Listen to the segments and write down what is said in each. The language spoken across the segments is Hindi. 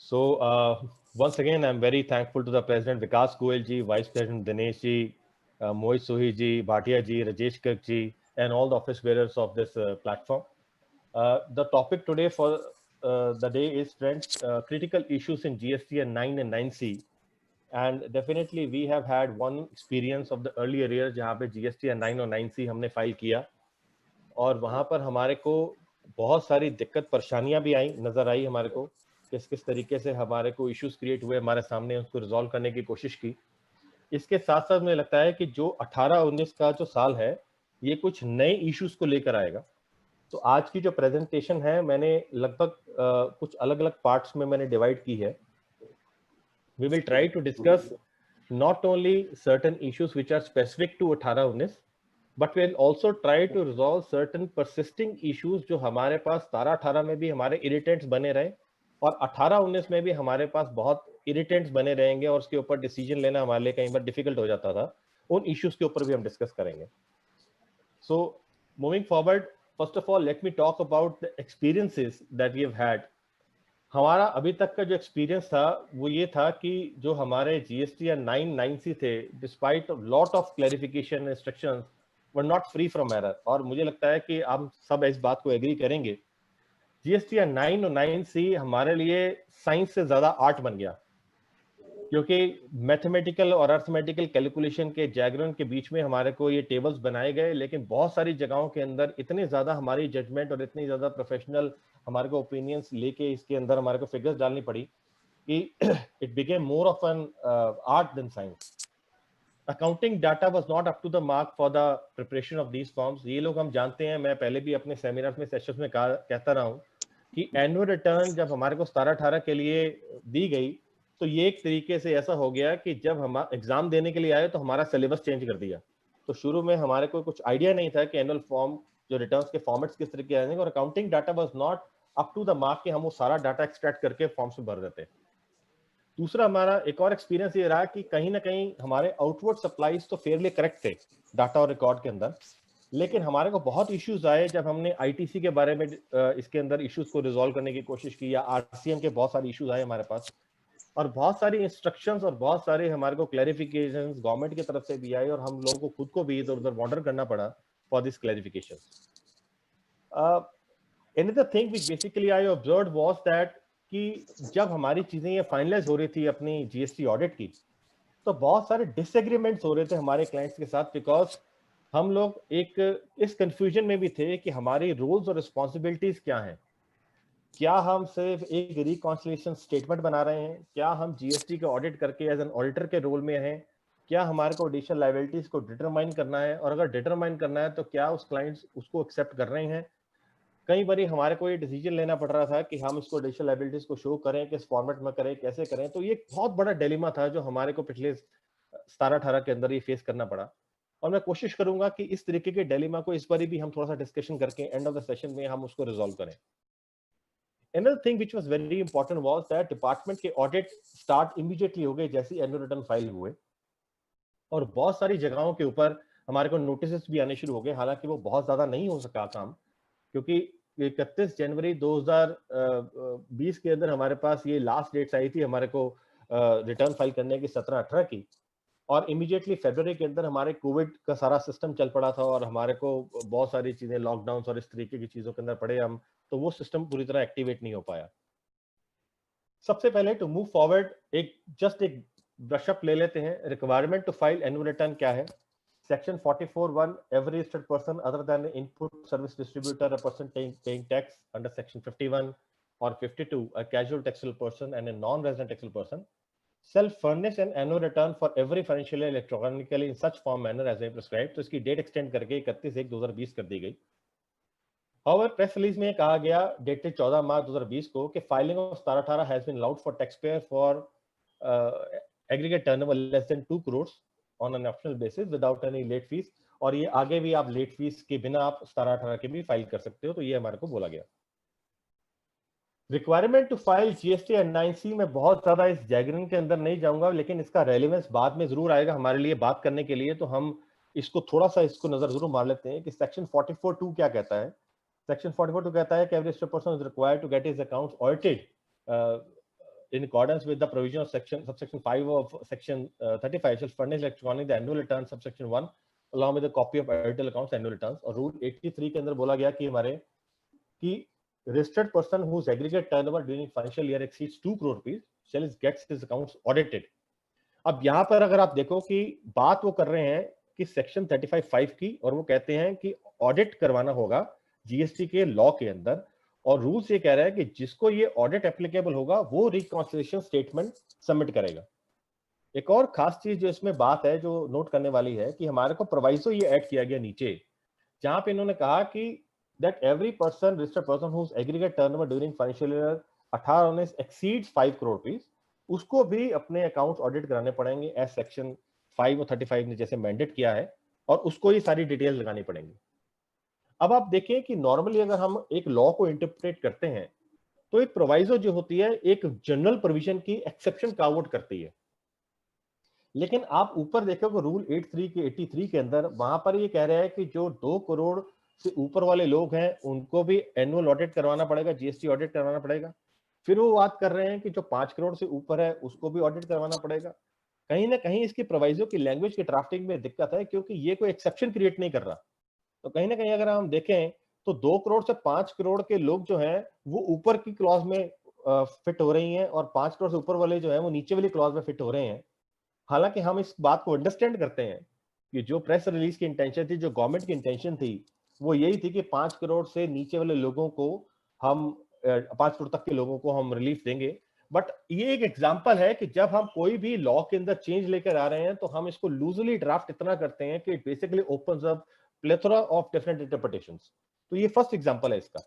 So once again, I'm very thankful to the President Vikas Goyal ji, Vice President Dinesh ji, Mohit Sohi ji, Bhatia ji, Rajesh Kirk ji, and all the office bearers of this platform. The topic today for the day is, friends, critical issues in GST and 9 and 9C. And definitely we have had one experience of the earlier years जहाँ पे GST and 9 और 9C हमने फाइल किया और वहाँ पर हमारे को बहुत सारी दिक्कत परेशानियां भी आई नजर आई हमारे को किस किस तरीके से हमारे को इश्यूज क्रिएट हुए हमारे सामने उसको रिजॉल्व करने की कोशिश की। इसके साथ साथ मुझे लगता है कि जो 18-19 का जो साल है ये कुछ नए इश्यूज को लेकर आएगा। तो आज की जो प्रेजेंटेशन है मैंने लगभग कुछ अलग अलग पार्ट्स में मैंने डिवाइड की है। We will try to discuss not only certain issues which are specific to 18-19 but we'll also try to resolve certain persisting issues जो हमारे पास 17-18 में भी हमारे irritants बने रहे और 18-19 में भी हमारे पास बहुत irritants बने रहेंगे और उसके ऊपर डिसीजन लेना हमारे लिए कई बार डिफिकल्ट हो जाता था। उन इश्यूज के ऊपर भी हम डिस्कस करेंगे। So moving forward, first of all let me talk about the experiences that we have had। हमारा अभी तक का जो एक्सपीरियंस था वो ये था कि जो हमारे जीएसटी या 9-9C थे despite lot of clarification instructions were not free from error. और मुझे लगता है कि हम सब इस बात को एग्री करेंगे जीएसटी या 9 और 9C हमारे लिए साइंस से ज्यादा आर्ट बन गया क्योंकि मैथमेटिकल और अर्थमेटिकल कैलकुलेशन के जैग्रन के बीच में हमारे को ये टेबल्स बनाए गए लेकिन बहुत सारी जगहों के अंदर इतने ज्यादा हमारी जजमेंट और इतनी ज्यादा प्रोफेशनल हमारे को ओपिनियंस लेके इसके अंदर हमारे को फिगर्स डालनी पड़ी कि it became more of an art than science. Accounting data was not up to the mark for the preparation of these forms. ये लोग हम जानते हैं, मैं पहले भी अपने सेमिनार्स में सेशंस में कहता रहा हूँ कि एनुअल रिटर्न जब हमारे को 17-18 के लिए दी गई तो ये एक तरीके से ऐसा हो गया कि जब हम एग्जाम देने के लिए आए तो हमारा सिलेबस चेंज कर दिया। तो शुरू में हमारे को कुछ आइडिया नहीं था कि एनुअल फॉर्म जो रिटर्न्स के फॉर्मेट्स किस तरीके आएंगे और accounting data was not up to the mark कि हम वो सारा डाटा एक्सट्रैक्ट करके फॉर्म्स में भर देते। दूसरा हमारा एक और एक्सपीरियंस ये रहा कि कहीं ना कहीं हमारे आउटवर्ड सप्लाईज तो फेयरली करेक्ट थे डाटा और रिकॉर्ड के अंदर, लेकिन हमारे को बहुत इश्यूज आए जब हमने आईटीसी के बारे में इसके अंदर इश्यूज को रिजॉल्व करने की कोशिश की या आरसीएम के बहुत सारे इश्यूज आए हमारे पास और बहुत सारी इंस्ट्रक्शंस और बहुत सारे हमारे को क्लैरिफिकेशंस गवर्नमेंट की तरफ से भी आई और हम लोगों को खुद को भी इधर उधर वॉन्डर करना पड़ा for this clarifications. Another thing which basically I observed was that कि जब हमारी चीजें ये फाइनलाइज हो रही थी अपनी जीएसटी ऑडिट की तो बहुत सारे डिसएग्रीमेंट्स हो रहे थे हमारे क्लाइंट्स के साथ बिकॉज हम लोग एक इस कंफ्यूजन में भी थे कि हमारी रोल्स और रिस्पॉन्सिबिलिटीज क्या हैं। क्या हम सिर्फ एक रिकॉन्सिलिएशन स्टेटमेंट बना रहे हैं, क्या हम जीएसटी का ऑडिट करके एज एन ऑडिटर के रोल में हैं, क्या हमारे को एडिशनल लायबिलिटीज को डिटरमाइन करना है और अगर डिटरमाइन करना है तो क्या उस क्लाइंट्स उसको एक्सेप्ट कर रहे हैं। कई बार हमारे को ये डिसीजन लेना पड़ रहा था कि हम इसको एडिशनल लायबिलिटीज को शो करें, किस फॉर्मेट में करें, कैसे करें। तो ये एक बहुत बड़ा डिलेमा था जो हमारे को पिछले 17-18 के अंदर ये फेस करना पड़ा और मैं कोशिश करूंगा कि इस तरीके के डिलेमा को इस बार भी हम थोड़ा सा डिस्कशन करके एंड ऑफ द सेशन में हम उसको रिजॉल्व करें। Another thing which was very important was that department के ऑडिट स्टार्ट इमीडिएटली हो गए जैसे एनुअल रिटर्न फाइल हुए और बहुत सारी जगहों के ऊपर हमारे को नोटिस भी आने शुरू हो गए। हालांकि वो बहुत ज्यादा नहीं हो सका काम क्योंकि 31 जनवरी 2020 के अंदर हमारे पास ये लास्ट डेट्स आई थी हमारे को रिटर्न फाइल करने की 17-18 की और इमीडिएटली फरवरी के अंदर हमारे कोविड का सारा सिस्टम चल पड़ा था और हमारे को बहुत सारी चीजें लॉकडाउन और इस तरीके की चीजों के अंदर पड़े हम, तो वो सिस्टम पूरी तरह एक्टिवेट नहीं हो पाया। सबसे पहले टू मूव फॉरवर्ड एक ब्रशअप ले लेते हैं। Requirement to file annual return क्या है? Section 44(1), every registered person other than an input service distributor, a person paying tax under Section 51 or 52, a casual taxable person and a non-resident taxable person, shall furnish an annual return for every financial year electronically in such form manner as may prescribed। तो इसकी डेट एक्सटेंड करके 31/1/2020 कर दी गई। However, प्रेस रिलीज में कहा गया डेटेड 14 मार्च 2020 को कि filing of 17-18 has been allowed for taxpayer for aggregate turnover less than 2 crores on an optional basis without any late fees। और ये आगे भी आप लेट फीस के बिना आप 17-18 के भी फाइल कर सकते हो। तो ये हमारे को बोला गया। Requirement to file GST and 9C में बहुत ज्यादा इस जैगरिन के अंदर नहीं जाऊंगा लेकिन इसका रेलेवेंस बाद में जरूर आएगा हमारे लिए बात करने के लिए। तो हम इसको थोड़ा सा इसको नजर जरूर मार लेते हैं कि सेक्शन 44(2) क्या कहता है। सेक्शन 44(2) कहता है कि every person is required to get his accounts audited in accordance with the provision of subsection 5 of section 35 shall furnish electronic the annual return subsection 1 along with a copy of audited accounts annual returns. और रूल 83 के अंदर बोला गया कि हमारे कि registered person whose aggregate turnover during financial year exceeds 2 crore rupees shall gets his accounts audited. अब यहाँ पर अगर आप देखो कि बात वो कर रहे हैं कि सेक्शन 35(5) की, और वो कहते हैं कि ऑडिट करवाना होगा जीएसटी के लॉ के अंदर, और रूल्स ये कह रहा है कि जिसको ये ऑडिट एप्लीकेबल होगा वो रिकॉन्सिलिएशन स्टेटमेंट सबमिट करेगा। एक और खास चीज जो इसमें बात है जो नोट करने वाली है कि हमारे को प्रोवाइजो ये ऐड किया गया नीचे, जहां पे इन्होंने कहा कि that every person registered person whose aggregate turnover during financial year 18 exceeds 5 crore rupees, उसको भी अपने अकाउंट्स ऑडिट कराने पड़ेंगे एज सेक्शन 5 और 35 ने जैसे मैंडेट किया है, और उसको ये सारी डिटेल लगानी पड़ेंगी। अब आप देखें कि नॉर्मली अगर हम एक लॉ को इंटरप्रेट करते हैं तो एक प्रोवाइजो जो होती है एक जनरल प्रोविजन की एक्सेप्शन कार्व आउट करती है, लेकिन आप ऊपर देखोगे रूल 83 के अंदर वहां पर ये कह रहा है कि जो 2 करोड़ से ऊपर वाले लोग हैं उनको भी एनुअल ऑडिट करवाना पड़ेगा, जीएसटी ऑडिट करवाना पड़ेगा। फिर वो बात कर रहे हैं कि जो 5 करोड़ से ऊपर है उसको भी ऑडिट करवाना पड़ेगा। कहीं ना कहीं इसकी प्रोवाइजो की लैंग्वेज की ड्राफ्टिंग में दिक्कत है, क्योंकि ये कोई एक्सेप्शन क्रिएट नहीं कर रहा। तो कहीं ना कहीं अगर हम देखें तो 2 करोड़ से 5 करोड़ के लोग जो हैं वो ऊपर की क्लॉज में फिट हो रही हैं, और 5 करोड़ से ऊपर वाले जो हैं वो नीचे वाली क्लॉज में फिट हो रहे हैं। हालांकि हम इस बात को अंडरस्टैंड करते हैं कि जो प्रेस रिलीज की इंटेंशन थी, जो गवर्नमेंट की इंटेंशन थी, वो यही थी कि 5 करोड़ से नीचे वाले लोगों को हम 5 करोड़ तक के लोगों को हम रिलीफ देंगे। बट ये एक एग्जांपल है कि जब हम कोई भी लॉ के अंदर चेंज लेकर आ रहे हैं तो हम इसको लूजली ड्राफ्ट इतना करते हैं कि it basically opens up plethora of different interpretations. तो ये फर्स्ट एग्जांपल है इसका।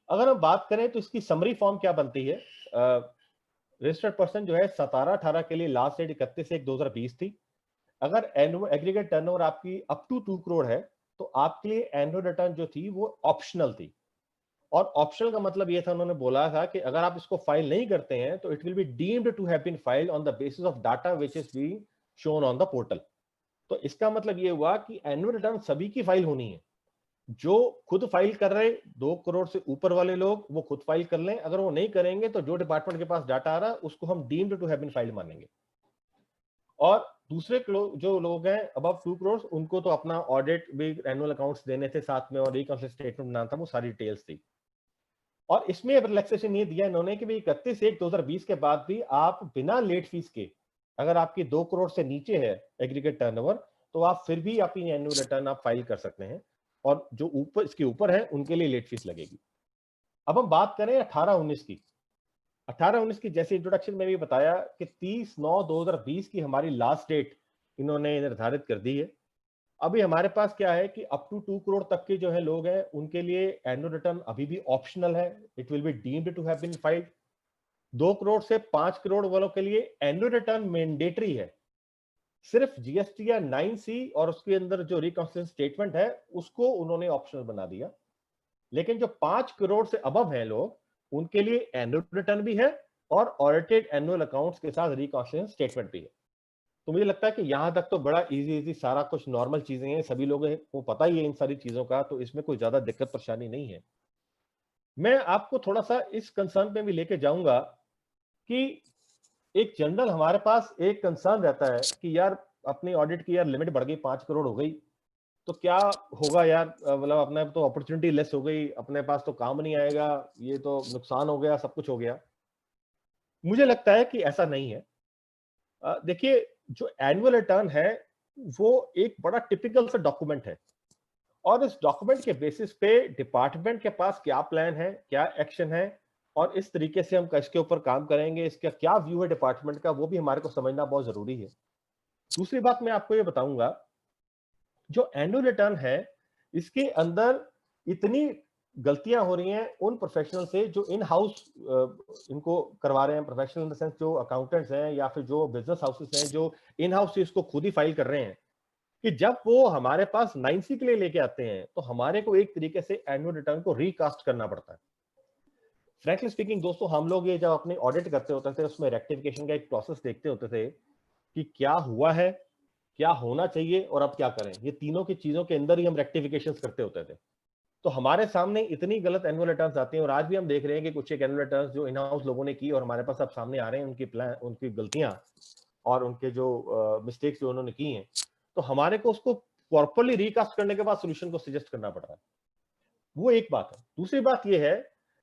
अगर हम बात करें तो इसकी समरी फॉर्म क्या बनती है, रजिस्टर्ड पर्सन जो है 17-18 के लिए लास्ट डेट 31/1/2020 थी। अगर एनुअल एग्रीगेट टर्नओवर आपकी अप टू 2 करोड़ है तो आपके लिए एनुअल रिटर्न जो थी वो ऑप्शनल थी। और ऑप्शनल का मतलब ये था, उन्होंने बोला था कि अगर आप इसको फाइल नहीं करते हैं तो it will be deemed to have been filed on the basis of data which is being shown on the portal. तो इसका मतलब ये हुआ कि एनुअल रिटर्न सभी की फाइल होनी है। जो खुद फाइल कर रहे 2 करोड़ से ऊपर वाले लोग वो खुद फाइल कर लें, अगर वो नहीं करेंगे तो जो डिपार्टमेंट के पास डाटा आ रहा है उसको हम deemed to have been filed मानेंगे। और दूसरे जो लोग हैं अबव 2 करोड़ उनको तो अपना ऑडिट भी एनुअल अकाउंट्स देने थे साथ में, और रिकॉन्सिलिएशन स्टेटमेंट बनाना था, वो सारी डिटेल्स थी। और इसमें अब रिलैक्सेशन ये दिया इन्होंने कि भाई 31/1/2020 के बाद भी आप बिना लेट फीस के, अगर आपकी 2 करोड़ से नीचे है एग्रीगेट टर्नओवर, तो आप फिर भी अपनी एनुअल रिटर्न आप फाइल कर सकते हैं, और जो ऊपर इसके ऊपर है उनके लिए लेट फीस लगेगी। अब हम बात करें 18-19 की। 18-19 की जैसे इंट्रोडक्शन में भी बताया कि 30/9/2020 की हमारी लास्ट डेट इन्होंने निर्धारित कर दी है। अभी हमारे पास क्या है कि अप टू 2 करोड़ तक के जो है लोग हैं उनके लिए एनुअल रिटर्न अभी भी ऑप्शनल है, it will be deemed to have been filed. 2 crore से 5 करोड़ वालों के लिए एनुअल रिटर्न मैंडेटरी है, सिर्फ जीएसटी या 9C और उसके अंदर जो रिकॉन्सिलिएशन स्टेटमेंट है उसको उन्होंने ऑप्शनल बना दिया। लेकिन जो 5 करोड़ से अबव हैं लोग, उनके लिए एनुअल रिटर्न भी है और ऑडिटेड एनुअल अकाउंट्स के साथ रिकॉन्सिलिएशन स्टेटमेंट भी है। तो मुझे लगता है कि यहां तक तो बड़ा इजी सारा कुछ नॉर्मल चीजें हैं, सभी लोगों को पता ही है इन सारी चीजों का, तो इसमें कोई ज्यादा दिक्कत परेशानी नहीं है। मैं आपको थोड़ा सा इस कंसर्न पे भी लेके जाऊंगा कि एक जनरल हमारे पास एक कंसर्न रहता है कि यार अपनी ऑडिट की यार लिमिट बढ़ गई, 5 करोड़ हो गई, तो क्या होगा यार, मतलब अपने तो अपॉर्चुनिटी लेस हो गई, अपने पास तो काम नहीं आएगा, ये तो नुकसान हो गया, सब कुछ हो गया। मुझे लगता है कि ऐसा नहीं है। देखिए, जो एनुअल रिटर्न है वो एक बड़ा टिपिकल सा डॉक्यूमेंट है, और इस डॉक्यूमेंट के बेसिस पे डिपार्टमेंट के पास क्या प्लान है, क्या एक्शन है, और इस तरीके से हम इसके ऊपर काम करेंगे, इसका क्या व्यू है डिपार्टमेंट का, वो भी हमारे को समझना बहुत जरूरी है। दूसरी बात मैं आपको ये बताऊंगा, जो एनुअल रिटर्न है इसके अंदर इतनी गलतियां हो रही हैं उन प्रोफेशनल से जो इन हाउस इनको करवा रहे हैं, प्रोफेशनल इन द सेंस जो अकाउंटेंट्स हैं या फिर जो बिजनेस हाउसेस हैं जो इन हाउस इसको खुद ही फाइल कर रहे हैं, कि जब वो हमारे पास 9C के लिए लेके आते हैं तो हमारे को एक तरीके से एनुअल रिटर्न को रिकास्ट करना पड़ता है। फ्रैंकली स्पीकिंग दोस्तों, हम लोग ये जब अपने ऑडिट करते होते थे उसमें रेक्टिफिकेशन का एक प्रोसेस देखते होते थे कि क्या हुआ है, क्या होना चाहिए और अब क्या करें, ये तीनों की चीजों के अंदर ही हम रेक्टिफिकेशन करते होते थे। तो हमारे सामने इतनी गलत एनुअल रिटर्न्स आती हैं, और आज भी हम देख रहे हैं कि कुछ एक एनुअल रिटर्न्स जो इन हाउस लोगों ने की और हमारे पास अब सामने आ रहे हैं, उनकी प्लान, उनकी गलतियां और उनके जो मिस्टेक्स जो उन्होंने की हैं, तो हमारे को उसको प्रॉपर्ली रिकास्ट करने के बाद सोल्यूशन को सजेस्ट करना पड़ रहा है। वो एक बात है। दूसरी बात ये है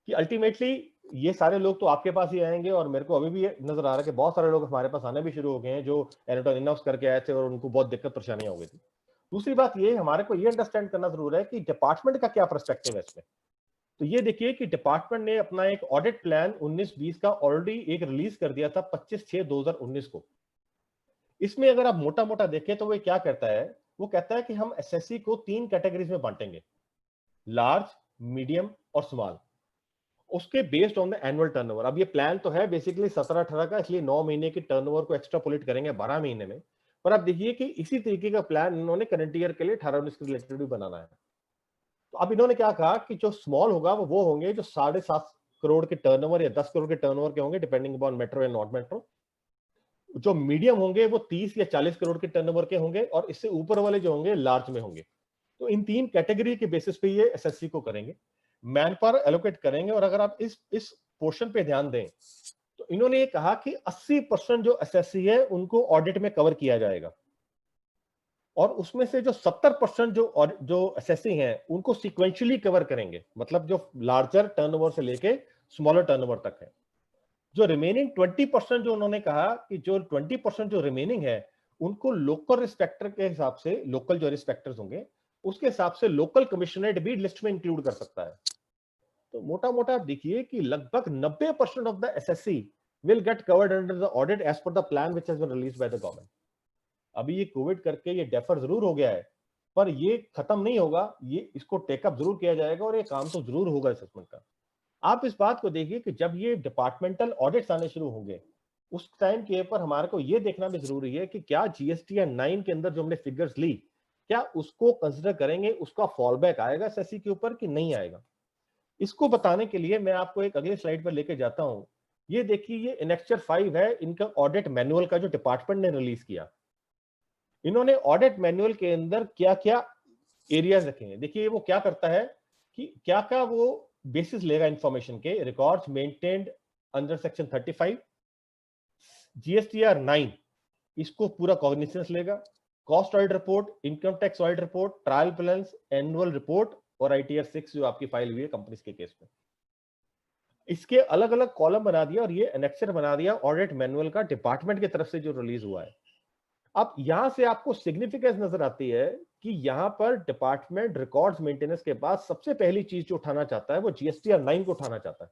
कि अल्टीमेटली ये सारे लोग तो आपके पास ही आएंगे, और मेरे को अभी भी नजर आ रहा है कि बहुत सारे लोग हमारे पास आने भी शुरू हो गए हैं जो एनाटॉन इन हाउस करके आए थे और उनको बहुत दिक्कत परेशानियां हो गई थी। दूसरी बात ये हमारे को ये अंडरस्टैंड करना जरूर है कि डिपार्टमेंट का क्या पर्सपेक्टिव है इसमें। तो ये देखिए कि डिपार्टमेंट ने अपना एक ऑडिट प्लान 19-20 का ऑलरेडी एक रिलीज कर दिया था 25/6/2019 को। इसमें अगर आप मोटा मोटा देखें तो वो क्या कहता है, वो कहता है कि हम एसएससी को 3 कैटेगरीज में बांटेंगे, लार्ज, मीडियम और स्मॉल, उसके based on the annual turnover. अब ये प्लान तो है बेसिकली 17-18 का, इसलिए 9 महीने के टर्नओवर को एक्स्ट्रापोलेट करेंगे 12 महीने में। पर आप देखिए कि इसी तरीके का प्लान इन्होंने करंट ईयर के लिए 18-19 के रिलेटेड भी बनाना है। तो अब इन्होंने क्या कहा कि जो स्मॉल होगा वो होंगे जो 7.5 करोड़ के टर्नओवर या 10 करोड़ के टर्नओवर के होंगे, डिपेंडिंग अपॉन मेट्रो या नॉट मेट्रो। जो मीडियम होंगे वो 30 या 40 करोड़ के टर्नओवर के होंगे, और इससे ऊपर वाले जो होंगे लार्ज में होंगे। तो इन 3 कैटेगरी के बेसिस पे ये एसएससी को करेंगे, मैन पावर एलोकेट करेंगे। और अगर आप इस पोर्शन पे ध्यान दें तो इन्होंने ये कहा कि 80% जो एसएससी है उनको ऑडिट में कवर किया जाएगा, और उसमें से जो 70% जो एसएससी हैं उनको सीक्वेंशियली कवर करेंगे, मतलब जो लार्जर टर्नओवर से लेके स्मॉलर टर्नओवर तक है। जो रिमेनिंग 20% जो उन्होंने कहा कि जो 20% जो रिमेनिंग है उनको लोकल रिस्पेक्टर के हिसाब से, लोकल जो रिस्पेक्टर्स होंगे उसके हिसाब से लोकल कमिश्नरेट भी लिस्ट में इंक्लूड कर सकता है। तो मोटा मोटा देखिए कि लगभग 90% of the SSC will get covered under the audit as per the plan which has been released by the government. अभी ये कोविड करके ये डेफर जरूर हो गया है, पर ये खत्म नहीं होगा, ये इसको टेकअप जरूर किया जाएगा और ये काम तो जरूर होगा असेसमेंट का। आप इस बात को देखिए कि जब ये डिपार्टमेंटल ऑडिट्स आने शुरू होंगे उस टाइम के ऊपर हमारे को ये देखना भी जरूरी है कि क्या जीएसटी या 9 के अंदर जो हमने फिगर्स ली, क्या उसको कंसिडर करेंगे, उसका फॉल बैक आएगा एसएससी के ऊपर कि नहीं आएगा। इसको बताने के लिए मैं आपको एक अगले स्लाइड पर लेके जाता हूं। ये देखिए, ये एनेक्चर 5 है इनका ऑडिट मैनुअल का जो डिपार्टमेंट ने रिलीज किया। इन्होंने ऑडिट मैनुअल के अंदर क्या क्या एरियाज रखे हैं। देखिए वो क्या करता है कि क्या क्या वो बेसिस लेगा इंफॉर्मेशन के, records maintained under section 35, GSTR 9 इसको पूरा कॉग्निजेंस लेगा, cost audit report, income tax audit report, trial balance, annual report और आईटीआर 6 जो आपकी फाइल हुई है कंपनीज के केस में। इसके अलग अलग कॉलम बना दिया और ये एनेक्सर बना दिया ऑडिट मैनुअल का डिपार्टमेंट की तरफ से जो रिलीज हुआ है। अब यहां से आपको सिग्निफिकेंस नजर आती है कि यहां पर डिपार्टमेंट रिकॉर्ड्स मेंटेनेंस के बाद सबसे पहली चीज जो उठाना चाहता है वो जीएसटीआर 9 को उठाना चाहता है।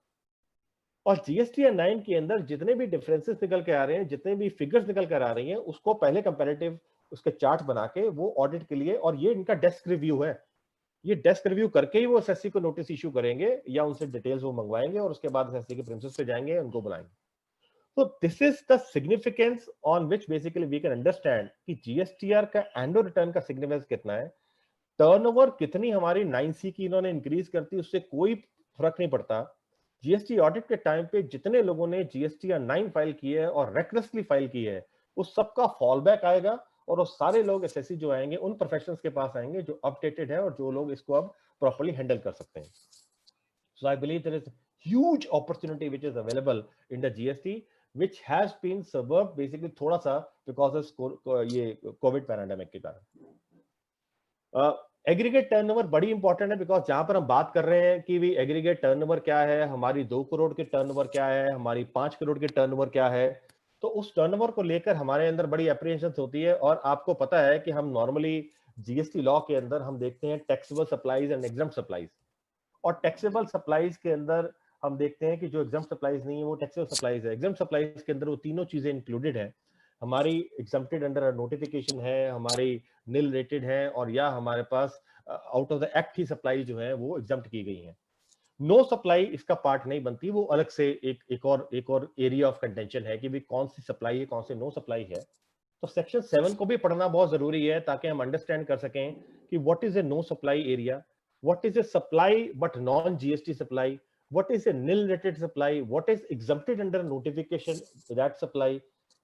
और जीएसटीआर 9 के अंदर जितने भी डिफरेंसेस निकल के आ रहे हैं, जितने भी फिगर्स निकल कर आ रही हैं, उसको पहले कंपैरेटिव उसके चार्ट बना के वो ऑडिट के लिए, और ये इनका डेस्क रिव्यू है, ये डेस्क रिव्यू करके ही वो एसएससी को नोटिस इशू करेंगे या उनसे डिटेल्स वो मंगवाएंगे और उसके बाद एसएससी के प्रिंसिपल पे जाएंगे, उनको बुलाएंगे। So this is the significance on which basically we can understand कि GSTR का एनुअल रिटर्न का सिग्निफिकेंस कितना है। टर्नओवर कितनी हमारी 9C की इन्होंने इंक्रीज करती, उससे कोई फर्क नहीं पड़ता। जीएसटी ऑडिट के टाइम पे जितने लोगों ने जीएसटीआर 9 फाइल की है और रेकलेसली फाइल की है, उस सबका फॉल बैक आएगा और वो सारे लोग एसएससी जो आएंगे उन प्रोफेशनल्स के पास आएंगे जो अपडेटेड है और जो लोग इसको अब प्रॉपर्ली हैंडल कर सकते हैं। So I believe there is huge opportunity which is available in the GST, which has been suburb basically थोड़ा सा because of ये कोविड पैराडेमिक के कारण। एग्रीगेट टर्नओवर बड़ी इंपॉर्टेंट है, बिकॉज जहां पर हम बात कर रहे हैं कि भी एग्रीगेट टर्नओवर क्या है, हमारी 2 करोड़ के टर्नओवर क्या है, हमारी 5 करोड़ के टर्नओवर क्या है, तो उस टर्नओवर को लेकर हमारे अंदर बड़ी एप्रीहेंशन होती है। और आपको पता है कि हम नॉर्मली जीएसटी लॉ के अंदर हम देखते हैं taxable supplies and exempt supplies, और टैक्सेबल सप्लाईज के अंदर हम देखते हैं कि जो एग्जाम सप्लाईज नहीं है वो टैक्सेबल सप्लाईज है। एग्जाम सप्लाईज के अंदर वो तीनों चीजें इंक्लूडेड है, हमारी एग्जम्प्टेड अंडर नोटिफिकेशन है, हमारी नील रेटेड है, और या हमारे pass out of the act he supply जो है वो एग्जम्प्ट की गई है। नो सप्लाई इसका पार्ट नहीं बनती, वो अलग से एक और एरिया ऑफ कंटेंशन है कि भी कौन सी सप्लाई है, कौन सी नो सप्लाई है। तो सेक्शन 7 को भी पढ़ना बहुत जरूरी है ताकि हम अंडरस्टैंड कर सकें कि what is a no supply area, what is a supply but non GST supply, what is a nil rated supply, what is exempted under notification that supply,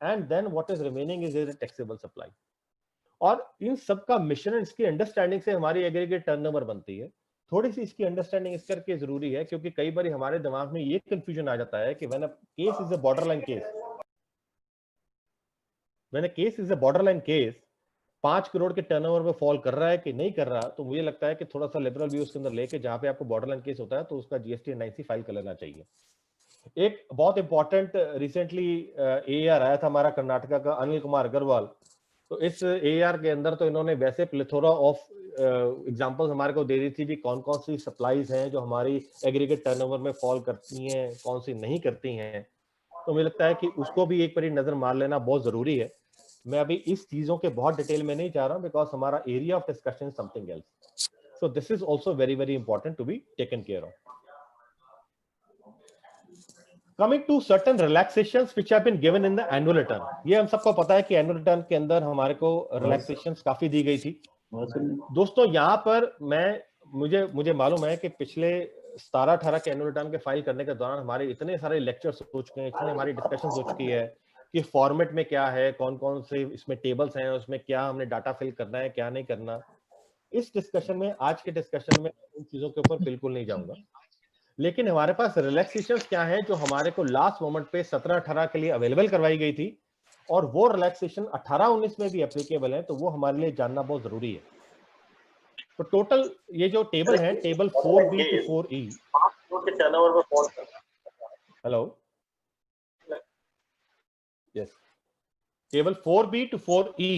and then what is remaining is a taxable supply। और इन सब का मिश्रण, इसकी अंडरस्टैंडिंग से हमारी एग्रीगेट टर्नओवर बनती है। थोड़ी सी इसकी अंडरस्टैंडिंग इस करके जरूरी है क्योंकि कई बार हमारे दिमाग में ये कंफ्यूजन आ जाता है कि when a case is a borderline case, when a case is a borderline case, 5 crore के टर्नओवर में फॉल कर रहा है कि नहीं कर रहा, तो मुझे लगता है कि थोड़ा सा लिबरल व्यू उसके अंदर लेके जहां पे आपको बॉर्डरलाइन केस होता है तो उसका जीएसटी 9C फाइल कर लेना चाहिए। एक बहुत इंपॉर्टेंट रिसेंटली एआर आया था हमारा कर्नाटका का, अनिल कुमार अग्रवाल। तो इस एआर के अंदर तो इन्होंने वैसे प्लेथोरा ऑफ एग्जांपल्स हमारे को दे दी थी कि कौन कौन सी सप्लाईज हैं जो हमारी एग्रीगेट टर्नओवर में फॉल करती हैं, कौन सी नहीं करती हैं। तो मुझे लगता है कि उसको भी एक बारी नजर मार लेना बहुत जरूरी है। मैं अभी इस चीजों के बहुत डिटेल में नहीं जा रहा हूं बिकॉज हमारा area of discussion something else, so this is also very very important to be taken care of. Coming to certain relaxations which have been given in the annual return, ये हम सबको पता है कि एनुअल रिटर्न के अंदर हमारे को रिलैक्सेशंस काफी दी गई थी। दोस्तों यहाँ पर मुझे मालूम है कि पिछले 17-18 के एनुअल रिटर्न के फाइल करने के दौरान हमारे इतने सारे लेक्चर्स हो चुके हैं, इतनी हमारी डिस्कशन हो चुकी है कि फॉर्मेट में क्या है, कौन कौन से इसमें टेबल्स हैं, उसमें क्या हमने डाटा फिल करना है, क्या नहीं करना। इस डिस्कशन में, आज के डिस्कशन में उन चीजों के ऊपर बिल्कुल नहीं जाऊंगा। लेकिन हमारे पास रिलैक्सेशंस क्या है जो हमारे को लास्ट मोमेंट पे 17-18 के लिए अवेलेबल करवाई गई थी, और वो रिलैक्सेशन 18-19 में भी एप्लीकेबल है, तो वो हमारे लिए जानना बहुत जरूरी है। तो टोटल ये जो टेबल है, table 4B to 4E, hello, yes, table 4B to 4E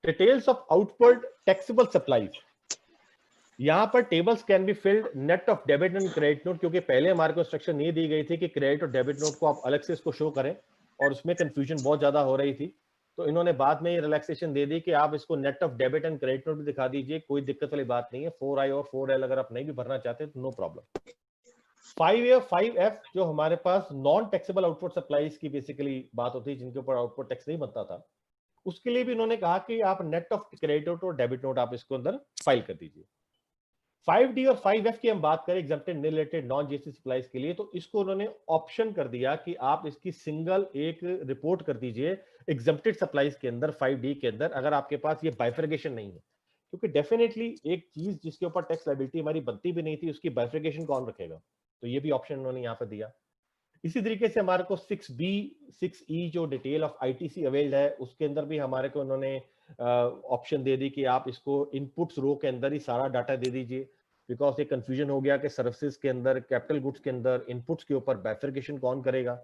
details of outward taxable supplies. यहां पर tables can be filled net of debit and credit note, क्योंकि पहले हमारे को इंस्ट्रक्शन ये दी गई थी कि क्रेडिट और डेबिट नोट को आप अलग से इसको शो करें, और उसमें कंफ्यूजन बहुत ज्यादा हो रही थी। तो इन्होंने बाद में ये रिलैक्सेशन दे दी कि आप इसको net of debit and credit note भी दिखा दीजिए, कोई दिक्कत वाली बात नहीं है। 4I और 4L अगर आप नहीं भी भरना चाहते तो नो प्रॉब्लम। 5A और 5F जो हमारे पास नॉन टैक्सेबल आउटपुट सप्लाईज की बेसिकली बात होती है, जिनके ऊपर आउटपुट टैक्स नहीं बनता था, उसके लिए भी इन्होंने कहा कि आप नेट ऑफ क्रेडिट नोट और डेबिट नोट आप इसको अंदर फाइल कर दीजिए। 5D और 5F की हम बात करें exempted related non GST supplies के लिए, तो इसको उन्होंने ऑप्शन कर दिया कि आप इसकी सिंगल एक रिपोर्ट कर दीजिए एग्जम्प्टेड सप्लाईज के अंदर 5D के अंदर, अगर आपके पास ये बाइफर्गेशन नहीं है। क्योंकि डेफिनेटली एक चीज जिसके ऊपर टैक्स लायबिलिटी हमारी बनती भी नहीं थी, उसकी बाइफर्गेशन कौन रखेगा, तो ये भी ऑप्शन उन्होंने यहाँ पर दिया। इसी तरीके से हमारे को 6B 6E जो डिटेल ऑफ आईटीसी अवेल्ड है, उसके अंदर भी हमारे को उन्होंने ऑप्शन दे दी कि आप इसको इनपुट्स रो के अंदर ही सारा डाटा दे दीजिए, बिकॉज ये कंफ्यूजन हो गया कि सर्विसेज के अंदर, कैपिटल गुड्स के अंदर इनपुट्स के ऊपर बाइफर्केशन कौन करेगा।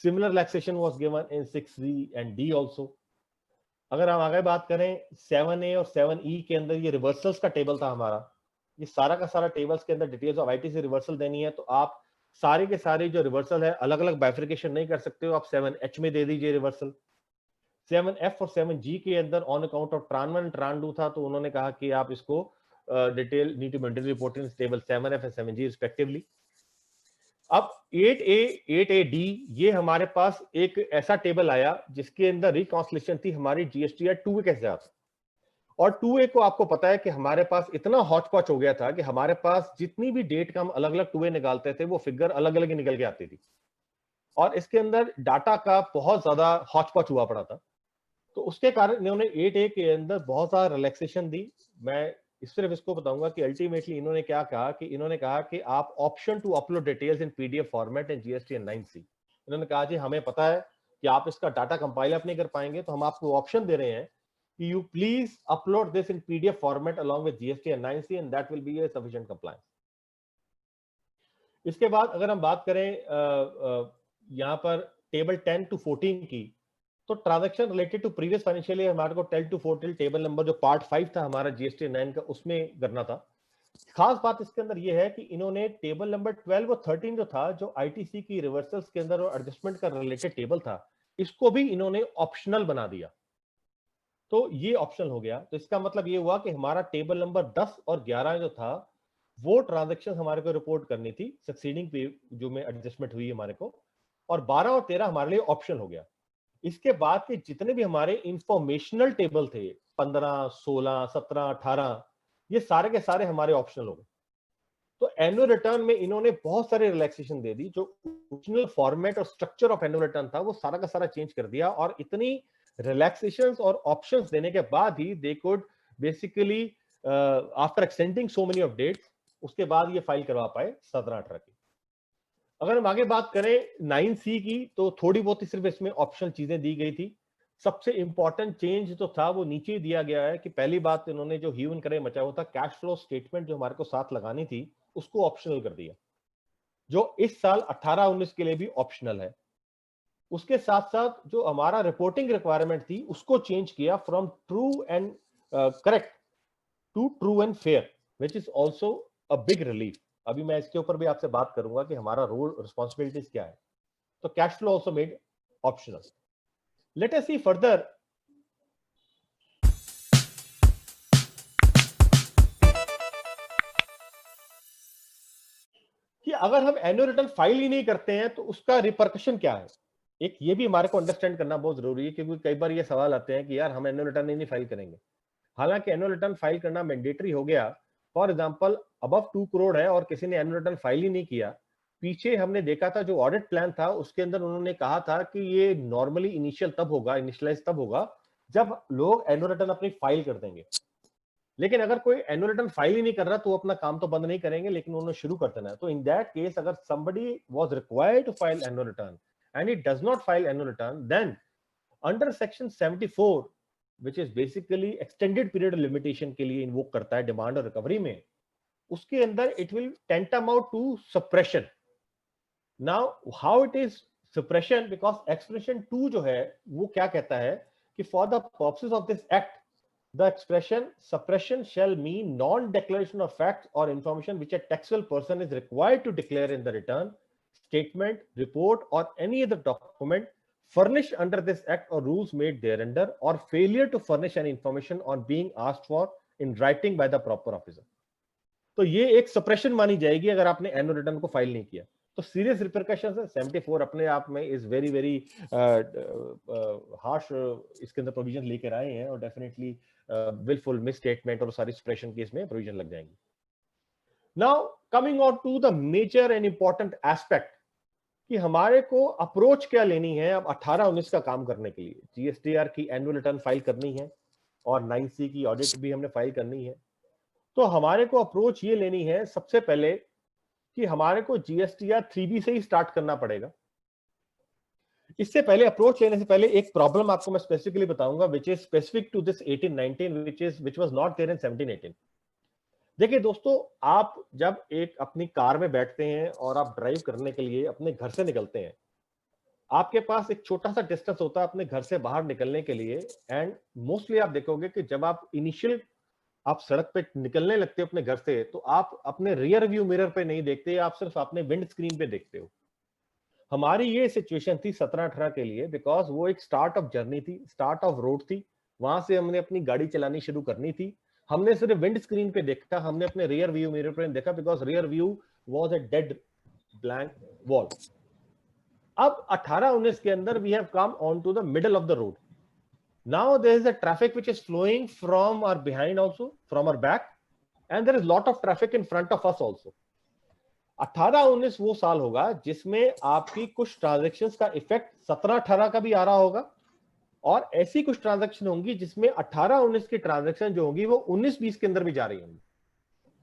Similar relaxation was given in 6C and D also. अगर हम आगे बात करें 7A और 7E के अंदर, ये रिवर्सल्स का टेबल था हमारा। ये सारा का सारा टेबल्स के अंदर डिटेल्स ऑफ आईटीसी रिवर्सल देनी है, तो आप सारे के सारे जो रिवर्सल है अलग अलग बाइफर्केशन नहीं कर सकते हो, आप 7H में दे दीजिए रिवर्सल। 7F और 7G के अंदर on account of tran 1 tran 2 था, तो उन्होंने कहा कि आप इसको detail need to maintain reporting table 7F and 7G respectively. अब 8A 8AD ये हमारे पास एक ऐसा टेबल आया जिसके अंदर रिकॉन्सिलेशन थी हमारी जीएसटी 2A के साथ। और 2A को आपको पता है कि हमारे पास इतना हॉच पॉच हो गया था कि हमारे पास जितनी भी डेट का हम अलग अलग 2A निकालते थे, वो फिगर अलग अलग ही निकल के आती थी, और इसके अंदर डाटा का बहुत ज्यादा हॉच पॉच हुआ पड़ा था। तो उसके कारण इन्होंने 8A के अंदर बहुत सारा रिलैक्सेशन दी। मैं सिर्फ इसको बताऊंगा कि अल्टीमेटली इन्होंने क्या कहा, कि इन्होंने कहा कि आप option to upload details in PDF format in GST 9C। इन्होंने कहा जी हमें पता है कि आप इसका डाटा कंपाइल अप नहीं कर पाएंगे, तो हम आपको ऑप्शन दे रहे हैं कि you please upload this in PDF format along with GST and 9C and that will be a sufficient compliance। इसके बाद अगर हम बात करें यहाँ पर टेबल 10 to 14 की, तो transaction related to previous financial year हमारे को 10 to 14 टेबल नंबर जो पार्ट 5 था हमारा जीएसटी 9 का, उसमें करना था। खास बात इसके अंदर यह है कि इन्होंने टेबल नंबर 12 और 13 जो था, जो आईटीसी की रिवर्सल्स के अंदर और एडजस्टमेंट का रिलेटेड टेबल था, इसको भी इन्होंने ऑप्शनल बना दिया। तो ये ऑप्शनल हो गया, तो इसका मतलब ये हुआ कि हमारा टेबल नंबर 10 और 11 जो था, वो ट्रांजैक्शन हमारे को रिपोर्ट करनी थी सक्सीडिंग पे जो में एडजस्टमेंट हुई हमारे को, और 12 और 13 हमारे लिए ऑप्शन हो गया। इसके बाद के जितने भी हमारे इंफॉर्मेशनल टेबल थे 15, 16, 17, 18, ये सारे के सारे हमारे ऑप्शनल हो गए। तो एनुअल रिटर्न में इन्होंने बहुत सारे रिलैक्सेशन दे दी, जो ओरिजिनल फॉर्मेट और स्ट्रक्चर ऑफ एनुअल रिटर्न था वो सारा का सारा चेंज कर दिया, और इतनी रिलैक्सेशंस और ऑप्शंस देने के बाद ही they could basically after extending so many of dates, उसके बाद ये फाइल करवा पाए 17-18 की। अगर हम आगे बात करें 9C की, तो थोड़ी बहुत ही सिर्फ इसमें ऑप्शनल चीजें दी गई थी। सबसे इंपॉर्टेंट चेंज जो था वो नीचे दिया गया है कि पहली बात इन्होंने जो ह्यू एंड करे मचा हुआ था, कैश फ्लो स्टेटमेंट जो हमारे को साथ लगानी थी उसको ऑप्शनल कर दिया, जो इस साल 18-19 के लिए भी ऑप्शनल है। उसके साथ साथ जो हमारा रिपोर्टिंग रिक्वायरमेंट थी उसको चेंज किया from true and correct to true and fair, which is also a big relief. अभी मैं इसके ऊपर भी आपसे बात करूंगा कि हमारा रोल रिस्पॉन्सिबिलिटीज क्या है। तो cash flow also made optional. Let us see further कि अगर हम एनुअल रिटर्न फाइल ही नहीं करते हैं तो उसका रिपरकशन क्या है। एक ये भी हमारे को अंडरस्टैंड करना बहुत जरूरी है, क्योंकि कई बार ये सवाल आते हैं कि यार हम एनुअल रिटर्न ही नहीं फाइल करेंगे। हालांकि एनुअल रिटर्न फाइल करना मैंडेटरी हो गया, फॉर एग्जांपल अबव 2 करोड़ है और किसी ने एनुअल रिटर्न फाइल ही नहीं किया, पीछे हमने देखा था जो ऑडिट प्लान था उसके अंदर उन्होंने कहा था कि ये नॉर्मली इनिशियलाइज तब होगा जब लोग एनुअल रिटर्न अपनी फाइल कर देंगे। लेकिन अगर कोई एनुअल रिटर्न फाइल ही नहीं कर रहा तो वो अपना काम तो बंद नहीं करेंगे, लेकिन उन्होंने शुरू कर देना है। तो इन दैट केस अगर somebody was required to file annual return and it does not file annual return, then under section 74, which is basically extended period limitation के लिए इन्वोक करता है डिमांड और रिकवरी में, उसके अंदर it will tantamount to suppression. Now how it is suppression, because expression 2 जो है वो क्या कहता है कि for the purposes of this act, the expression suppression shall mean non-declaration of facts or information which a taxable person is required to declare in the return, statement, report, or any other document furnished under this act or rules made thereunder, or failure to furnish any information on being asked for in writing by the proper officer. तो ये एक सप्रेशन मानी जाएगी अगर आपने एनुअल रिटर्न को फाइल नहीं किया। तो सीरियस रिपरकशंस है। 74 अपने आप में इज वेरी वेरी हार्श इसके अंदर प्रोविजन लेकर आए हैं, और डेफिनेटली विलफुल मिस स्टेटमेंट और सारी सप्रेशन केस में प्रोविजन लग जाएंगे। Now coming on to the major and important aspect कि हमारे को अप्रोच क्या लेनी है अब 18-19 का काम करने के लिए। जीएसटीआर की एनुअल रिटर्न फाइल करनी है और 9C की ऑडिट भी हमने फाइल करनी है। तो हमारे को अप्रोच ये लेनी है सबसे पहले कि हमारे को जीएसटीआर 3B से ही स्टार्ट करना पड़ेगा। इससे पहले अप्रोच लेने से पहले एक प्रॉब्लम आपको मैं स्पेसिफिकली बताऊंगा, which is specific to this 18-19, which was not there in 17-18। देखिए दोस्तों, आप जब एक अपनी कार में बैठते हैं और आप ड्राइव करने के लिए अपने घर से निकलते हैं, आपके पास एक छोटा सा डिस्टेंस होता है अपने घर से बाहर निकलने के लिए। एंड मोस्टली आप देखोगे कि जब आप इनिशियल आप सड़क पे निकलने लगते हो अपने घर से, तो आप अपने रियर व्यू मिरर पे नहीं देखते, आप सिर्फ अपने विंड स्क्रीन पे देखते हो। हमारी ये सिचुएशन थी 17-18 के लिए, बिकॉज वो एक स्टार्ट ऑफ जर्नी थी, स्टार्ट ऑफ रोड थी। वहां से हमने अपनी गाड़ी चलानी शुरू करनी थी। हमने सिर्फ विंड स्क्रीन पे देखा, हमने अपने रियर व्यू मिरर पे देखा, because rear view was a dead blank wall. अब 18-19 के अंदर we have come on to the middle of the road. Now there is a traffic which is flowing from our behind also, from our back, and there is lot of traffic in front of us also. 18-19 वो साल होगा जिसमें आपकी कुछ ट्रांजैक्शंस का इफेक्ट 17-18 का भी आ रहा होगा, और ऐसी कुछ ट्रांजैक्शन होंगी जिसमें 18-19 की ट्रांजैक्शन जो होंगी वो 19-20 के अंदर भी जा रही होंगी।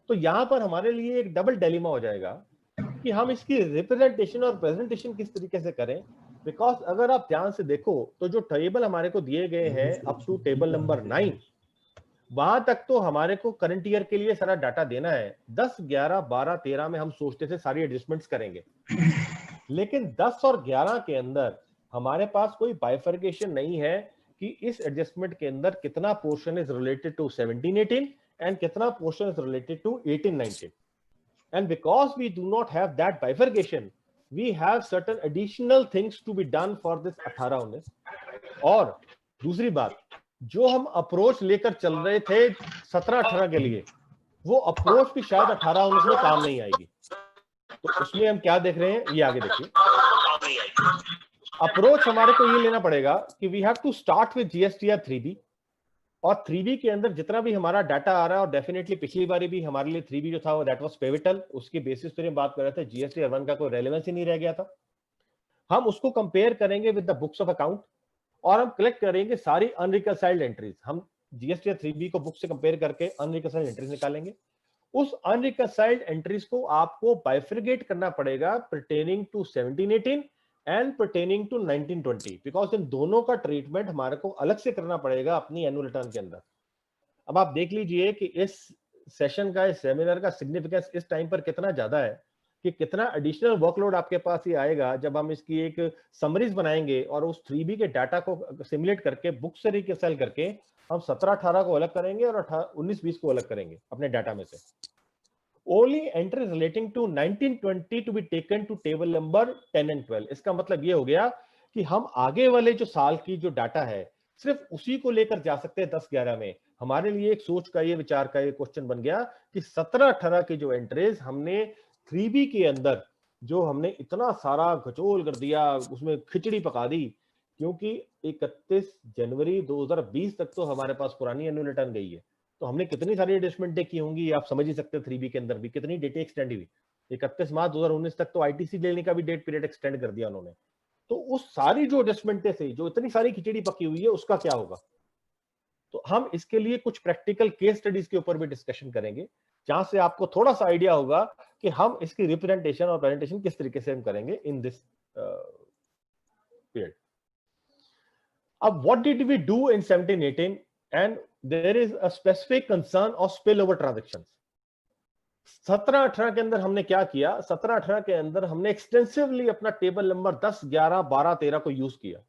तो यहां पर हमारे लिए एक डबल डिलेमा हो जाएगा कि हम इसकी रिप्रेजेंटेशन और प्रेजेंटेशन किस तरीके से करें। बिकॉज अगर आप ध्यान से देखो तो जो टेबल हमारे को दिए गए हैं अप टू टेबल नंबर 9, वहां तक तो हमारे को करंट ईयर के लिए सारा डाटा देना है। 10, 11, 12, 13 में हम सोचते थे सारी एडजस्टमेंट्स करेंगे, लेकिन 10 और 11 के अंदर हमारे पास कोई बाइफर्केशन नहीं है कि इस एडजस्टमेंट के अंदर कितना portion is related to 17-18 and कितना portion is related to 18-19। And because we do not have that bifurcation, we have certain additional things to be done for this 18-19। और दूसरी बात, जो हम अप्रोच लेकर चल रहे थे 17-18 के लिए, वो अप्रोच भी शायद 18-19 में काम नहीं आएगी। तो उसमें हम क्या देख रहे हैं, ये आगे देखिए। अप्रोच हमारे को ये लेना पड़ेगा कि we have to start with GSTR 3B, और 3B के अंदर जितना भी हमारा डाटा आ रहा है, और डेफिनेटली पिछली बारी भी हमारे लिए 3B जो था वो दैट वाज पिवटल, उसकी बेसिस पर हम बात कर रहे थे। जीएसटीआर 1 का कोई रेलेवेंस ही नहीं रह गया था। हम उसको कंपेयर करेंगे with the books of account, और हम कलेक्ट करेंगे सारी अनरिकंसाइल्ड एंट्रीज। हम जीएसटीआर 3B को बुक से कंपेयर करके अनरिकंसाइल्ड एंट्रीज निकालेंगे, उस अनरिकंसाइल्ड एंट्रीज को आपको बाइफ्रिकेट करना पड़ेगा pertaining to 1718 and pertaining to 1920, because in दोनों का ट्रीटमेंट हमारे को अलग से करना पड़ेगा अपनी एनुअल रिटर्न के अंदर। अब आप देख लीजिए कि इस सेशन का, इस सेमिनार का सिग्निफिकेंस इस टाइम पर कितना ज्यादा है कि कितना एडिशनल वर्कलोड आपके पास ये आएगा जब हम इसकी एक समरीज बनाएंगे और उस 3B के डाटा को सिमुलेट करके बुक से रिकंसाइल करके हम 17-18 को अलग करेंगे और 19-20 को अलग करेंगे अपने डाटा में से। Only entries relating to 1920 to be taken to table number 10 and 12। इसका मतलब ये हो गया कि हम आगे वाले जो साल की जो डाटा है सिर्फ उसी को लेकर जा सकते हैं 10-11 में। हमारे लिए एक सोच का, ये विचार का ये क्वेश्चन बन गया कि 17-18 की जो एंट्रीज हमने 3B के अंदर जो हमने इतना सारा घचोल कर दिया, उसमें खिचड़ी पका दी, क्योंकि 31 जनवरी 2020 तक तो हमारे पास पुरानी एनुअल रिटर्न गई है, तो हमने कितनी सारी एडजस्टमेंट की होंगी आप समझ ही सकते हैं। 3B के अंदर भी कितनी डेट एक्सटेंड हुई। 31 मार्च 2019 तक तो आईटीसी लेने का भी डेट पीरियड एक्सटेंड कर दिया उन्होंने। तो उस सारी जो एडजस्टमेंटें थी, जो इतनी सारी खिचड़ी पकी हुई है, उसका क्या होगा? तो हम इसके लिए कुछ प्रैक्टिकल केस स्टडीज के ऊपर भी डिस्कशन करेंगे, जहां से आपको थोड़ा सा आइडिया होगा कि हम इसकी रिप्रेजेंटेशन और प्रेजेंटेशन किस तरीके से हम करेंगे इन दिस पीरियड। अब what did we do in 17-18 and there is a specific concern of spill over transactions. 17-18 के अंदर हमने क्या किया? 17-18 के अंदर हमने एक्सटेंसिवली अपना टेबल नंबर 10, 11, 12, 13 को यूज किया।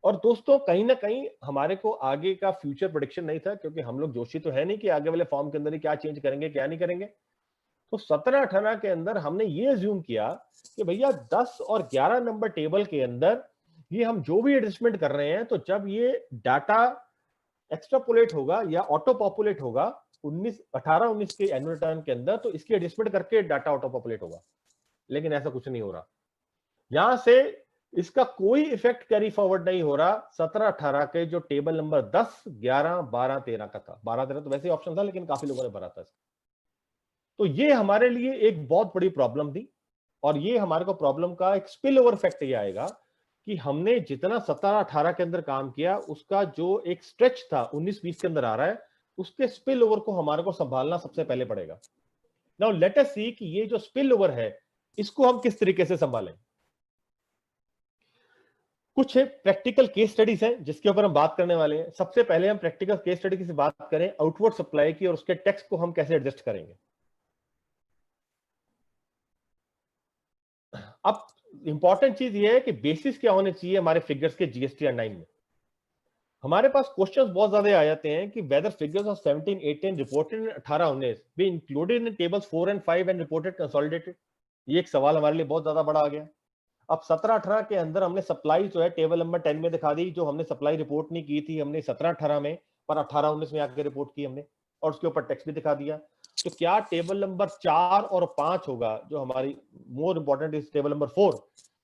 और दोस्तों कहीं ना कहीं हमारे को आगे का फ्यूचर प्रेडिक्शन नहीं था, क्योंकि हम लोग जोशी तो है नहीं कि आगे वाले फॉर्म के अंदर ही क्या चेंज करेंगे क्या नहीं करेंगे। तो 17-18 के अंदर हमने ये अज्यूम किया कि भैया 10 और 11 नंबर टेबल के अंदर ये हम जो भी एडजस्टमेंट कर रहे हैं, तो जब ये डाटा एक्स्ट्रापोलेट होगा या ऑटो पॉपुलेट होगा 18-19 के एनुअल रिटर्न के अंदर, तो इसकी एडजस्टमेंट करके डाटा ऑटो पॉपुलेट होगा। लेकिन ऐसा कुछ नहीं हो रहा। यहां से इसका कोई इफेक्ट कैरी फॉरवर्ड नहीं हो रहा 17-18 के जो टेबल नंबर 10, 11, 12, 13 का था। 12-13 तो वैसे ही ऑप्शन था, लेकिन काफी लोगों ने भरा था। तो ये हमारे लिए एक बहुत बड़ी प्रॉब्लम थी, और ये हमारे को प्रॉब्लम का एक स्पिल ओवर इफेक्ट ये आएगा कि हमने जितना 17-18 के अंदर काम किया, उसका जो एक स्ट्रेच था 19-20 के अंदर आ रहा है, उसके स्पिल ओवर को हमारे को संभालना सबसे पहले पड़ेगा। नाउ लेट अस सी कि ये जो स्पिल ओवर है, इसको हम किस तरीके से संभालें। कुछ प्रैक्टिकल केस स्टडीज हैं जिसके ऊपर हम बात करने वाले हैं। सबसे पहले हम प्रैक्टिकल केस स्टडी की बात करें आउटवर्ड सप्लाई की, और उसके टेक्स्ट को हम कैसे एडजस्ट करेंगे। अब इंपॉर्टेंट चीज ये है कि बेसिस क्या होने चाहिए हमारे फिगर्स के जीएसटी 9 में। हमारे पास क्वेश्चंस बहुत ज्यादा आ जाते हैं कि whether figures of 17-18 reported in 18-19 be included in tables 4 and 5 and reported consolidated. ये एक सवाल हमारे लिए बहुत ज्यादा बड़ा आ गया। अब 17-18 के अंदर हमने सप्लाई जो है टेबल नंबर 10 में दिखा दी, जो हमने सप्लाई रिपोर्ट नहीं की थी हमने 17-18 में, पर 18-19 में आकर रिपोर्ट की हमने, और उसके ऊपर टेक्स्ट भी दिखा दिया। तो क्या टेबल नंबर 4 और 5 होगा, जो हमारी more important is table number 4,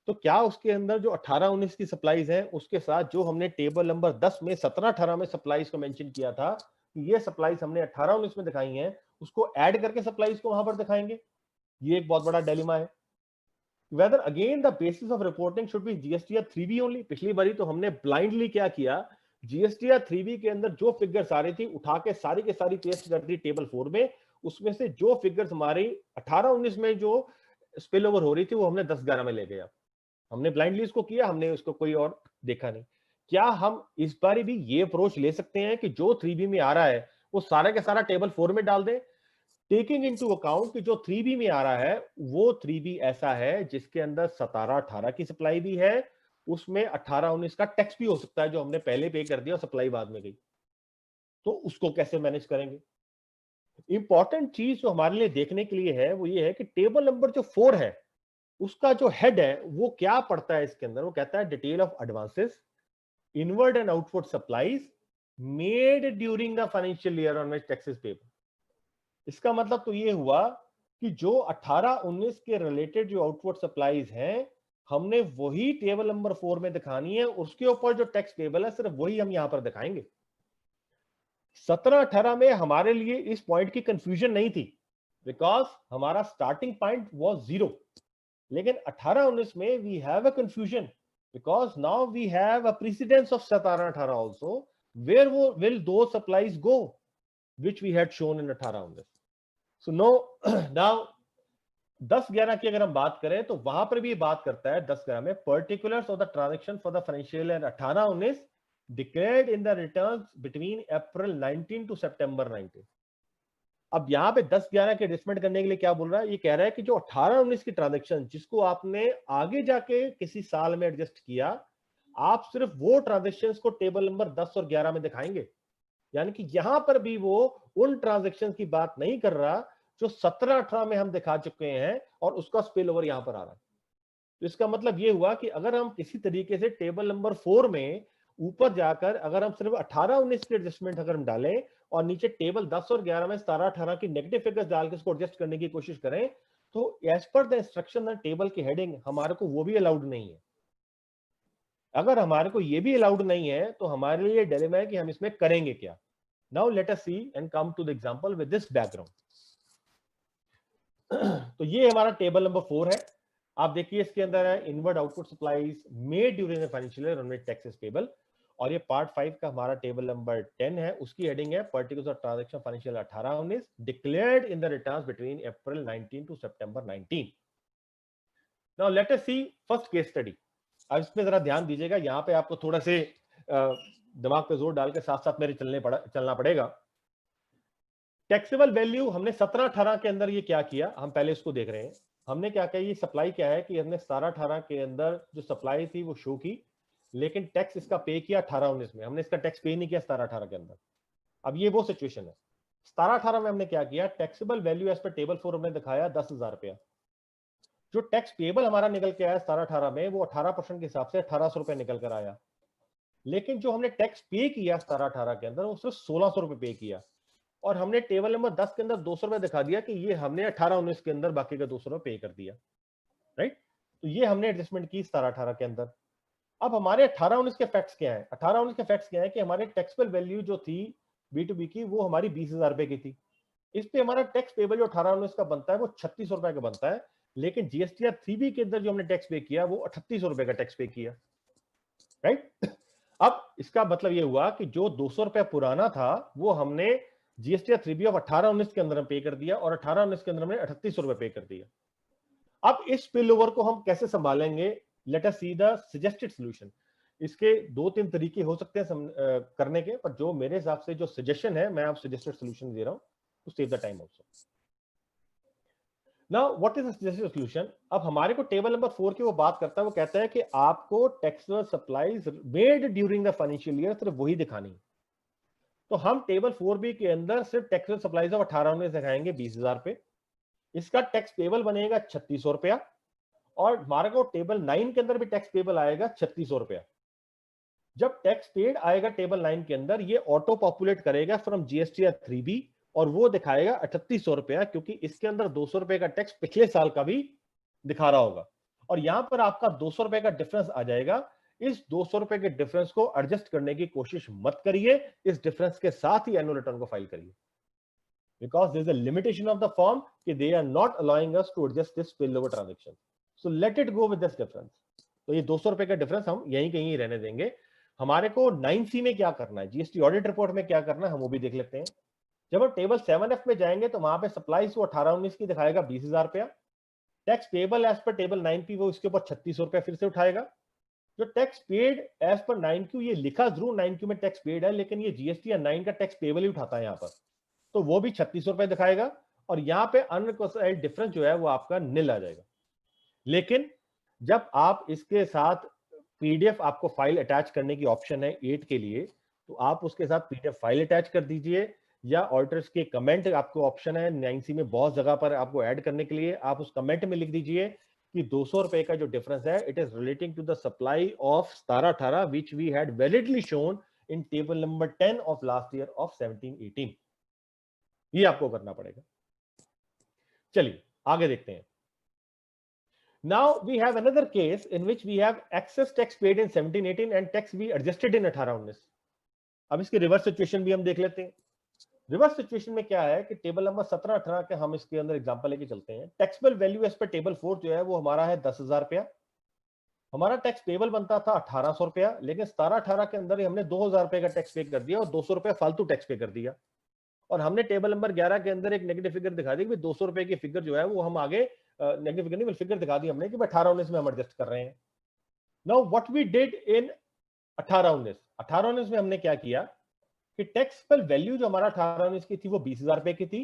तो क्या उसके अंदर जो 18-19 की सप्लाईज है उसके साथ जो हमने टेबल नंबर 10 में 17-18 में सप्लाईज को मेंशन किया था, ये सप्लाईज हमने 18-19 में दिखाई हैं, उसको ऐड करके सप्लाईज को वहां पर दिखाएंगे? ये एक बहुत बड़ा डिलेमा है। Whether again the basis of reporting should be GSTR 3B only। पिछली बारी तो हमने ब्लाइंडली क्या किया, GSTR 3B के अंदर जो फिगर्स आ रही थी उठा के सारी के सारी पेस्ट कर दी टेबल 4 में। उसमें से जो फिगर्स हमारी 18-19 में जो स्पिल ओवर हो रही थी वो हमने 10-11 में ले गया। हमने ब्लाइंडली इसको किया, हमने उसको कोई और देखा नहीं। क्या हम इस बारी भी ये अप्रोच ले सकते हैं कि जो 3B में आ रहा है वो सारा के सारा टेबल 4 में डाल दें, टेकिंग इनटू अकाउंट कि जो 3B में आ रहा है वो 3B ऐसा है जिसके अंदर 17-18 की सप्लाई भी है, उसमें 18-19 का टैक्स भी हो सकता है जो हमने पहले पे कर दिया और सप्लाई बाद में गई, तो उसको कैसे मैनेज करेंगे? इंपॉर्टेंट चीज जो हमारे लिए देखने के लिए है वो ये है कि टेबल नंबर जो 4 है उसका जो हेड है वो क्या पढ़ता है इसके अंदर। वो कहता है detail of advances, inward and outward supplies made during the financial year on which taxes payable. इसका मतलब तो ये हुआ कि जो 18-19 के रिलेटेड जो आउटवर्ड सप्लाईज हैं हमने वही टेबल नंबर 4 में दिखानी है, उसके ऊपर जो टैक्स पेबल है सिर्फ वही हम यहां पर दिखाएंगे। 17-18 में हमारे लिए इस पॉइंट की कंफ्यूजन नहीं थी, बिकॉज हमारा स्टार्टिंग पॉइंट वाज 0। लेकिन 18-19 में we have a confusion because now we have a precedence of 17-18 also, where वो will those supplies go which we had shown in 18-19। So no now 10-11 की अगर हम बात करें तो वहां पर भी बात करता है 10-11 में particulars of the transaction for the financial year 18-19 declared in the returns between April 19 to September 19। अब यहाँ पे 10-11 के एडजस्टमेंट करने के लिए क्या बोल रहा है, ये कह रहा है कि जो 18-19 की ट्रांजेक्शन जिसको आपने आगे जाके किसी साल में एडजस्ट किया, आप सिर्फ वो ट्रांजेक्शंस को टेबल नंबर 10 और 11 में दिखाएंगे। यानी कि यहां पर भी वो उन ट्रांजेक्शन की बात नहीं कर रहा जो 17-18 में हम दिखा चुके हैं और उसका स्पिल ओवर यहां पर आ रहा है। तो इसका मतलब ये हुआ कि अगर हम किसी तरीके से टेबल नंबर 4 में ऊपर जाकर अगर हम सिर्फ 18-19 की एडजस्टमेंट अगर हम डालें और नीचे टेबल 10 और 11 में 17-18 की नेगेटिव फिगर्स डाल के इसको एडजस्ट करने की कोशिश करें, तो as per the instruction table की हेडिंग हमारे को वो भी अलाउड नहीं है। अगर हमारे को ये भी अलाउड नहीं है तो हमारे लिए डिलेमा है कि हम इसमें करेंगे क्या। Now let us see and come to the example with this background. तो ये हमारा टेबल नंबर 4 है। आप देखिए इसके अंदर है inward output supplies made during the financial year on taxes payable, और ये पार्ट 5 का हमारा टेबल नंबर 10 है, उसकी हेडिंग है particular transaction financial 18-19 declared in the returns between April 19 to September 19। Now let us see first case study. अब इसमें जरा ध्यान दीजिएगा, यहाँ पे आपको थोड़ा से दिमाग पे जोर डाल के साथ साथ मेरे चलना पड़ेगा। टैक्सेबल वैल्यू हमने 17-18 के अंदर ये क्या किया, हम पहले इसको देख रहे हैं। हमने क्या किया, ये सप्लाई क्या है कि हमने 17-18 के अंदर जो सप्लाई थी वो शो की, लेकिन टैक्स इसका पे किया 18-19 में, हमने इसका टैक्स पे नहीं किया 17-18 के अंदर। अब ये वो सिचुएशन है। 17-18 में हमने क्या किया, taxable value as per table 4 हमने दिखाया 10,000 रुपया। जो टैक्स पेबल हमारा निकल के आया 17-18 में वो 18% के हिसाब से 1800 रुपए निकल कर आया, लेकिन जो हमने टैक्स पे किया 17-18 के अंदर वो सिर्फ 1600 रुपए पे किया, और हमने टेबल नंबर 10 के अंदर 200 रुपए दिखा दिया कि ये हमने 18-19 के अंदर बाकी का 200 रुपए पे कर दिया। राइट, तो ये हमने एडजस्टमेंट की 17-18 के अंदर। अब हमारे 18-19 के फैक्ट्स क्या है, 18-19 के फैक्ट्स क्या है कि हमारे टैक्सेबल वैल्यू जो थी B2B की वो हमारी 20,000 रुपए की थी। इस पे हमारा टैक्स पेबल जो 18-19 का बनता है वो 3600 रुपए का बनता है, लेकिन GSTR 3B के अंदर जो हमने टैक्स पे किया वो 3800 रुपए का टैक्स पे किया। राइट, अब इसका मतलब ये हुआ कि जो 200 रुपए पुराना था वो हमने GSTR 3B ऑफ 18-19 के अंदर पे कर दिया, और 18-19 के अंदर हमने 3800 रुपए पे कर दिया। अब इस स्पिल ओवर को हम कैसे संभालेंगे, late us see the suggested solution. इसके 2-3 तरीके हो सकते हैं करने के, पर जो मेरे हिसाब से जो सजेशन है मैं आप सजेस्टेड सॉल्यूशन दे रहा हूं to save the time also. Now what is the suggested solution. अब हमारे को टेबल नंबर 4 की वो बात करता है, वो कहता है कि आपको taxable supplies made during the financial year सिर्फ वही दिखानी। तो हम टेबल 4B के अंदर सिर्फ टैक्सेबल सप्लाईज ऑफ 18-19 दिखाएंगे 20,000 पे, इसका टैक्स पेबल बनेगा 3600 रुपया, और हमारे को टेबल 9 के अंदर भी टैक्स पेबल आएगा 3600 रुपया। जब टैक्स पेड आएगा टेबल 9 के अंदर, ये ऑटो पॉपुलेट करेगा फ्रॉम GSTR 3B और वो दिखाएगा 3800 रुपया, क्योंकि इसके अंदर 200 रुपए का टैक्स पिछले साल का भी दिखा रहा होगा, और यहां पर आपका 200 रुपए का डिफरेंस आ जाएगा। इस 200 रुपए के डिफरेंस को एडजस्ट करने की कोशिश मत करिए, इस डिफरेंस के साथ ही एनुअल रिटर्न को फाइल करिए, because there is a limitation of the form कि they are not allowing us to adjust this spillover transaction, so let it go with this difference। तो ये 200 रुपए का डिफरेंस हम यहीं कहीं रहने देंगे। हमारे को 9C में क्या करना है, GST ऑडिट रिपोर्ट में क्या करना है, हम वो भी देख लेते हैं। जब हम टेबल 7F में जाएंगे तो वहां पे सप्लाईज को 18-19 की दिखाएगा 20,000 रुपया, tax payable as per table 9P वो इसके ऊपर 3600 रुपया फिर से उठाएगा। जो tax paid as per 9Q, ये लिखा जरूर 9Q में टैक्स पेड है, लेकिन ये GST या 9 का टैक्स पेबल ही उठाता है यहाँ पर, तो वो भी 3600 रुपए दिखाएगा, और यहाँ पे अनरिकॉन्सिलाइज्ड डिफरेंस जो है वो आपका नील आ जाएगा। लेकिन जब आप इसके साथ PDF आपको फाइल अटैच करने की ऑप्शन है 8 के लिए, तो आप उसके साथ PDF फाइल अटैच कर दीजिए, या ऑडिटर्स के कमेंट आपको ऑप्शन है 9C में बहुत जगह पर आपको ऐड करने के लिए, आप उस कमेंट में लिख दीजिए कि 200 रुपए का जो डिफरेंस है it is relating to the supply of 17-18 which we had validly shown in table number 10 of last year of 17-18। ये आपको करना पड़ेगा। चलिए आगे देखते हैं। Now we have another case in which we have excess tax paid in 17-18 and tax we adjusted in 18-19। अब इसकी रिवर्स सिचुएशन भी हम देख लेते हैं। रिवर्स सिचुएशन में क्या है कि टेबल नंबर 17-18 के हम इसके अंदर एग्जांपल लेके चलते हैं। Taxable value as per table 4 जो है वो हमारा है 10,000 रुपया। हमारा टैक्स पेबल बनता था 1800 रुपया, लेकिन 17-18 के अंदर ही हमने 2,000 रुपए का टैक्स पे कर दिया और 200 रुपया फालतू टैक्स पे कर दिया, और हमने टेबल नंबर 11 के अंदर एक नेगेटिव फिगर दिखा दी कि 200 रुपए की फिगर जो है वो हम आगे नेगेटिव फिगर नहीं, फिगर दिखा दी हमने कि 18-19 में हम एडजस्ट कर रहे हैं। Now what we did in 18-19 में हमने क्या किया कि टैक्सेबल वैल्यू जो हमारा 18-19 की थी वो 20,000 रुपए की थी।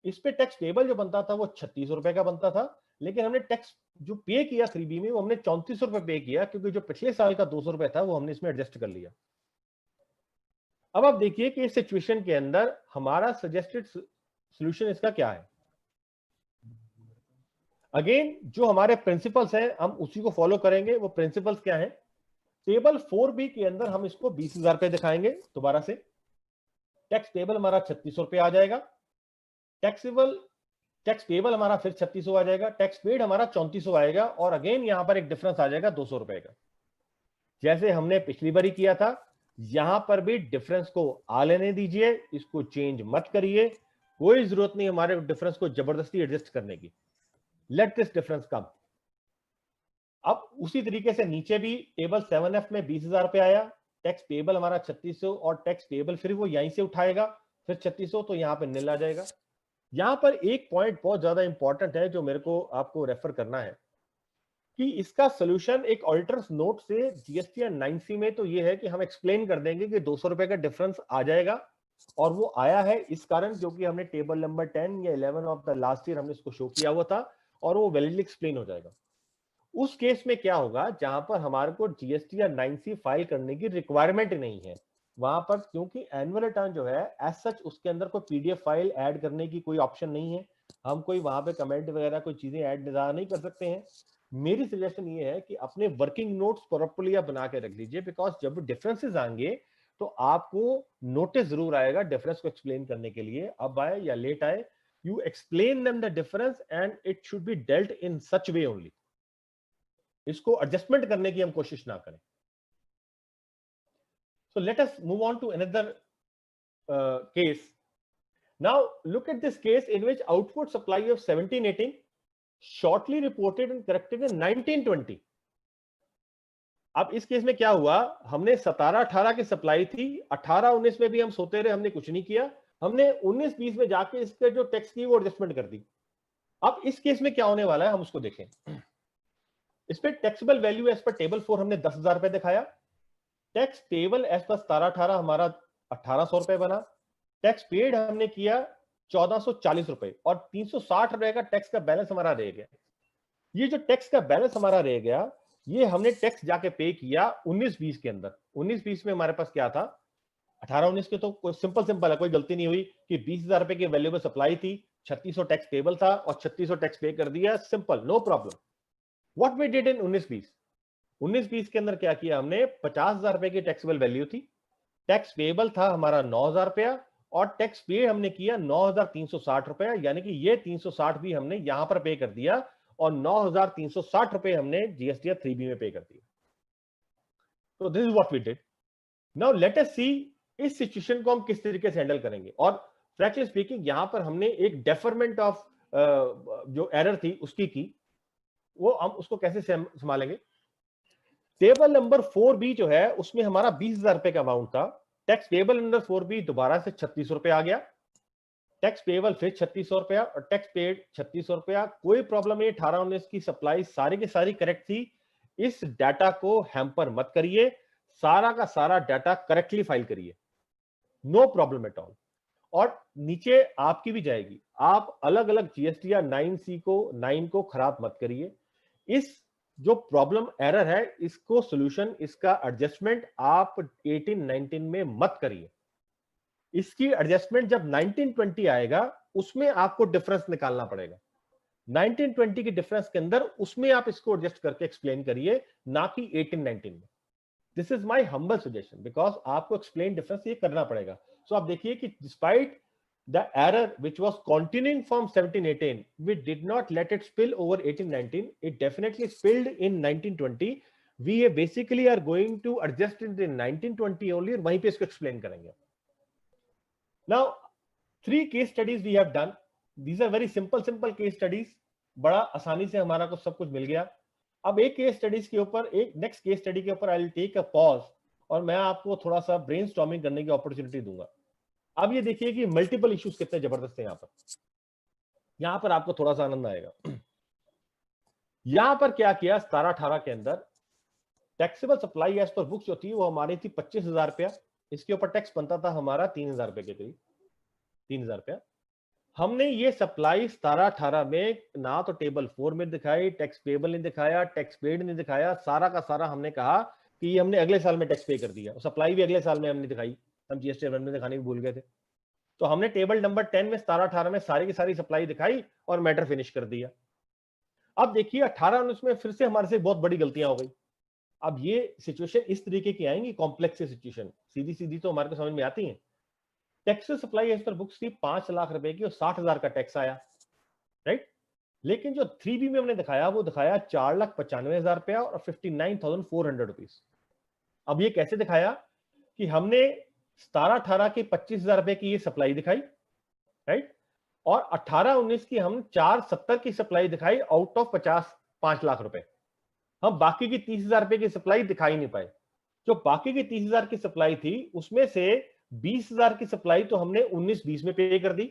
इस पे टैक्स पेबल जो बनता था वो 3600 रुपए का बनता था, लेकिन हमने टैक्स जो पे किया 3B में वो हमने 3400 रुपए पे किया, क्योंकि जो पिछले साल का 200 रुपए था वो हमने इसमें एडजस्ट कर लिया। अब आप देखिए कि इस सिचुएशन के अंदर हमारा सजेस्टेड सॉल्यूशन इसका क्या है। अगेन जो हमारे प्रिंसिपल्स हैं हम उसी को फॉलो करेंगे। वो प्रिंसिपल्स क्या है, टेबल 4B के अंदर हम इसको 20,000 रुपए दिखाएंगे दोबारा से। टैक्स पेबल हमारा 3600 रुपए आ जाएगा, टैक्स पेबल हमारा फिर 3600 आ जाएगा, टैक्स पेड हमारा 3400 आएगा, और अगेन यहां पर एक डिफरेंस आ जाएगा 200 रुपए का, जैसे हमने पिछली बार किया था। यहां पर भी डिफरेंस को आ लेने दीजिए, इसको चेंज मत करिए, कोई जरूरत नहीं हमारे डिफरेंस को जबरदस्ती एडजस्ट करने की। लेट दिस डिफरेंस कम। अब उसी तरीके से नीचे भी टेबल 7F में 20,000 रुपए आया, टैक्स पेबल हमारा 3600, और टैक्स पेबल फिर वो यहीं से उठाएगा फिर 3600, तो यहां पर निल आ जाएगा। यहां पर एक पॉइंट बहुत ज्यादा इंपॉर्टेंट है जो मेरे को आपको रेफर करना है कि इसका सोल्यूशन एक ऑडिटर्स नोट से जीएसटी या 9C में तो ये है कि हम एक्सप्लेन कर देंगे कि 200 रुपए का डिफरेंस आ जाएगा, और वो आया है इस कारण क्योंकि हमने टेबल नंबर 10 या 11 ऑफ द लास्ट ईयर हमने इसको शो किया हुआ था, और वो वैलिडली एक्सप्लेन हो जाएगा। उस केस में क्या होगा जहां पर हमारे को जीएसटी या 9C फाइल करने की रिक्वायरमेंट नहीं है, वहां पर क्योंकि एनुअल रिटर्न जो है एज सच उसके अंदर कोई पीडीएफ फाइल ऐड करने की कोई ऑप्शन नहीं है, हम कोई वहां पे कमेंट वगैरह कोई चीजें ऐड नहीं कर सकते हैं। मेरी सजेशन ये है कि अपने वर्किंग नोट्स प्रॉपर्ली आप बना के रख लीजिए, बिकॉज जब डिफरेंसेस आएंगे तो आपको नोटिस जरूर आएगा डिफरेंस को एक्सप्लेन करने के लिए, अब आए या लेट आए, you explain them the difference and it should be dealt in such way only. इसको एडजस्टमेंट करने की हम कोशिश ना करें। So let us move on to another case. Now look at this case in which output supply of 17-18 shortly reported and corrected in 19-20. अब इस केस में क्या हुआ, हमने 17-18 की सप्लाई थी, 18-19 में भी हम सोते रहे, हमने कुछ नहीं किया, हमने 19-20 में जाके इसके जो टैक्स की वो एडजस्टमेंट कर दी। अब इस केस में क्या होने वाला है हम उसको देखें। इस पे taxable value as per table 4 हमने 10,000 रुपए दिखाया, टैक्स पेबल एज पर 17-18 हमारा 1800 रुपए बना, टैक्स पेड हमने किया 1440 रुपए, और 360 रुपए का टैक्स का बैलेंस हमारा रह गया। ये जो टैक्स का बैलेंस हमारा रह गया ये हमने टैक्स जाके पे किया 19-20 के अंदर। 19-20 में हमारे पास क्या था, 18-19 के तो कोई सिंपल है, कोई गलती नहीं हुई कि 20,000 रुपए की वैल्यूएबल सप्लाई थी, 3600 टैक्स पेबल था और 3600 टैक्स पे कर दिया, simple, no problem. What we did in 19-20 के अंदर क्या किया हमने, 50,000 रुपए की टैक्सेबल वैल्यू थी, टैक्स पेबल था हमारा 9,000 रुपया, और टैक्स पे हमने किया 9,360 रुपया, यानी कि ये 360 भी हमने यहां पर पे कर दिया, और 9,360 रुपए हमने जीएसटी 3B में पे कर दिया। तो this is what we did. Now let us see इस सिचुएशन को हम किस तरीके से हैंडल करेंगे। और फ्रैंकली स्पीकिंग यहां पर हमने एक डेफरमेंट ऑफ जो एरर थी उसकी की, वो हम उसको कैसे संभालेंगे। टेबल नंबर 4B जो है उसमें हमारा 20,000 रुपए का अमाउंट था, टैक्स पेबल अंडर 4B दोबारा से 3600 रुपए आ गया, टैक्स पेबल फिर 3600 रुपया और टैक्स पेड 3600 रुपया, कोई प्रॉब्लम नहीं। 18-19 की सप्लाई सारी की सारी करेक्ट थी, इस डाटा को हैम्पर मत करिए, सारा का सारा डाटा करेक्टली फाइल करिए, नो प्रॉब्लम एट ऑल। और नीचे आपकी भी जाएगी, आप अलग अलग जीएसटी या 9 को खराब मत करिए। इस जो प्रॉब्लम एरर है इसको सॉल्यूशन, इसका एडजस्टमेंट आप 18-19 में मत करिए, इसकी एडजस्टमेंट जब 19-20 आएगा उसमें आपको डिफरेंस निकालना पड़ेगा। 19-20 की डिफरेंस के अंदर उसमें आप इसको एडजस्ट करके एक्सप्लेन करिए, ना कि 18-19 में। This is my humble suggestion, because आपको एक्सप्लेन डिफरेंस ये करना पड़ेगा। सो आप देखिए कि despite the error which was continuing from 17-18, we did not let it spill over 18-19, it definitely spilled in 19-20. We basically are going to adjust it in 19-20 only, और वहीं पे इसको एक्सप्लेन करेंगे। Now 3 case studies we have done, these are very simple case studies, बड़ा आसानी से हमारा को सब कुछ मिल गया। अब एक केस स्टडीज के ऊपर, एक नेक्स्ट केस स्टडी के ऊपर I will take a pause, और मैं आपको थोड़ा सा ब्रेनस्टॉर्मिंग करने की अपॉर्चुनिटी दूंगा। अब ये देखिए कि मल्टीपल इश्यूज कितने जबरदस्त है यहां पर आपको थोड़ा सा आनंद आएगा। यहां पर क्या किया 17-18 के अंदर taxable supply as per books जो थी वो हमारी थी 25,000 रुपया, इसके ऊपर टैक्स बनता था हमारा 3,000 रुपए के करीब, 3,000 रुपया। हमने ये सप्लाई 17-18 में ना तो टेबल 4 में दिखाई, टैक्स पेबल नहीं दिखाया, टैक्स पेड नहीं दिखाया, सारा का सारा हमने कहा कि ये हमने अगले साल में टैक्स पे कर दिया, सप्लाई भी अगले साल में हमने दिखाई, हम जीएसटी में दिखाने भी भूल गए थे। तो हमने टेबल नंबर 10 में 17-18 में सारी की सारी सप्लाई दिखाई और मैटर फिनिश कर दिया। अब देखिए 18-19 में फिर से हमारे से बहुत बड़ी गलतियां हो गई। अब ये सिचुएशन इस तरीके की आएंगी, कॉम्प्लेक्स सिचुएशन, सीधी सीधी तो हमारे को समझ में आती है। Tax supply as per books थी 5 लाख रुपए की और 60,000 का टैक्स आया, राइट। लेकिन जो 3B में हमने दिखाया वो दिखाया 4,95,000 रुपया और 59,400 रुपीज। अब ये कैसे दिखाया कि हमने 17-18 की 25,000 रुपए की ये सप्लाई दिखाई, राइट, और 18-19 की हम 470 की सप्लाई दिखाई आउट ऑफ 5 लाख रुपए। हम बाकी की 30,000 रुपए की सप्लाई दिखाई नहीं पाए। जो बाकी की 30,000 की सप्लाई थी उसमें से 20,000 की सप्लाई तो हमने 19-20 में पे कर दी,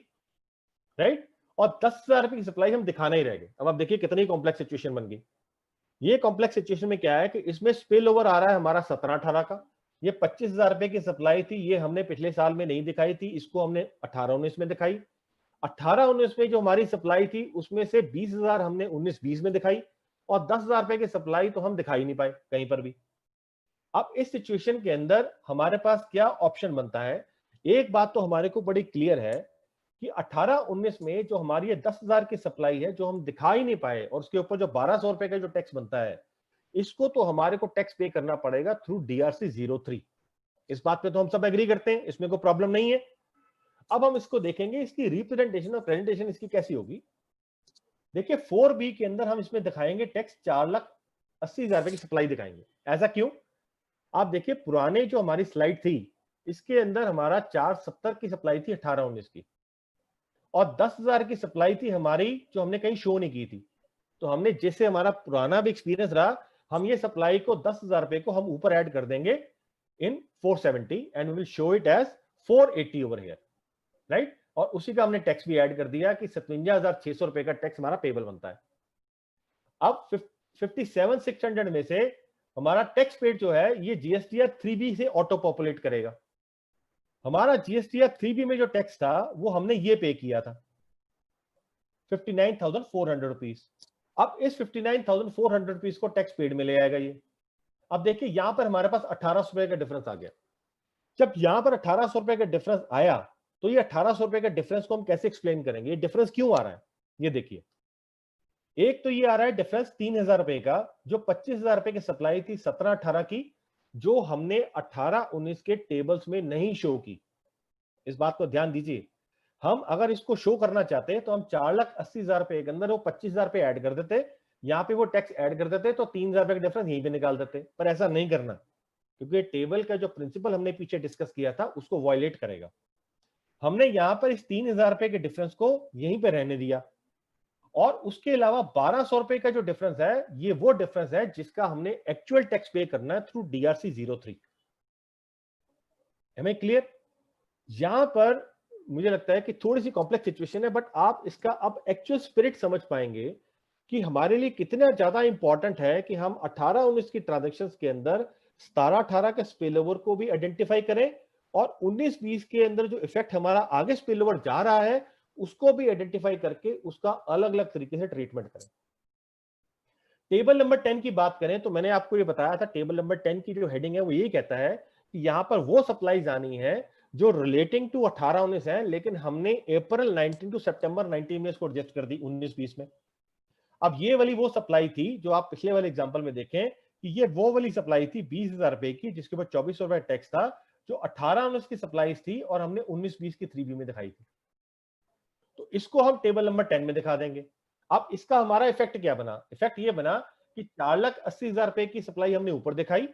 राइट, और 10,000 रुपए की सप्लाई हम दिखाना ही रह गए। अब आप देखिए कितनी कॉम्प्लेक्स सिचुएशन बन गई। ये कॉम्प्लेक्स सिचुएशन में क्या है कि इसमें स्पिल ओवर आ रहा है हमारा 17-18 का। ये 25,000 रुपए की सप्लाई थी, ये हमने पिछले साल में नहीं दिखाई थी, इसको हमने 18-19 में दिखाई। 18-19 में जो हमारी सप्लाई थी उसमें से 20,000 हमने 19-20 में दिखाई और 10,000 रुपए की सप्लाई तो हम दिखा ही नहीं पाए कहीं पर भी। अब इस सिचुएशन के अंदर हमारे पास क्या ऑप्शन बनता है? एक बात तो हमारे को बड़ी क्लियर है कि 18-19 में जो हमारी ये 10,000 की सप्लाई है जो हम दिखा ही नहीं पाए और उसके ऊपर जो 1,200 रुपए का जो टैक्स बनता है, इसको तो हमारे को टैक्स पे करना पड़ेगा थ्रू DRC 03। इस बात पे तो हम सब एग्री करते हैं, इसमें कोई प्रॉब्लम नहीं है। अब हम इसको देखेंगे, इसकी रिप्रेजेंटेशन और प्रेजेंटेशन इसकी कैसी होगी। देखिए 4B के अंदर हम इसमें दिखाएंगे टैक्स 4,80,000 रुपए की सप्लाई दिखाएंगे। ऐसा क्यों? आप देखिए पुराने जो हमारी स्लाइड थी इसके अंदर हमारा 470 की सप्लाई थी 18-19 की और 10,000 की सप्लाई थी हमारी जो हमने कहीं शो नहीं की थी। तो हमने जैसे हमारा पुराना भी एक्सपीरियंस रहा, हम ये सप्लाई को 10,000 रुपए को हम ऊपर ऐड कर देंगे in 470 and we will show it as 480 over here, right. और उसी का हमने टैक्स भी ऐड कर दिया कि 57,600 रुपए का टैक्स हमारा पेबल बनता है। अब 57,600 में से हमारा टैक्स पेड जो है ये GSTR 3B से ऑटो पॉपुलेट करेगा। हमारा GSTR 3B में जो टैक्स था वो हमने ये पे किया था 59,400 रुपीज। अब इस 59,400 रुपीज को टैक्स पेड में ले आएगा ये। अब देखिए यहां पर हमारे पास 1,800 रुपए का डिफरेंस आ गया। जब यहां पर 1,800 रुपए का डिफरेंस आया तो ये 1,800 रुपए का डिफरेंस को हम कैसे एक्सप्लेन करेंगे? ये डिफरेंस क्यों आ रहा है ये देखिए। एक तो ये आ रहा है डिफरेंस 3,000 रुपए का, जो 25,000 रुपए की सप्लाई थी 17-18 की, जो हमने 18-19 के टेबल्स में नहीं शो की। इस बात को ध्यान दीजिए, हम अगर इसको शो करना चाहते हैं तो हम 4,80,000 रुपए के अंदर वो 25,000 रुपए ऐड कर देते, यहाँ पे वो टैक्स ऐड कर देते तो 3,000 रुपए का डिफरेंस यहीं पे निकाल देते। पर ऐसा नहीं करना, क्योंकि टेबल का जो प्रिंसिपल हमने पीछे डिस्कस किया था उसको वायलेट करेगा। हमने यहाँ पर इस 3,000 रुपए के डिफरेंस को यहीं पे रहने दिया और उसके अलावा 1,200 रुपए का जो डिफरेंस है ये वो डिफरेंस है जिसका हमने एक्चुअल टैक्स पे करना है थ्रू DRC 03। हमें क्लियर? यहां पर मुझे लगता है कि थोड़ी सी कॉम्प्लेक्स सिचुएशन है, बट आप इसका अब एक्चुअल स्पिरिट समझ पाएंगे कि हमारे लिए कितना ज्यादा इंपॉर्टेंट है कि हम 18-19 की ट्रांजैक्शंस के अंदर 17-18 के स्पिल ओवर को भी आइडेंटिफाई करें और 19-20 के अंदर जो इफेक्ट हमारा आगे स्पिल ओवर जा रहा है उसको भी आइडेंटिफाई करके उसका अलग अलग तरीके से ट्रीटमेंट करें। टेबल नंबर 10 की बात करें तो मैंने आपको ये बताया था, टेबल नंबर 10 की जो हेडिंग है वो यही कहता है कि यहां पर वो सप्लाईज आनी है जो रिलेटिंग टू 18-19 है, लेकिन हमने अप्रैल 19 टू सितंबर 19 में इसको एडजस्ट कर दी 19-20 में। अब ये वाली वो सप्लाई थी जो आप पिछले वाले एग्जांपल में देखें कि ये वो वाली सप्लाई थी 20,000 रुपए की जिसके ऊपर 2400 रुपए टैक्स था, जो 18-19 की सप्लाई थी और हमने 19-20 की 3B में दिखाई थी। तो इसको हम टेबल नंबर 10 में दिखा देंगे। अब इसका हमारा इफेक्ट क्या बना? इफेक्ट ये बना कि 4,80,000 रुपए की सप्लाई हमने ऊपर दिखाई,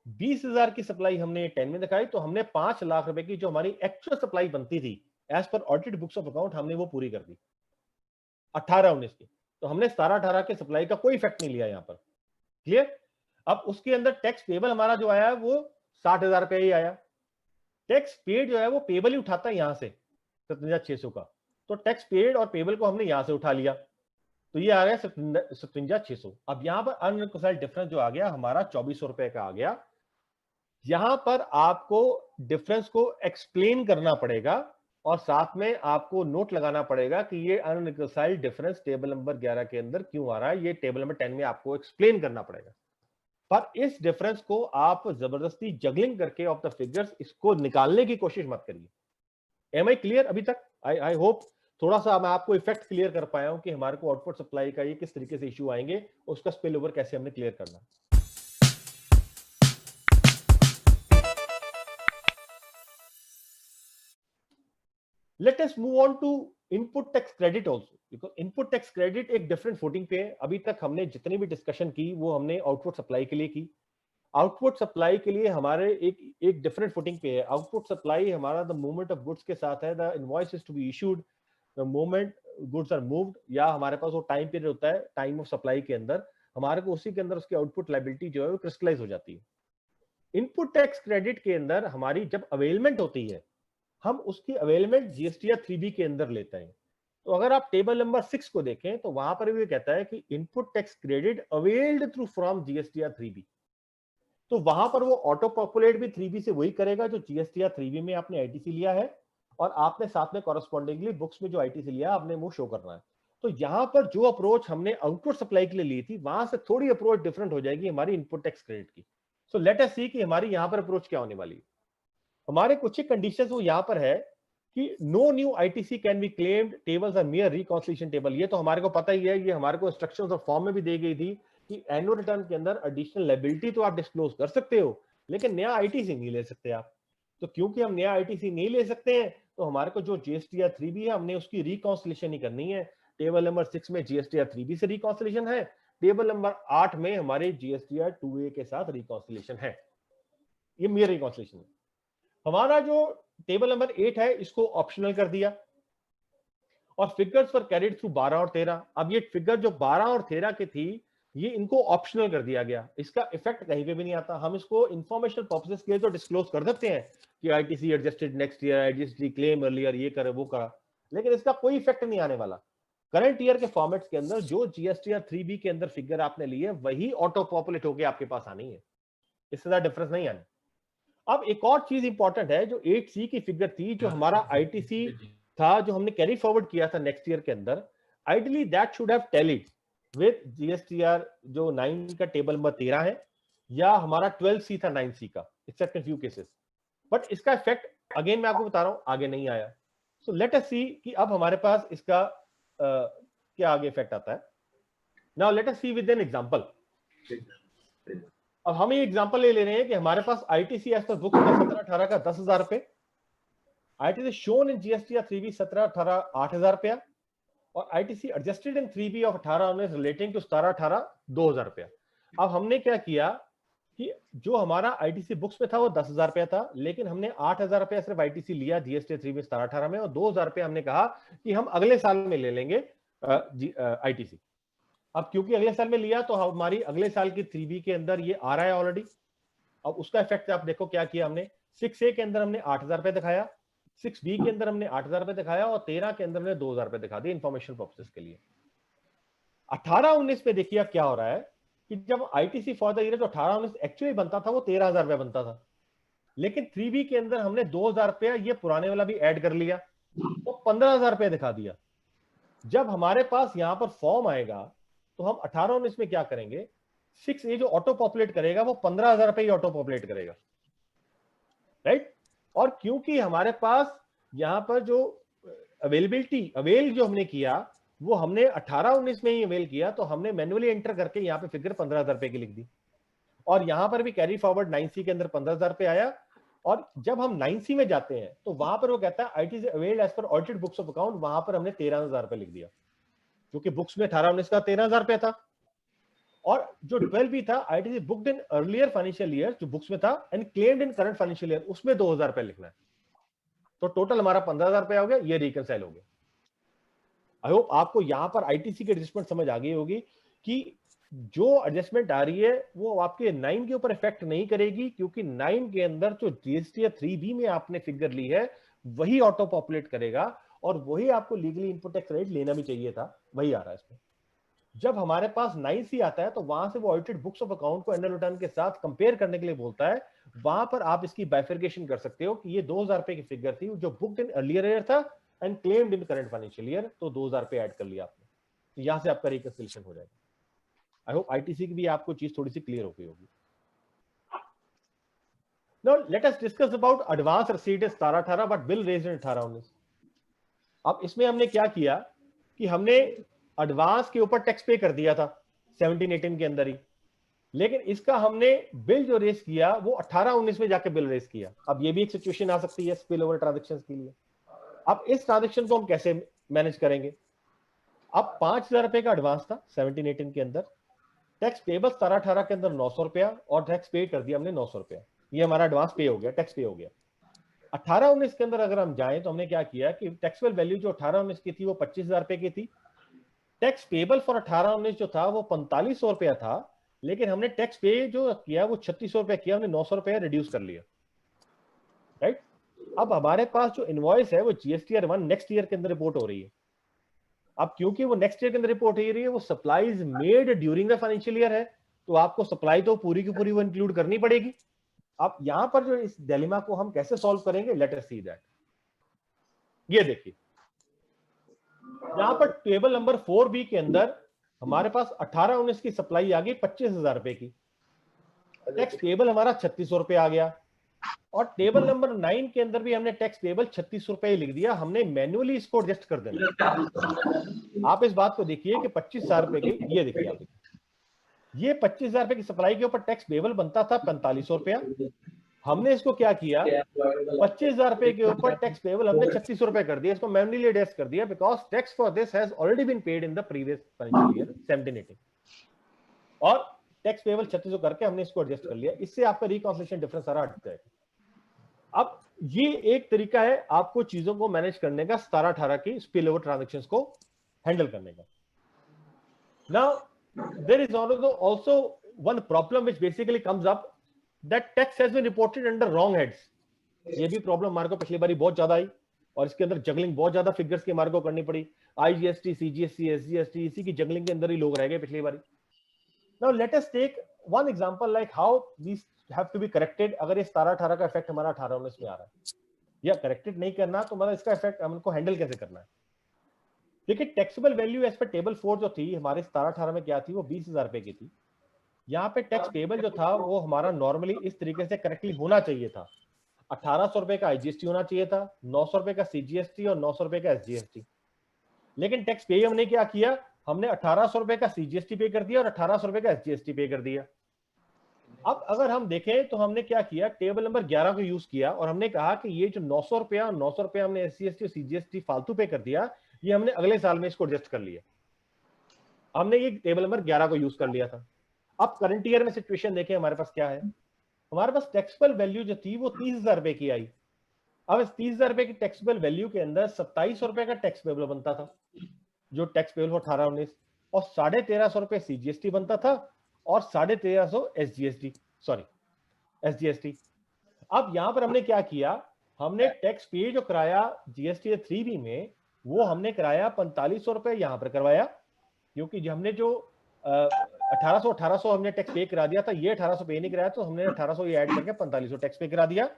20,000 की सप्लाई हमने 10 में दिखाई, तो हमने 5 लाख रुपए की जो हमारी एक्चुअल सप्लाई बनती थी as per audited books of account हमने वो पूरी कर दी 18-19 की। तो हमने 17-18 के सप्लाई का कोई इफेक्ट नहीं लिया यहां पर। क्लियर? अब उसके अंदर टैक्स पेबल हमारा जो आया वो 60,000 रुपए ही आया। टैक्स पेड जो है वो पेबल ही उठाता है यहां से 57,600 का, तो टैक्स पेड और पेबल को हमने यहां से उठा लिया, तो ये आ गया 57,600। अब यहां पर अनरिकॉन्साइल्ड डिफरेंस जो आ गया हमारा 2400 रुपए का आ गया। यहां पर आपको डिफरेंस को एक्सप्लेन करना पड़ेगा और साथ में आपको नोट लगाना पड़ेगा कि ये अनरिकॉन्साइल्ड डिफरेंस टेबल नंबर 11 के अंदर क्यों आ रहा है, ये टेबल नंबर 10 में आपको एक्सप्लेन करना पड़ेगा। पर इस डिफरेंस को आप जबरदस्ती जगलिंग करके ऑफ द फिगर्स इसको निकालने की कोशिश मत करिए। एम आई क्लियर अभी तक? आई होप थोड़ा सा मैं आपको इफेक्ट क्लियर कर पाया हूं कि हमारे को आउटपुट सप्लाई का ये किस तरीके से इश्यू आएंगे, उसका स्पिल ओवर कैसे हमने क्लियर करना। Let us move on to input tax credit also, because input tax credit एक डिफरेंट फुटिंग पे है। अभी तक हमने जितनी भी डिस्कशन की वो हमने आउटपुट सप्लाई के लिए की। आउटपुट सप्लाई के लिए हमारे एक डिफरेंट फुटिंग पे है। आउटपुट सप्लाई हमारा द मूवमेंट ऑफ गुड्स के साथ है, the invoice is to be issued the moment goods are moved, या हमारे पास वो टाइम पीरियड होता है टाइम ऑफ सप्लाई के अंदर, हमारे को उसी के अंदर उसकी आउटपुट लायबिलिटी जो है वो क्रिस्टलाइज हो जाती है। इनपुट टैक्स क्रेडिट के अंदर हमारी जब अवेलमेंट होती है, हम उसकी अवेलमेंट जीएसटीआर 3B के अंदर लेते हैं। तो अगर आप टेबल नंबर 6 को देखें तो वहां पर भी कहता है कि input tax credit availed through from GSTR 3B, तो वहां पर वो ऑटो पॉपुलेट भी 3B से वही करेगा जो जीएसटीआर 3B में आपने आईटीसी लिया है, और आपने साथ में कॉरेस्पॉन्डिंगली बुक्स में जो आईटीसी लिया आपने वो शो करना है। तो यहां पर जो अप्रोच हमने आउटपुट सप्लाई के लिए ली थी, वहां से थोड़ी अप्रोच डिफरेंट हो जाएगी हमारी इनपुट टैक्स क्रेडिट की। सो लेट अस सी कि हमारी यहां पर अप्रोच क्या होने वाली है। हमारे कुछ ही कंडीशंस वो यहां पर है कि no new ITC can be claimed, tables are mere reconciliation table. ये तो हमारे को पता ही है, ये हमारे को इंस्ट्रक्शंस और फॉर्म में भी दी गई थी कि एनुअल रिटर्न के अंदर एडिशनल लायबिलिटी तो आप डिस्क्लोज कर सकते हो, लेकिन नया आईटीसी नहीं ले सकते आप। तो क्योंकि हम नया आईटीसी नहीं ले सकते हैं, तो हमारे को जो जीएसटीआर 3B है हमने उसकी रिकॉन्सिलिएशन ही करनी है। टेबल नंबर 6 में जीएसटीआर 3B से रिकॉन्सिलिएशन है, टेबल नंबर 8 में हमारे जीएसटीआर 2A के साथ रिकॉन्सिलिएशन है। ये मियर रिकॉन्सिलिएशन है। हमारा जो टेबल नंबर 8 है इसको ऑप्शनल कर दिया, और फिगर्स पर कैरिड थ्रू 12 और 13। अब ये फिगर जो 12 और 13 की थी, ये इनको ऑप्शनल कर दिया गया, इसका इफेक्ट कहीं पे भी नहीं आता। हम इसको इंफॉर्मेशनल पर्पसेस के लिए तो डिस्क्लोज कर देते हैं कि ITC adjusted next year, ITC claim earlier, ये करे वो करा, लेकिन इसका कोई इफेक्ट नहीं आने वाला। करंट ईयर के फॉर्मेट्स के अंदर जो जीएसटीआर 3B के अंदर फिगर आपने ली है वही ऑटो पॉपुलेट होकर आपके पास आनी है, इससे ज्यादा डिफरेंस नहीं आनी। अब एक और चीज इंपॉर्टेंट है, जो 8C की फिगर थी, जो हमारा आईटीसी था जो हमने कैरी फॉरवर्ड किया था नेक्स्ट ईयर के अंदर, ideally that should have tallied with GSTR जो 9 का टेबल नंबर 13 है, या हमारा 12C था 9C का, accept in few cases. But इसका इफेक्ट अगेन मैं आपको बता रहा हूं आगे नहीं आया। सो लेट अस सी कि अब हमारे पास इसका क्या आगे इफेक्ट आता है। Now let us see with an example. अब हम ये एग्जांपल ले रहे हैं कि हमारे पास आईटीसी एज पर बुक्स का 17-18 का 10,000 रुपए, ITC shown in GSTR 3B 17-18 8,000 रुपया, और ITC adjusted in 3B of 18-19 relating to 17-18 2,000 रुपया। अब हमने क्या किया कि जो हमारा आईटीसी बुक्स में था वो 10,000 रुपया था, लेकिन हमने 8,000 रुपया सिर्फ आईटीसी लिया जीएसटी 3B 17-18 में, और 2,000 रुपया हमने कहा कि हम अगले साल में ले लेंगे आईटीसी। अब क्योंकि अगले साल में लिया तो हमारी अगले साल की 3B के अंदर ये आ रहा है ऑलरेडी। अब उसका इफेक्ट आप देखो क्या किया हमने, 6A के अंदर हमने 8,000 रुपए दिखाया, 6B के अंदर हमने 8,000 रुपए दिखाया, और 13 के अंदर हमने 2,000 रुपए दिखा दिए इंफॉर्मेशन पर्पसेस के लिए। 18-19 पे देखिए क्या हो रहा है कि जब आईटीसी फॉर द ईयर जो 18-19 एक्चुअली बनता था वो 13,000 रुपया बनता था, लेकिन 3B के अंदर हमने 2,000 रुपया ये पुराने वाला भी ऐड कर लिया, तो 15,000 रुपया दिखा दिया। जब हमारे पास यहां पर फॉर्म आएगा तो हम 18-19 में क्या करेंगे, 6A जो ऑटो पॉपुलेट करेगा वो 15,000 रुपए ही ऑटो पॉपुलेट करेगा, राइट। और क्योंकि हमारे पास यहां पर जो अवेल जो हमने किया वो हमने 18-19 में ही अवेल किया, तो हमने मैन्युअली एंटर करके यहाँ पे फिगर 15,000 रुपए की लिख दी, और यहां पर भी कैरी फॉरवर्ड 9C के अंदर 15,000 रुपए आया। और जब हम 9C में जाते हैं तो वहां पर वो कहता है ITC availed as per audited books of account, वहां पर हमने 13,000 रुपए लिख दिया, क्योंकि बुक्स में 18-19 का 13,000 रुपया था। और जो 12B था ITC booked in earlier financial year जो बुक्स में था, and claimed in current financial year, उसमें 2,000 रुपए लिखना है। तो टोटल हमारा 15,000 रुपया हो गया, ये रिकंसाइल हो गया। आई होप आपको यहां पर आईटीसी की एडजस्टमेंट समझ आ गई होगी कि जो एडजस्टमेंट आ रही है वो आपके 9 के ऊपर इफेक्ट नहीं करेगी, क्योंकि 9 के अंदर जो जीएसटी या 3B में आपने फिगर ली है वही ऑटो पॉपुलेट करेगा, और वही आपको लीगली इनपुट टैक्स रेट लेना भी चाहिए था, वही आ रहा है इसमें। जब हमारे पास 9C आता है तो वहां से वो ऑडिटेड बुक्स ऑफ अकाउंट को एनुअल रिटर्न के साथ कंपेयर करने के लिए बोलता है। वहां पर आप इसकी बाइफर्केशन कर सकते हो कि ये 2000 रुपए की फिगर थी जो बुक्ड इन अर्लियर ईयर था and claimed in current financial year, तो 2000 रुपए ऐड कर लिया आपने, तो यहां से आपका रिकंसिलिएशन हो जाएगा। आई होप आईटीसी की भी आपको चीज थोड़ी सी क्लियर हो गई होगी। Now let us discuss about advance receipt is 17-18 but bill raised in 18-19। अब इसमें हमने क्या किया कि हमने एडवांस के ऊपर टैक्स पे कर दिया था 17-18 के अंदर ही, लेकिन इसका हमने बिल जो रेस किया वो 18-19 में जाके बिल रेस किया। अब ये भी एक सिचुएशन आ सकती है स्पिल ओवर ट्रांजेक्शंस के लिए। अब इस ट्रांजेक्शन को हम कैसे मैनेज करेंगे? अब 5000 रुपए का एडवांस था 17-18 के अंदर, टैक्स पेबल 17-18 के अंदर 900 रुपया, और टैक्स पे कर दिया हमने 900 रुपया, ये हमारा एडवांस पे हो गया, टैक्स पे हो गया। 18-19 के अंदर अगर हम जाएं तो हमने क्या किया कि टैक्सेबल वैल्यू जो 18-19 की थी वो 25,000 रुपए की थी, टैक्स पेबल फॉर 18-19 जो था वो 4500 रुपया था, लेकिन हमने टैक्स पे जो किया वो 3600 रुपया किया, हमने 900 रुपया रिड्यूस कर लिया, राइट। अब हमारे पास जो इनवॉइस है वो जीएसटीआर 1 नेक्स्ट ईयर के अंदर रिपोर्ट हो रही है। अब क्योंकि वो नेक्स्ट ईयर के अंदर रिपोर्ट हो रही है, वो supplies made during the financial year है, तो आपको सप्लाई तो पूरी की पूरी वो इंक्लूड करनी पड़ेगी। अब यहां पर जो इस डिलेमा को हम कैसे सॉल्व करेंगे, लेट अस सी दैट। ये देखिए यहां पर टेबल नंबर 4B के अंदर हमारे पास 18-19 की सप्लाई आ गई 25,000 रुपए की, टैक्स पेबल हमारा 3600 रुपए आ गया, और टेबल नंबर 9 के अंदर भी हमने टैक्स पेबल 3600 रुपए लिख दिया, हमने मैन्युअली इसको एडजस्ट कर देना। आप इस बात को देखिए कि 25,000 रुपए की, ये देखिए आप ये 25,000 रुपए की सप्लाई के ऊपर टैक्स पेबल बनता था 4500 रुपया, हमने इसको क्या किया 25,000 रुपए के ऊपर टैक्स पेबल हमने 3600 रुपए कर दिया, इसको मैन्युअली एडजस्ट कर दिया, because tax for this has already been paid in the previous financial year 17-18, और टैक्स पेबल 3600 करके हमने इसको एडजस्ट कर लिया। इससे आपका रिकॉन्सिलिएशन डिफरेंस सारा हट जाएगा। अब ये एक तरीका है आपको चीजों को मैनेज करने का, 17-18 की स्पिल ओवर ट्रांजेक्शंस को हैंडल करने का। Now there is also one problem which basically comes up, that tax has been reported under wrong heads। ये भी प्रॉब्लम हमारे को पिछली बारी बहुत ज्यादा आई, और इसके अंदर जगलिंग बहुत ज्यादा फिगर्स की हमारे को करनी पड़ी, आईजीएसटी, सीजीएसटी, एसजीएसटी, इसी की जगलिंग के अंदर ही लोग रह गए पिछली बारी। Now let us take one example like how these have to be corrected. अगर ये 17-18 का इफेक्ट हमारा 18-19 में आ रहा है, या करेक्टेड नहीं करना, तो मतलब इसका इफेक्ट हमको हैंडल कैसे करना है। देखिए taxable value as per table 4 जो थी हमारे 17-18 में क्या थी, वो 20,000 रुपए की थी। यहाँ पे टैक्स पेबल जो था वो हमारा नॉर्मली इस तरीके से करेक्टली होना चाहिए था, 1800 रुपए का आईजीएसटी होना चाहिए था, 900 रुपए का सीजीएसटी और 900 रुपए का एसजीएसटी। लेकिन टैक्स पे हमने क्या किया, हमने 1800 रुपए का सीजीएसटी पे कर दिया और 1800 रुपए का एसजीएसटी पे कर दिया। अब अगर हम देखें तो हमने क्या किया, टेबल नंबर 11 को यूज किया, और हमने कहा कि ये जो 900 रुपया हमने एसजीएसटी और सीजीएसटी फालतू पे कर दिया, ये हमने अगले साल में इसको एडजस्ट कर लिया। हमने ये टेबल नंबर 11 को यूज कर लिया था। अब करंट ईयर में सिचुएशन देखें हमारे पास क्या है, हमारे पास टैक्सेबल वैल्यू जो थी वो 30,000 रुपए की आई। अब इस 30,000 रुपए की टैक्सेबल वैल्यू के अंदर 2700 रुपए का टैक्स पेबल बनता था, जो टैक्स पेबल 18-19, और 1350 रुपए सीजीएसटी बनता था, और 1350 एसजीएसटी, सॉरी एसजीएसटी। अब यहां पर हमने क्या किया, हमने टैक्स पे जो कराया जीएसटी 3B में, वो हमने कराया 4500 रुपए यहां पर करवाया, क्योंकि हमने जो 1800 हमने टैक्स पे करा दिया था, ये 1800 पे नहीं कराया, तो हमने 1800 ये ऐड करके 4500 टैक्स पे करा दिया,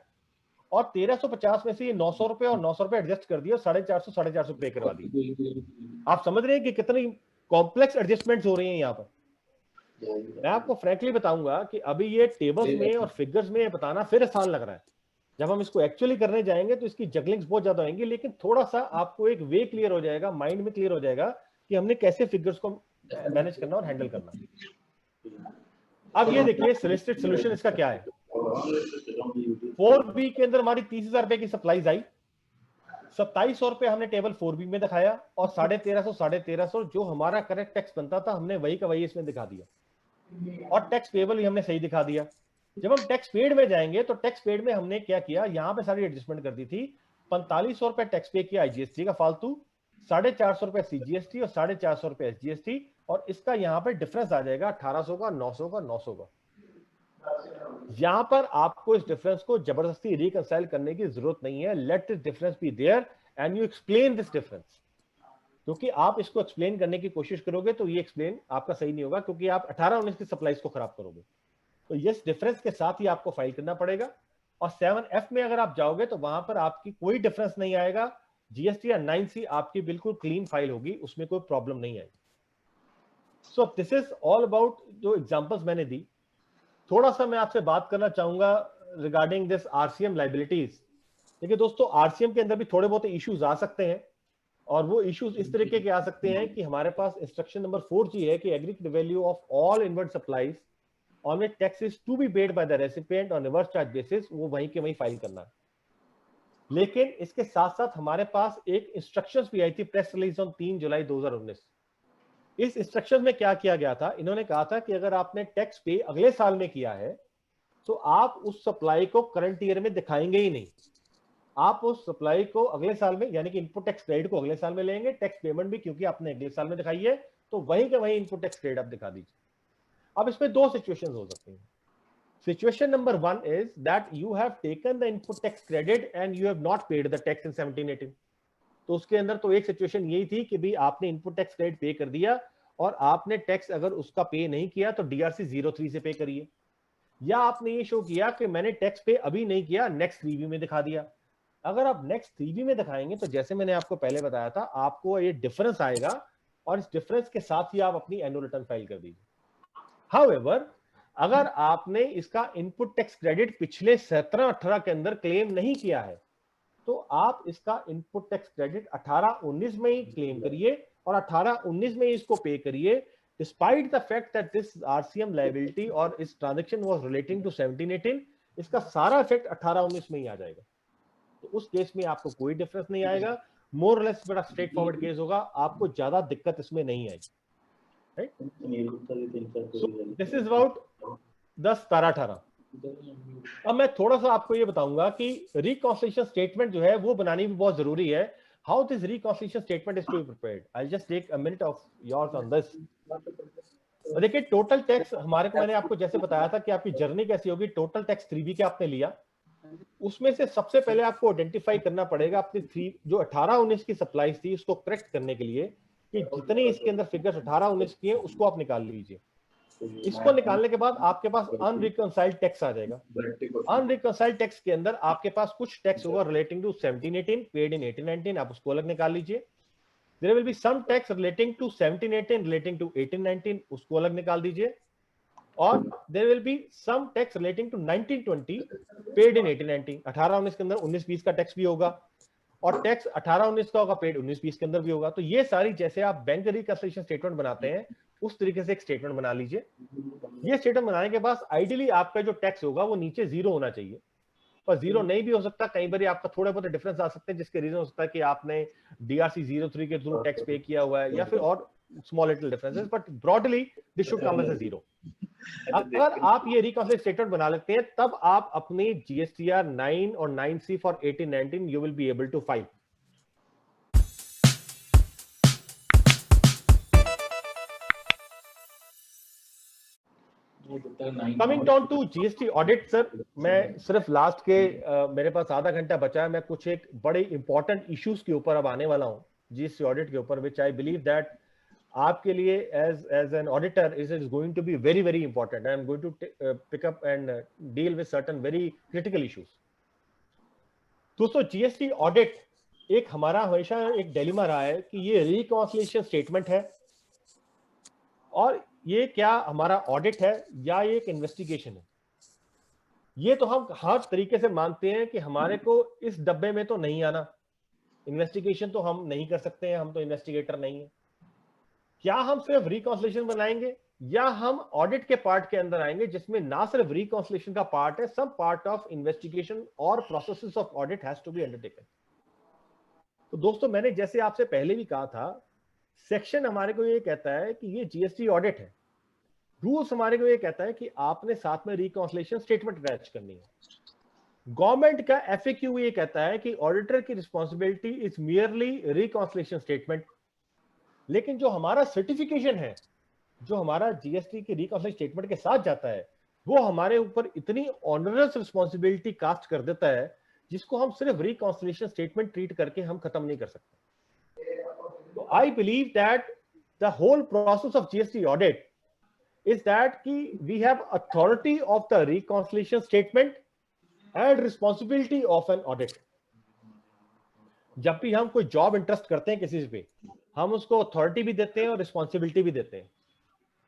और 1350 में से ये 900 रुपए और 900 रुपए एडजस्ट कर दिया, 450 पे करवा दिया। आप समझ रहे हैं कि कितनी कॉम्प्लेक्स एडजस्टमेंट्स हो रही हैं यहाँ पर। मैं आपको फ्रैंकली बताऊंगा कि अभी ये टेबल्स में और फिगर्स में बताना फिर आसान लग रहा है, जब हम इसको एक्चुअली करने जाएंगे तो इसकी जगलिंग्स बहुत ज्यादा होंगी, लेकिन थोड़ा सा आपको एक वे क्लियर हो जाएगा, माइंड में क्लियर हो जाएगा कि हमने कैसे फिगर्स को मैनेज करना और हैंडल करना। अब ये देखिए सॉलिसिटेड सॉल्यूशन इसका क्या है। 4B के अंदर हमारी 30,000 रुपए की सप्लाईज आई, 2700 रुपए हमने टेबल 4B में दिखाया, और 1350 जो हमारा करेक्ट टैक्स बनता था हमने वही का वही इसमें दिखा दिया, और टैक्स पेबल भी हमने सही दिखा दिया। जब हम टैक्स पेड में जाएंगे तो टैक्स पेड में हमने क्या किया, यहां पे सारी एडजस्टमेंट कर दी थी। 4500 रुपए टैक्स पे किया आईजीएसटी का फालतू, 450 रुपए सीजीएसटी और 450 रुपए एसजीएसटी, और इसका यहाँ पर डिफरेंस आ जाएगा 1800 का, 900 का, 900 का। यहां पर आपको इस डिफरेंस को जबरदस्ती रिकंसाइल करने की जरूरत नहीं है। Let this difference be there and you explain this difference, क्योंकि आप इसको एक्सप्लेन करने की कोशिश करोगे तो ये एक्सप्लेन आपका सही नहीं होगा, क्योंकि आप 18-19 की सप्लाईज को खराब करोगे। तो इस डिफरेंस के साथ ही आपको फाइल करना पड़ेगा। और 7F में अगर आप जाओगे तो वहां पर आपकी कोई डिफरेंस नहीं आएगा। जीएसटी या 9C आपकी बिल्कुल क्लीन फाइल होगी, उसमें कोई प्रॉब्लम नहीं आएगी। सो दिस इज ऑल अबाउट जो एग्जांपल्स मैंने दी। थोड़ा सा मैं आपसे बात करना चाहूंगा रिगार्डिंग दिस आरसीएम लाइबिलिटीज। देखिए दोस्तों, आरसीएम के अंदर भी थोड़े बहुत इश्यूज आ सकते हैं, और वो इश्यूज इस तरीके के आ सकते हैं कि हमारे पास इंस्ट्रक्शन नंबर 4G है कि aggregate value of all inward supplies on which tax is to be paid by the recipient on reverse charge basis, वो वहीं के वहीं फाइल करना है। लेकिन इसके साथ साथ हमारे पास एक इंस्ट्रक्शंस भी आई थी, प्रेस रिलीज ऑन 3 जुलाई 2019। इस इंस्ट्रक्शन में क्या किया गया था, इन्होंने कहा था कि अगर आपने टैक्स पे अगले साल में किया है तो आप उस सप्लाई को करंट ईयर में दिखाएंगे ही नहीं। आप उस सप्लाई को अगले साल में, यानी कि इनपुट टैक्स क्रेडिट को अगले साल में लेंगे, टैक्स पेमेंट भी क्योंकि आपने अगले साल में दिखाई है, तो वहीं के वहीं इनपुट टैक्स क्रेडिट आप दिखा दीजिए। अब इसमें दो सिचुएशंस हो सकती हैं। Situation number 1 is that you have taken the input tax credit and you have not paid the tax in 17-18। तो उसके अंदर तो एक सिचुएशन यही थी कि भाई आपने इनपुट टैक्स क्रेडिट पे कर दिया और आपने टैक्स अगर उसका पे नहीं किया तो DRC 03 से पे करिए, या आपने ये शो किया कि मैंने टैक्स पे अभी नहीं किया, नेक्स्ट 3B में दिखा दिया। अगर आप नेक्स्ट 3B में दिखाएंगे तो जैसे मैंने आपको पहले बताया था, आपको ये डिफरेंस आएगा और इस डिफरेंस के साथ ही आप अपनी एनुअल रिटर्न फाइल कर दीजिए। हाउएवर, अगर आपने इसका इनपुट टैक्स क्रेडिट पिछले 17-18 के अंदर क्लेम नहीं किया है तो आप इसका इनपुट टैक्स क्रेडिट 18-19 में ही क्लेम करिए और 18-19 में ही इसको पे करिए, despite the fact that this RCM liability और इस ट्रांजैक्शन वाज रिलेटिंग टू 17-18, इसका सारा इफेक्ट 18-19 में ही आ जाएगा। तो उस केस में आपको कोई डिफरेंस नहीं आएगा, मोर और लेस बड़ा स्ट्रेट फॉरवर्ड केस होगा, आपको ज्यादा दिक्कत इसमें नहीं आएगी। This is about 10-17-18। अब मैं थोड़ा सा आपको ये बताऊंगा कि रिकॉन्सिलिएशन स्टेटमेंट जो है वो बनानी भी बहुत जरूरी है। How this reconciliation statement is to be prepared, I just take a minute of yours on this. देखिए, टोटल टैक्स हमारे को, मैंने आपको जैसे बताया था कि आपकी जर्नी कैसी होगी। टोटल टैक्स 3B के आपने लिया, उसमें से सबसे पहले आपको आइडेंटिफाई करना पड़ेगा अपनी 3 जो 18-19 की सप्लाईज थी उसको करेक्ट करने के लिए कि जितने इसके अंदर फिगर्स 18-19 की है उसको आप निकाल लीजिए। इसको निकालने के बाद आपके पास अनरिकंसाइल्ड टैक्स आ जाएगा। अनरिकंसाइल्ड टैक्स के अंदर आपके पास कुछ टैक्स होगा रिलेटिंग टू 17-18 पेड इन 18-19, आप उसको अलग निकाल लीजिए। There will be some tax relating to 17-18 relating to 18-19, उसको अलग निकाल दीजिए। और there will be some tax relating to 19-20 paid in 18-19, 18-19 के अंदर 19-20 का टैक्स भी होगा और टैक्स 18-19 का होगा पेड 19-20 के अंदर भी होगा। तो ये सारी, जैसे आप बैंक रिकंसिलिएशन स्टेटमेंट बनाते हैं उस तरीके से एक स्टेटमेंट बना लीजिए। ये स्टेटमेंट बनाने के बाद आइडियली आपका जो टैक्स होगा वो नीचे 0 होना चाहिए, पर 0 नहीं भी हो सकता, कई बार आपका थोड़े बहुत डिफरेंस आ सकते हैं, जिसके रीजन हो सकता है कि आपने DRC 03 के थ्रू टैक्स पे किया हुआ है या फिर और small little differences, but broadly this should come as a 0। अगर आप ये रिकॉन्सिलिएशन स्टेटमेंट बना लेते हैं तब आप अपनी GSTR 9 और 9C for 18-19 you will be able to file. Coming down to GST audit, sir मैं सिर्फ लास्ट के मेरे पास आधा घंटा बचा है, मैं कुछ एक बड़े इंपॉर्टेंट इश्यूज के ऊपर अब आने वाला हूँ GST ऑडिट के ऊपर, विच आई बिलीव दैट आपके लिए as an auditor is going to be very very important. I am going to pick up and deal with certain very critical issues. दोस्तों, GST ऑडिट एक हमारा हमेशा एक डिलेमा रहा है कि ये रिकॉन्सिलिएशन स्टेटमेंट है और ये क्या हमारा ऑडिट है या ये एक इन्वेस्टिगेशन है। ये तो हम हर तरीके से मानते हैं कि हमारे को इस डब्बे में तो नहीं आना, इन्वेस्टिगेशन तो हम नहीं कर सकते हैं, हम तो इन्वेस्टिगेटर नहीं है। क्या हम सिर्फ रिकॉन्सिलिएशन बनाएंगे या हम ऑडिट के पार्ट के अंदर आएंगे जिसमें ना सिर्फ रिकॉन्सिलिएशन का पार्ट है, सम पार्ट ऑफ इन्वेस्टिगेशन और processes of audit has to be undertaken. तो दोस्तों, मैंने जैसे आपसे पहले भी कहा था, सेक्शन हमारे को ये कहता है कि ये GST ऑडिट है, रूल्स हमारे को ये कहता है कि आपने साथ में रिकॉन्सिलिएशन स्टेटमेंट अटैच करनी है। गवर्नमेंट का FAQ ये कहता है कि ऑडिटर की responsibility is merely reconciliation statement, लेकिन जो हमारा सर्टिफिकेशन है जो हमारा जीएसटी की रिकॉन्सिलिएशन स्टेटमेंट के साथ जाता है, वो हमारे ऊपर इतनी ऑनरस रिस्पॉन्सिबिलिटी कास्ट कर देता है जिसको हम सिर्फ रिकॉन्सिलिएशन स्टेटमेंट ट्रीट करके हम खत्म नहीं कर सकते. तो I believe that the whole process of GST audit is that we have authority of the reconciliation statement and responsibility of an audit. जब भी हम कोई जॉब इंटरेस्ट करते हैं किसी पे, हम उसको अथॉरिटी भी देते हैं और रिस्पॉन्सिबिलिटी भी देते हैं.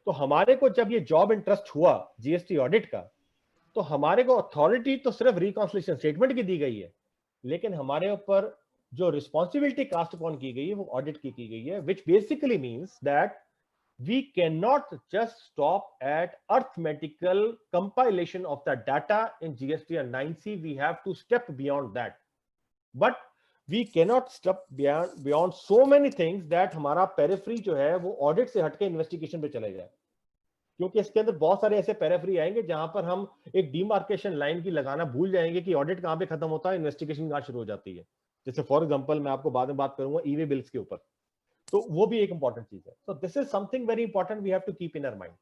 तो हमारे को जब ये जॉब इंटरेस्ट हुआ जीएसटी ऑडिट का, तो हमारे को अथॉरिटी तो सिर्फ रिकॉन्सिलिएशन स्टेटमेंट की दी गई है, लेकिन हमारे ऊपर जो रिस्पॉन्सिबिलिटी कास्ट अपॉन की गई है वो ऑडिट की गई है, which basically means that we cannot just stop at arithmetical compilation of the data in GST and 9C. We have to step beyond that. But we cannot step beyond so many things that हमारा पेरिफेरी जो है वो ऑडिट से हटके इन्वेस्टिगेशन पे चले जाए, क्योंकि इसके अंदर बहुत सारे ऐसे पेरिफेरी आएंगे जहां पर हम एक डिमार्केशन लाइन की लगाना भूल जाएंगे कि ऑडिट कहां पे खत्म होता है, इन्वेस्टिगेशन कहां शुरू हो जाती है. जैसे फॉर एग्जांपल मैं आपको बाद में बात करूंगा ईवे बिल्स के ऊपर, तो वो भी एक इंपॉर्टेंट चीज है. तो this is something very important we have to keep in our mind.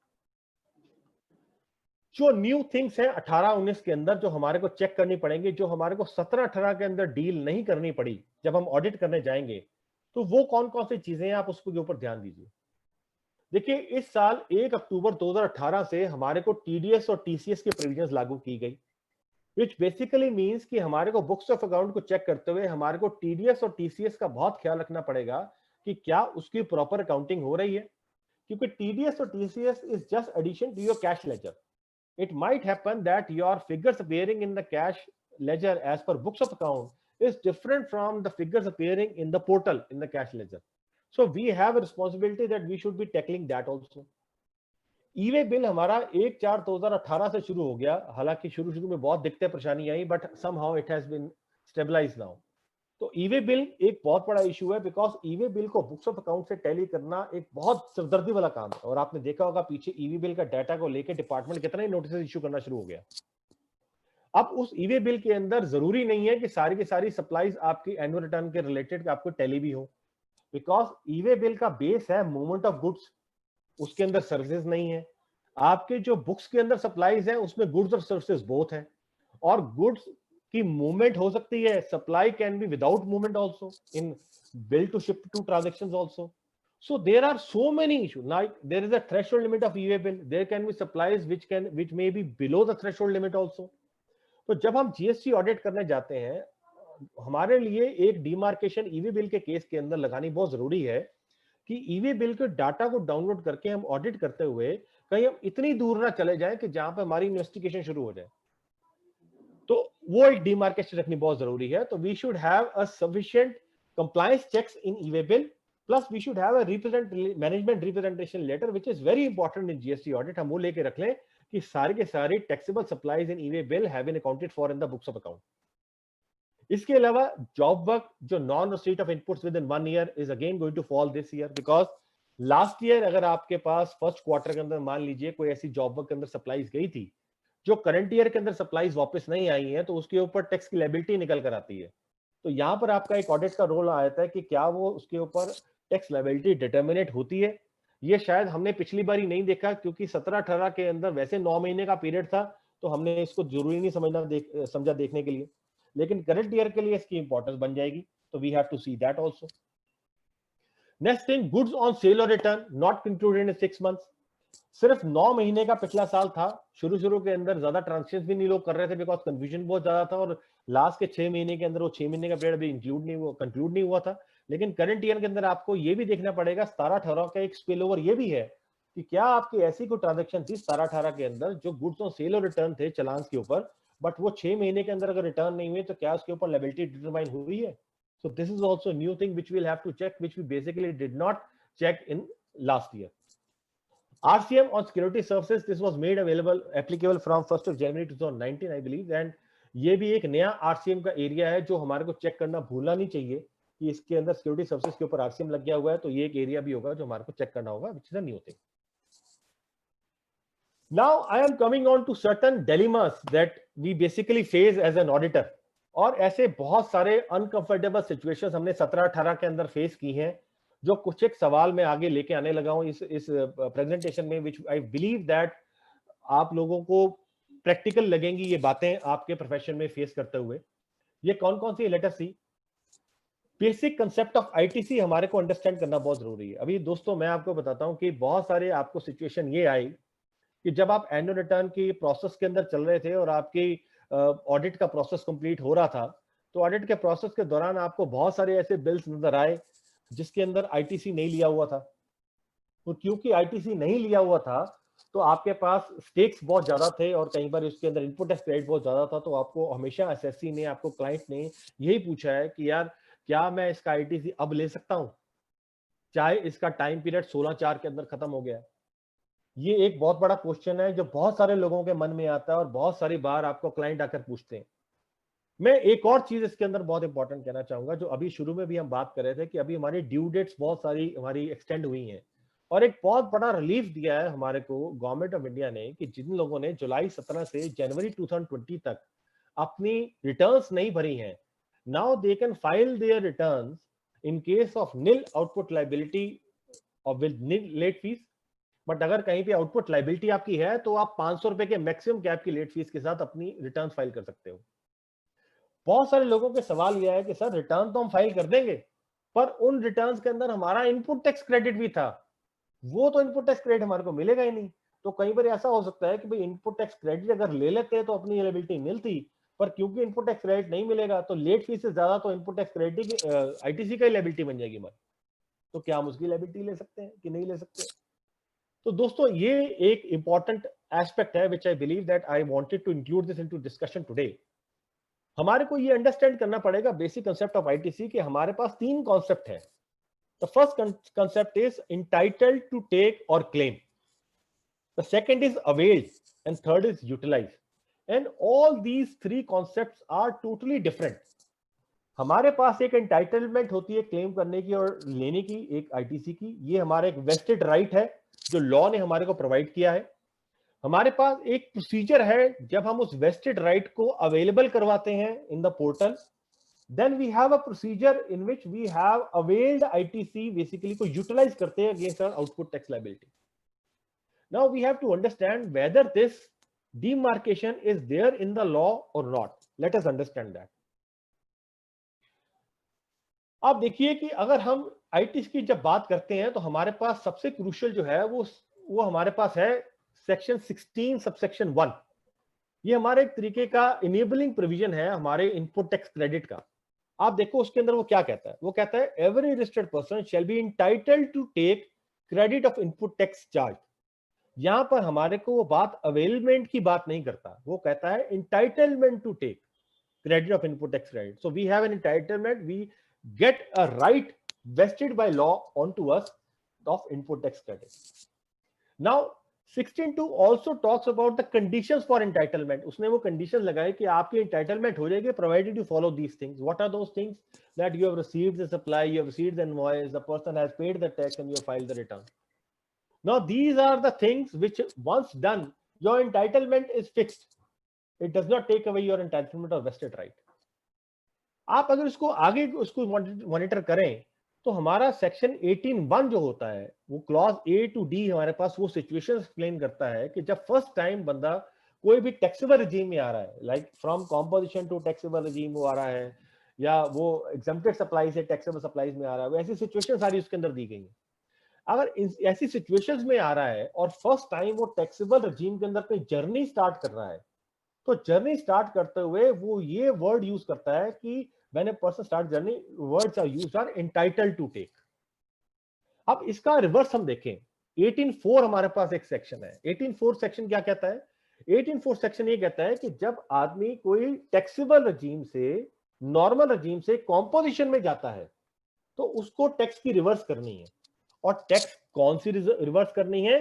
जो न्यू थिंग्स है 18-19 के अंदर जो हमारे को चेक करनी पड़ेंगे, जो हमारे को 17-18 के अंदर डील नहीं करनी पड़ी जब हम ऑडिट करने जाएंगे, तो वो कौन कौन सी चीजें हैं, आप उसके ऊपर ध्यान दीजिए. देखिए, इस साल 1 अक्टूबर 2018 से हमारे को टीडीएस और टीसीएस की प्रोविजंस लागू की गई, which basically means कि हमारे को बुक्स ऑफ अकाउंट को चेक करते हुए हमारे को टीडीएस और टीसीएस का बहुत ख्याल रखना पड़ेगा कि क्या उसकी प्रॉपर अकाउंटिंग हो रही है, क्योंकि टीडीएस और TCS is just addition to your cash ledger. It might happen that your figures appearing in the cash ledger as per books of account is different from the figures appearing in the portal in the cash ledger. So we have a responsibility that we should be tackling that also. E way bill हमारा 1/4/2018 से शुरू हो गया. हालांकि शुरू में बहुत दिक्कतें परेशानी आई, but somehow it has been stabilized now. तो ईवे बिल एक बहुत बड़ा इशू है, बिकॉज ईवे बिल को बुक्स ऑफ अकाउंट से टैली करना एक बहुत सिरदर्दी वाला काम है. और आपने देखा होगा पीछे ईवे बिल का डाटा को लेकर डिपार्टमेंट कितना ही नोटिस इशू करना शुरू हो गया. अब उस ईवे बिल के अंदर जरूरी नहीं है कि सारी की सारी सप्लाईज आपकी एनुअल रिटर्न के रिलेटेड आपको टैली भी हो, बिकॉज ईवे बिल का बेस है मूवमेंट ऑफ गुड्स, उसके अंदर सर्विसेज नहीं है. आपके जो बुक्स के अंदर सप्लाईज है उसमें गुड्स और सर्विसेज बोथ है, और गुड्स की मूवमेंट हो सकती है, supply can be without movement also in bill to ship to transactions also. So there are so many issues. Like there is a threshold limit of EVA bill. There can be supplies which may be below the threshold limit also. तो जब हम जीएसटी ऑडिट करने जाते हैं, हमारे लिए एक डिमार्केशन ईवी बिल के केस के अंदर लगानी बहुत जरूरी है कि ईवी बिल के डाटा को डाउनलोड करके हम ऑडिट करते हुए कहीं हम इतनी दूर ना चले जाएं कि जहां पे हमारी इन्वेस्टिगेशन शुरू हो जाए. तो वो एक डिमार्केशन रखनी बहुत जरूरी है. तो we should have a sufficient compliance checks in e way bill, plus we should have a management representation letter which is very important in GST audit. हम वो लेके रख लें कि सारे के सारे taxable supplies in e way bill have been accounted for in the books of account. इसके अलावा जॉब वर्क जो non receipt of inputs within 1 year is again going to fall this year, because last year अगर आपके पास फर्स्ट क्वार्टर के अंदर मान लीजिए कोई ऐसी जॉब वर्क के अंदर सप्लाईज गई थी जो करंट ईयर के अंदर सप्लाईज वापस नहीं आई है, तो उसके ऊपर टैक्स की लायबिलिटी निकल कर आती है. तो यहाँ पर आपका एक ऑडिट का रोल आता है कि क्या वो उसके ऊपर टैक्स लायबिलिटी डिटर्मिनेट होती है. ये शायद हमने पिछली बार ही नहीं देखा, क्योंकि 17-18 के अंदर वैसे 9 महीने का पीरियड था, तो हमने इसको जरूरी नहीं समझा देखने के लिए, लेकिन करंट ईयर के लिए इसकी इंपॉर्टेंस बन जाएगी. तो we have to see that also. Next thing, goods on sale और return not concluded in 6 months. सिर्फ 9 महीने का पिछला साल था. शुरू के अंदर ज्यादा ट्रांजेक्शन भी नहीं लोग कर रहे थे, बिकॉज कंफ्यूजन बहुत ज्यादा था, और लास्ट के 6 महीने के अंदर वो 6 महीने का पीरियड भी कंक्लूड नहीं हुआ था. लेकिन करंट ईयर के अंदर आपको ये भी देखना पड़ेगा 17-18 का एक स्पिल ओवर ये भी है कि क्या आपकी ऐसी कोई ट्रांजेक्शन थी 17-18 के अंदर जो गुड्स ऑन सेल और रिटर्न थे चालान के ऊपर, बट वो 6 महीने के अंदर अगर रिटर्न नहीं हुए तो क्या उसके ऊपर लायबिलिटी डिटरमाइन हुई है. So this is also new thing which will have to check, which we basically did not check in last year. RCM on security services, this was made applicable from 1st of January 2019, I believe, and ये भी एक नया RCM का एरिया है जो हमारे को चेक करना भूलना नहीं चाहिए कि इसके अंदर सिक्योरिटी सर्विसेज के ऊपर RCM लग गया हुआ है. तो ये एक एरिया भी होगा जो हमारे को चेक करना होगा, which is a new thing. Now I am coming on to certain dilemmas that we basically face as an auditor. और ऐसे बहुत सारे अनकंफर्टेबल सिचुएशंस हमने 17-18 के अंदर फेस की हैं जो कुछ एक सवाल मैं आगे लेके आने लगा हूं इस प्रेजेंटेशन में, विच आई बिलीव दैट आप लोगों को प्रैक्टिकल लगेंगी ये बातें आपके प्रोफेशन में फेस करते हुए। ये कौन कौन सी, let us see. Basic concept of ITC हमारे को अंडरस्टैंड करना बहुत जरूरी है। अभी दोस्तों मैं आपको बताता हूं कि बहुत सारे आपको सिचुएशन ये आई कि जब आप एनुअल रिटर्न की प्रोसेस के अंदर चल रहे थे और आपकी ऑडिट का प्रोसेस कंप्लीट हो रहा था, तो ऑडिट के प्रोसेस के दौरान आपको बहुत सारे ऐसे बिल्स नजर आए जिसके अंदर आईटीसी नहीं लिया हुआ था। तो क्योंकि आईटीसी नहीं लिया हुआ था तो आपके पास स्टेक्स बहुत ज्यादा थे और कई बार उसके अंदर इनपुट टैक्स क्रेडिट बहुत ज्यादा था। तो आपको हमेशा एसएससी ने, आपको क्लाइंट ने यही पूछा है कि यार क्या मैं इसका आईटीसी अब ले सकता हूं, चाहे इसका टाइम पीरियड 16/4 के अंदर खत्म हो गया है। ये एक बहुत बड़ा क्वेश्चन है जो बहुत सारे लोगों के मन में आता है और बहुत सारी बार आपको क्लाइंट आकर पूछते हैं। मैं एक और चीज इसके अंदर बहुत इंपॉर्टेंट कहना चाहूंगा, जो अभी शुरू में भी हम बात कर रहे थे कि अभी हमारी ड्यू डेट्स बहुत सारी हमारी एक्सटेंड हुई हैं और एक बहुत बड़ा रिलीफ दिया है हमारे को गवर्नमेंट ऑफ इंडिया ने कि जिन लोगों ने जुलाई 17 से जनवरी 2020 तक अपनी रिटर्न्स नहीं भरी हैं, now they can file their returns in case of nil output liability और with nil late fees. But अगर कहीं पे आउटपुट लायबिलिटी आपकी है तो आप 500 रुपए के मैक्सिमम कैप की लेट फीस के साथ अपनी रिटर्न फाइल कर सकते हो। बहुत सारे लोगों के सवाल यह है कि सर रिटर्न तो हम फाइल कर देंगे पर उन रिटर्न्स के अंदर हमारा इनपुट टैक्स क्रेडिट भी था, वो तो इनपुट टैक्स क्रेडिट हमारे को मिलेगा ही नहीं। तो कई बार ऐसा हो सकता है कि भाई इनपुट टैक्स क्रेडिट अगर ले लेते तो अपनी एलिजिबिलिटी मिलती, पर क्योंकि इनपुट टैक्स क्रेडिट नहीं मिलेगा तो लेट फीस से ज्यादा तो इनपुट टैक्स क्रेडिट की आईटीसी का लायबिलिटी बन जाएगी हमारी। तो क्या हम उसकी लायबिलिटी ले सकते हैं कि नहीं ले सकते? तो दोस्तों ये एक इंपॉर्टेंट एस्पेक्ट है which I believe that I wanted to include this into discussion today. हमारे को ये अंडरस्टैंड करना पड़ेगा बेसिक कंसेप्ट ऑफ आईटीसी कि हमारे पास तीन कॉन्सेप्ट है। The first concept is entitled to take और claim, the second is availed and third is utilise. And all these three concepts are totally different. हमारे पास एक एंटाइटलमेंट होती है क्लेम करने की और लेने की, एक आईटीसी की, ये हमारा एक वेस्टेड राइट है जो लॉ ने हमारे को प्रोवाइड किया है। हमारे पास एक प्रोसीजर है जब हम उस वेस्टेड राइट को अवेलेबल करवाते हैं in the portal, then we have a procedure in which we have availed ITC, basically को यूटिलाइज करते हैं against our output tax liability. Now we have to understand whether this demarcation is there in the law or not. Let us understand that. आप देखिए कि अगर हम आईटीसी की जब बात करते हैं तो हमारे पास सबसे क्रूशियल जो है वो हमारे पास है सेक्शन 16 सबसेक्शन 1। ये हमारे एक तरीके का इनेबलिंग प्रोविजन है हमारे इनपुट टैक्स क्रेडिट का। आप देखो उसके अंदर वो क्या कहता है, वो कहता है every registered person shall be entitled to take credit of input tax charge. यहां पर हमारे को वो बात अवेलमेंट की बात नहीं करता, वो कहता है entitlement to take credit of input tax credit. So we have an entitlement, we get a right vested by law onto us of input tax credit. Now 16(2) also talks about the conditions for entitlement. उसने वो conditions लगाए कि आपकी entitlement हो जाएगी provided you follow these things. What are those things? That you have received the supply, you have received the invoice, the person has paid the tax and you have filed the return. Now these are the things which once done your entitlement is fixed. It does not take away your entitlement or vested right. आप अगर इसको आगे उसको मॉनिटर करें तो हमारा सेक्शन 18(1) जो होता है वो क्लॉज ए टू डी हमारे पास वो सिचुएशन एक्सप्लेन करता है कि जब फर्स्ट टाइम बंदा कोई भी टैक्सेबल रिजीम में आ रहा है, like from composition to taxable regime वो आ रहा है, या वो एग्जम्प्टेड सप्लाई से टैक्सेबल सप्लाईज में आ रहा है, वैसी सिचुएशन सारी उसके अंदर दी गई है। अगर ऐसी सिचुएशंस में आ रहा है और फर्स्ट टाइम वो टैक्सेबल रिजीम के अंदर कोई जर्नी स्टार्ट कर रहा है, तो जर्नी स्टार्ट करते हुए वो ये वर्ड यूज करता है कि when a person start journey, words are used are entitled to take. अब इसका रिवर्स हम देखें, 18(4) हमारे पास एक सेक्शन है। 18(4) सेक्शन क्या कहता है? 18(4) सेक्शन ये कहता है कि जब आदमी कोई टैक्सेबल रजीम से नॉर्मल रजीम से कॉम्पोजिशन में जाता है तो उसको टैक्स की रिवर्स करनी है। और टैक्स कौन सी रिवर्स करनी है?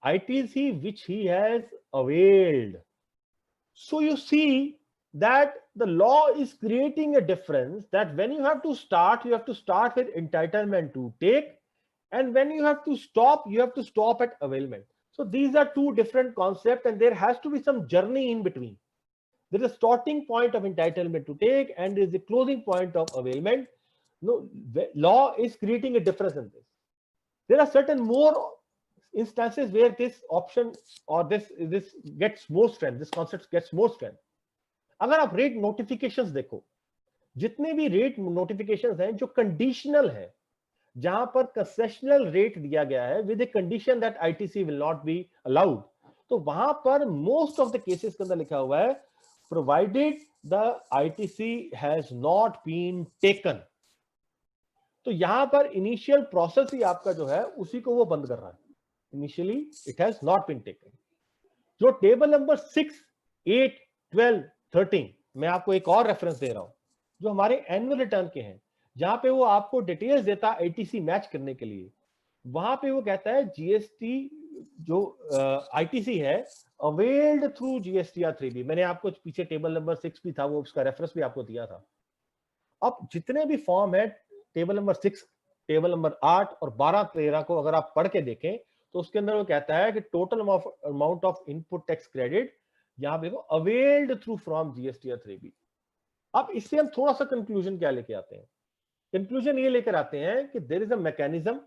ITC which he has availed. So you see that the law is creating a difference, that when you have to start with entitlement to take, and when you have to stop at availment. So these are two different concepts and there has to be some journey in between. There is a starting point of entitlement to take and there is a closing point of availment. No, law is creating a difference in this. There are certain more instances where this option or this gets more strength, this concept gets more strength. अगर आप रेट नोटिफिकेशंस देखो, जितने भी रेट नोटिफिकेशंस हैं जो कंडीशनल है, जहां पर कंसेशनल रेट दिया गया है with a condition that ITC will not be allowed, तो वहां पर मोस्ट ऑफ द केसेस के अंदर लिखा हुआ है provided the ITC has not been taken. तो यहां पर इनिशियल प्रोसेस ही आपका जो है उसी को वो बंद कर रहा है, initially it has not been taken. जो टेबल नंबर 6, 8, 12, 13 मैं आपको एक और रेफरेंस दे रहा हूं जो हमारे एनुअल रिटर्न के हैं, जहां पे वो आपको डिटेल्स देता है आईटीसी मैच करने के लिए। वहां पे वो कहता है जीएसटी जो आईटीसी है अवेल्ड थ्रू जीएसटीआर 3B। मैंने आपको पीछे टेबल नंबर 6 भी था, वो उसका रेफरेंस भी आपको दिया था। अब जितने भी फॉर्म है टेबल नंबर 6, टेबल नंबर 8 और 12, 13 को अगर आप पढ़ के देखें तो उसके अंदर वो कहता है कि total amount of input tax credit यहां पे देखो availed through from GSTR 3B। अब इससे हम थोड़ा सा कंक्लूजन क्या लेके आते हैं? कंक्लूजन ये लेकर आते हैं कि there is a mechanism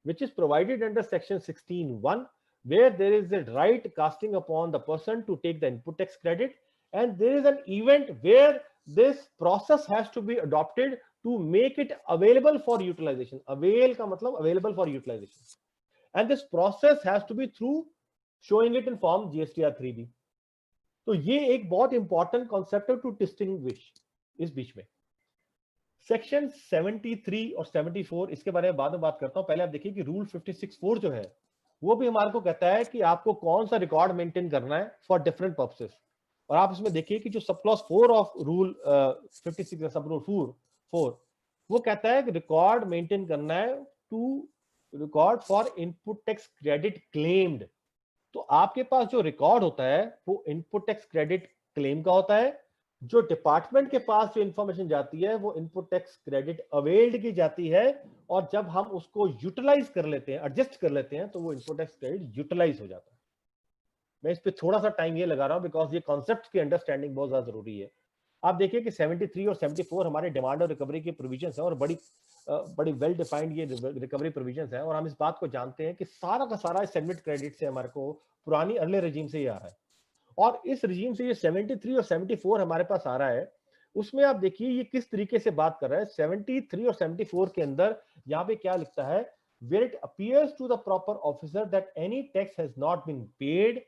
which is provided under section 16(1) where there is a right casting upon the person to take the input tax credit, and there is an event where this process has to be adopted to make it available for utilization. Avail का मतलब available for utilization, and this process has to be through showing it in form GSTR 3B. तो ये एक बहुत इंपॉर्टेंट कॉन्सेप्ट है टू डिस्टिंग्विश इस बीच में। सेक्शन 73 और 74 इसके बारे में बाद में बात करता हूं, पहले आप देखिए कि रूल 56(4) जो है वो भी हमारे को कहता है कि आपको कौन सा रिकॉर्ड मेंटेन करना है फॉर डिफरेंट पर्पसेस। और आप इसमें देखिए कि जो सब क्लॉज 4 ऑफ रूल 56 सब रूल 4 वो कहता है कि रिकॉर्ड मेंटेन करना है to record for input tax credit claimed. तो आपके पास जो रिकॉर्ड होता है वो इनपुट टैक्स क्रेडिट क्लेम का होता है। जो डिपार्टमेंट के पास जो इंफॉर्मेशन जाती है वो इनपुट टैक्स क्रेडिट अवेल्ड की जाती है, और जब हम उसको यूटिलाइज कर लेते हैं, एडजस्ट कर लेते हैं, तो वो इनपुट टैक्स क्रेडिट यूटिलाइज हो जाता है। मैं इस पे थोड़ा सा टाइम ये लगा रहा हूं बिकॉज ये कॉन्सेप्ट की अंडरस्टैंडिंग बहुत ज्यादा जरूरी है। आप देखिए कि 73 और 74 हमारे डिमांड और रिकवरी के प्रोविजंस हैं, और बड़ी वेल डिफाइंड ये रिकवरी प्रोविजंस हैं, और हम इस बात को जानते हैं कि सारा का सारा सेगमेंट क्रेडिट से हमारे को पुरानी अर्ली रेजिम से ही आ रहा है। और इस रजीम से ये 73 और 74 हमारे पास आ रहा है, उसमें आप देखिए ये किस तरीके से बात कर रहा है। 73 और 74 के अंदर यहाँ पे क्या लिखता है, where it appears to the proper officer that any tax has not been paid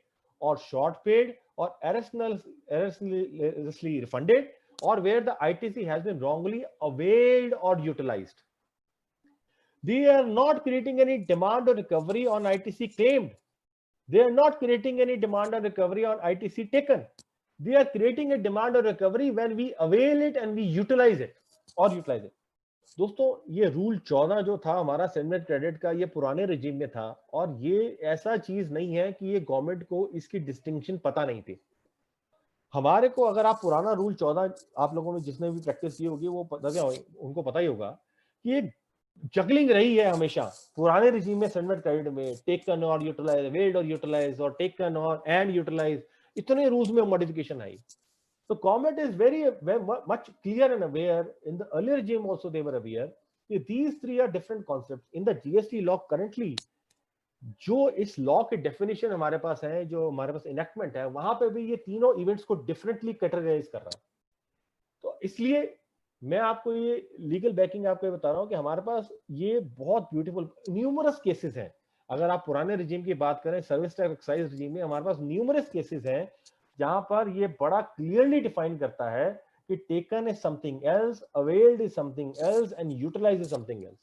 or short paid or erroneously refunded, or where the ITC has been wrongly availed or utilized. They are not creating any demand or recovery on ITC claimed. They are not creating any demand or recovery on ITC taken. They are creating a demand or recovery when we avail it and we utilize it or utilize it. दोस्तों ये रूल 14 जो था हमारा सेगमेंट क्रेडिट का, ये पुराने रेजिम में था, और ये ऐसा चीज नहीं है कि ये गवर्नमेंट को इसकी डिस्टिंक्शन पता नहीं थी। हमारे को अगर आप पुराना रूल 14 आप लोगों ने जिसने भी प्रैक्टिस की होगी वो उनको पता ही होगा कि ये जगलिंग रही है हमेशा पुराने रिजीम में, सेगमेंट क्रेडिट में टेकन और यूटिलाइज, अवेल्ड और यूटिलाइज, और टेकन और एंड यूटिलाइज, इतने रूल्स में मॉडिफिकेशन आई। तो government is very much clear and aware, in the earlier regime also they were aware कि these three are different concepts in the GST law. Currently जो इस लॉ के डेफिनेशन हमारे पास है, जो हमारे पास इनेक्टमेंट है, वहां पे भी ये तीनों इवेंट्स को डिफरेंटली कैटेगराइज कर रहा है। तो इसलिए मैं आपको ये लीगल बैकिंग आपको बता रहा हूं कि हमारे पास ये बहुत ब्यूटीफुल न्यूमरस केसेस हैं। अगर आप पुराने रिजीम की बात करें, सर्विस टैक्स एक्साइज रिजीम में हमारे पास न्यूमरस केसेस हैं जहां पर ये बड़ा क्लियरली डिफाइन करता है कि taken is something else, availed is something else, and utilise is something else.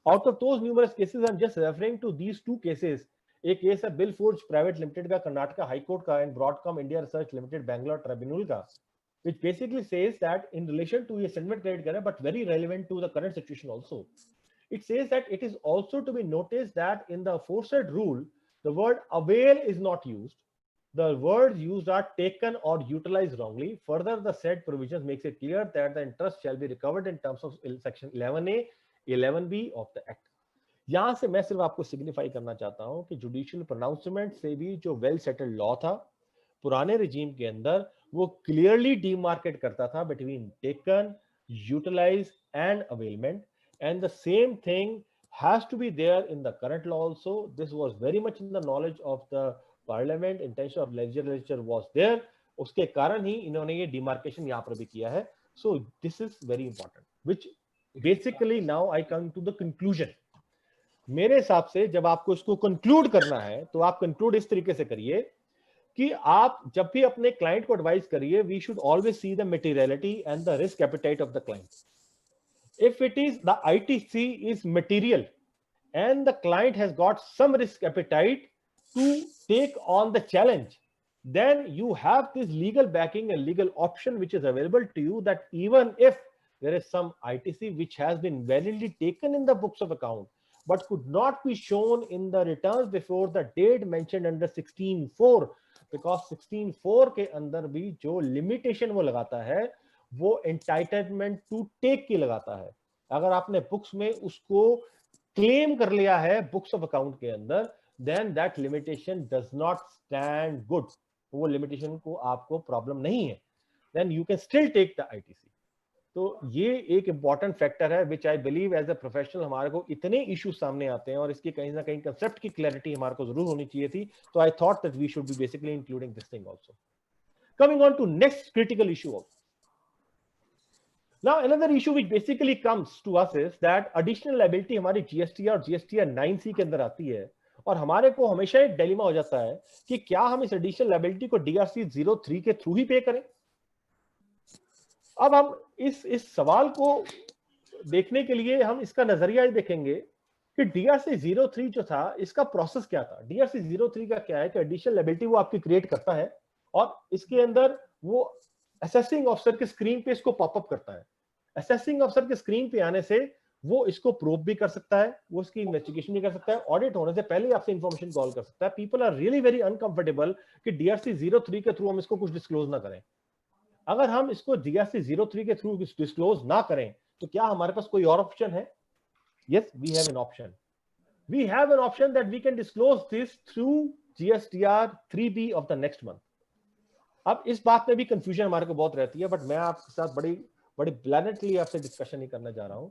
Out of those numerous cases I am just referring to these two cases. एक केस है बिल फोर्ज प्राइवेट लिमिटेड का, कर्नाटका हाई कोर्ट का, and Broadcom India Research Limited Bangalore tribunal का, which basically says that in relation to a settlement credit, but very relevant to the current situation also. It says that it is also to be noticed that in the aforesaid rule, the word avail is not used. The words used are taken or utilized wrongly. Further, the said provisions makes it clear that the interest shall be recovered in terms of section 11A, 11B of the Act. यहाँ से मैं सिर्फ आपको सिग्निफाई करना चाहता हूँ कि जुडिशियल प्रोनाउंसमेंट से भी जो वेल सेटल्ड लॉ था पुराने रिजीम के अंदर, वो क्लियरली डीमार्केट करता था between taken, utilise and availment, and the same thing has to be there in the current law also. This was very much in the knowledge of the parliament, intention of legislature was there. उसके कारण ही इन्होंने ये demarcation यहाँ पर भी किया है. So this is very important, which basically now I come to the conclusion. मेरे हिसाब से जब आपको इसको कंक्लूड करना है तो आप कंक्लूड इस तरीके से करिए कि आप जब भी अपने क्लाइंट को एडवाइस करिए, we should always see the materiality and the risk appetite of the client. If it is the ITC is material and the client has got some risk appetite to take on the challenge, then you have this legal backing and legal option which is available to you, that even if there is some ITC which has been validly taken in the books of account but could not be shown in the returns before the date mentioned under 16(4), because 16(4) के अंदर भी जो limitation वो लगाता है वो एंटाइटलमेंट टू टेक की लगाता है. अगर आपने बुक्स में उसको क्लेम कर लिया है बुक्स ऑफ अकाउंट के अंदर, then that limitation does not stand good. वो लिमिटेशन को आपको प्रॉब्लम नहीं है, then you can still take the ITC. तो ये एक इंपॉर्टेंट फैक्टर है which I believe as a professional हमारे को इतने इश्यूज सामने आते हैं और इसकी कहीं ना कहीं कंसेप्ट की क्लैरिटी हमारे को जरूर होनी चाहिए थी. तो I thought that we should be basically including this thing also. Coming on to next critical issue also. Now, another issue which basically comes to us is that additional liability हमारी GST और GSTR 9C के अंदर आती है और हमारे को हमेशा एक डिलेमा हो जाता है कि क्या हम इस एडिशनल लायबिलिटी को DRC 03 के थ्रू ही पे करें. अब हम इस सवाल को देखने के लिए हम इसका नजरिया देखेंगे कि DRC 03 जो था इसका प्रोसेस क्या था. DRC 03 का क्या है कि एडिशनल लायबिलिटी वो आपकी क्रिएट करता है और इसके अंदर वो असेसिंग ऑफिसर के स्क्रीन पे इसको पॉपअप करता है. असेसिंग ऑफिसर के स्क्रीन पे आने से वो इसको प्रोब भी कर सकता है, वो इसकी इन्वेस्टिगेशन भी कर सकता है, ऑडिट होने से पहले आपसे इंफॉर्मेशन कॉल कर सकता है. People are really very uncomfortable कि DRC 03 के थ्रू हम इसको कुछ डिस्क्लोज ना करें. अगर हम इसको DRC 03 के थ्रू डिस्क्लोज ना करें तो क्या हमारे पास कोई और ऑप्शन है? Yes, we have an option. We have an option that we can disclose this through GSTR 3B of the next month. अब इस बात में भी कंफ्यूजन हमारे को बहुत रहती है, बट मैं आपके साथ बड़ी ब्लैंडली आपसे डिस्कशन नहीं करना चाह रहा हूं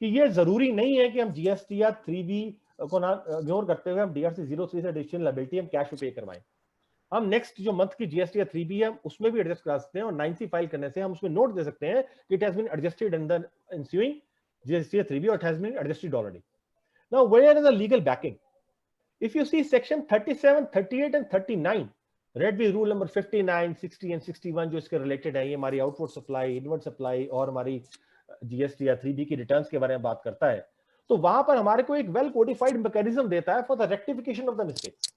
कि ये जरूरी नहीं है कि हम GSTR 3B को ना इग्नोर करते हुए हम DRC 03 से एडिशनल लायबिलिटी हम कैश पे करवाएं. हम नेक्स्ट जो मंथ की GSTR 3B है उसमें भी एडजस्ट करा सकते हैं और 9C फाइल करने से हम उसमें नोट दे सकते हैं कि it has been adjusted in the ensuing GSTR 3B और it has been adjusted already. Now where is the legal backing? If you see section 37, 38 and 39, read with rule number 59, 60 and 61 जो इसके रिलेटेड है, ये हमारी आउटवर्ड सप्लाई, इनवर्ड सप्लाई और हमारी GSTR 3B की रिटर्न्स के बारे में बात करता है. तो वहां पर हमारे को एक वेल कोडिफाइड मैकेनिज्म देता है for the rectification of the mistakes.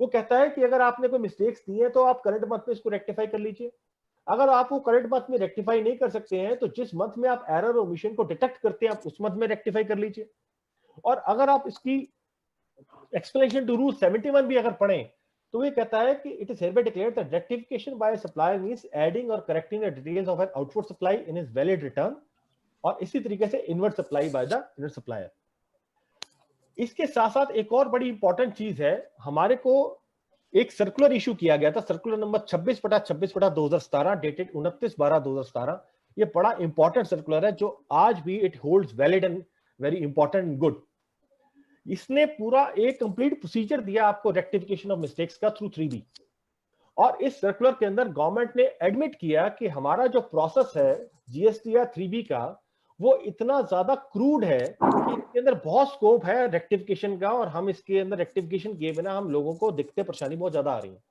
वो कहता है कि अगर आपने कोई मिस्टेक्स दी है तो आप करंट मंथ में इसको रेक्टिफाई कर लीजिए. अगर आप वो करंट मंथ में रेक्टिफाई नहीं कर सकते हैं तो जिस मंथ में आप एरर और ओमिशन को डिटेक्ट करते हैं आप उस मंथ में रेक्टिफाई कर लीजिए. और अगर आप इसकी एक्सप्लेनेशन टू रूल 71 भी अगर पढ़ें तो ये कहता है कि it is hereby declared that rectification by a supplier means adding or correcting the details of an outward supply in his valid return, और इसी तरीके से inward supply by the inward supplier. इसके साथ साथ एक और बड़ी इंपॉर्टेंट चीज है, हमारे को एक सर्कुलर इशू किया गया था, सर्कुलर नंबर 26/2017 डेटेड 29/12/2017. ये बड़ा इंपॉर्टेंट सर्कुलर है जो आज भी it holds valid and very important and good. इसने पूरा एक कंप्लीट प्रोसीजर दिया आपको रेक्टिफिकेशन ऑफ मिस्टेक्स का थ्रू 3B. और इस सर्कुलर के अंदर गवर्नमेंट ने एडमिट किया कि हमारा जो प्रोसेस है GSTR 3B का वो इतना ज्यादा क्रूड है कि इसके अंदर बहुत स्कोप है रेक्टिफिकेशन का, और हम इसके अंदर रेक्टिफिकेशन किए बिना हम लोगों को दिक्कतें परेशानी बहुत ज्यादा आ रही है.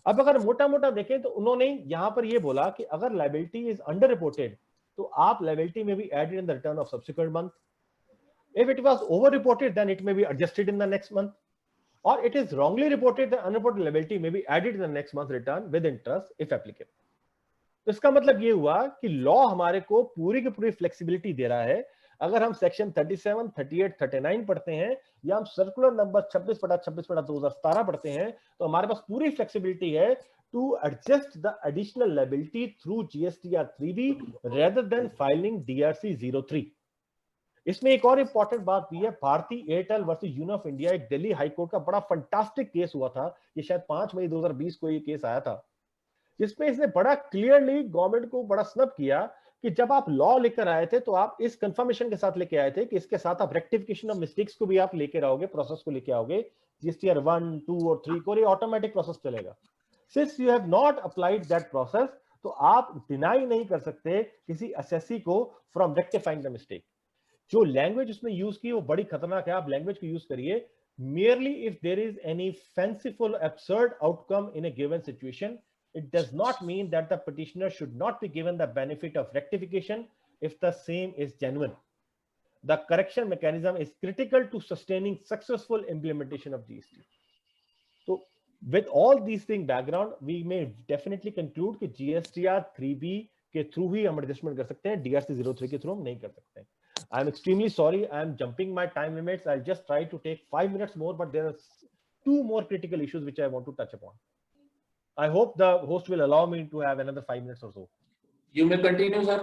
अब अगर मोटा मोटा देखें तो उन्होंने यहां पर ये बोला कि अगर लायबिलिटी इज अंडर रिपोर्टेड तो आप लायबिलिटी में भी added in the return of subsequent month. If it was over-reported, then it may be adjusted in the next month, or it is wrongly reported, the unreported liability may be added in the next month return with interest if applicable. तो इसका मतलब ये हुआ कि लॉ हमारे को पूरी की पूरी फ्लेक्सिबिलिटी दे रहा है. अगर हम सेक्शन 37, 38, 39 पढ़ते हैं या हम सर्कुलर नंबर 26/2017 पढ़ते हैं तो हमारे पास पूरी फ्लेक्सिबिलिटी है to adjust the additional liability through GSTR 3B rather than filing DRC 03. इसमें एक और इंपॉर्टेंट बात भी है, Bharti Airtel versus Union of India, एक दिल्ली हाईकोर्ट का बड़ा फंटास्टिक केस हुआ था. ये शायद 5 मई 2020 को ये केस आया था, जिसमें इसने बड़ा क्लियरली गवर्नमेंट को बड़ा स्नब किया कि जब आप लॉ लेकर आए थे तो आप इस कंफर्मेशन के साथ लेके आए थे कि इसके साथ आप रेक्टिफिकेशन ऑफ मिस्टेक्स को भी आप लेकर आओगे, प्रोसेस को लेके आओगे, जीएसटीआर 1, 2 और 3 को, ये ऑटोमेटिक प्रोसेस चलेगा। Since you have not applied that process, तो आप डिनाई नहीं कर सकते किसी असेसी को फ्रॉम रेक्टिफाइंग द मिस्टेक। जो लैंग्वेज उसने यूज की वो बड़ी खतरनाक है, आप लैंग्वेज को यूज करिए merely if there is any fanciful absurd outcome in a given situation. It does not mean that the petitioner should not be given the benefit of rectification if the same is genuine. The correction mechanism is critical to sustaining successful implementation of GST. So with all these things background, we may definitely conclude कि GSTR 3B के थ्रू ही हम एडजस्टमेंट कर सकते हैं, DRC 03 के थ्रू हम नहीं कर सकते हैं। I'm extremely sorry, I'm jumping my time limits. I'll just try to take 5 minutes more, but there are 2 more critical issues which I want to touch upon. I hope the host will allow me to have another 5 minutes or so. You may continue, sir.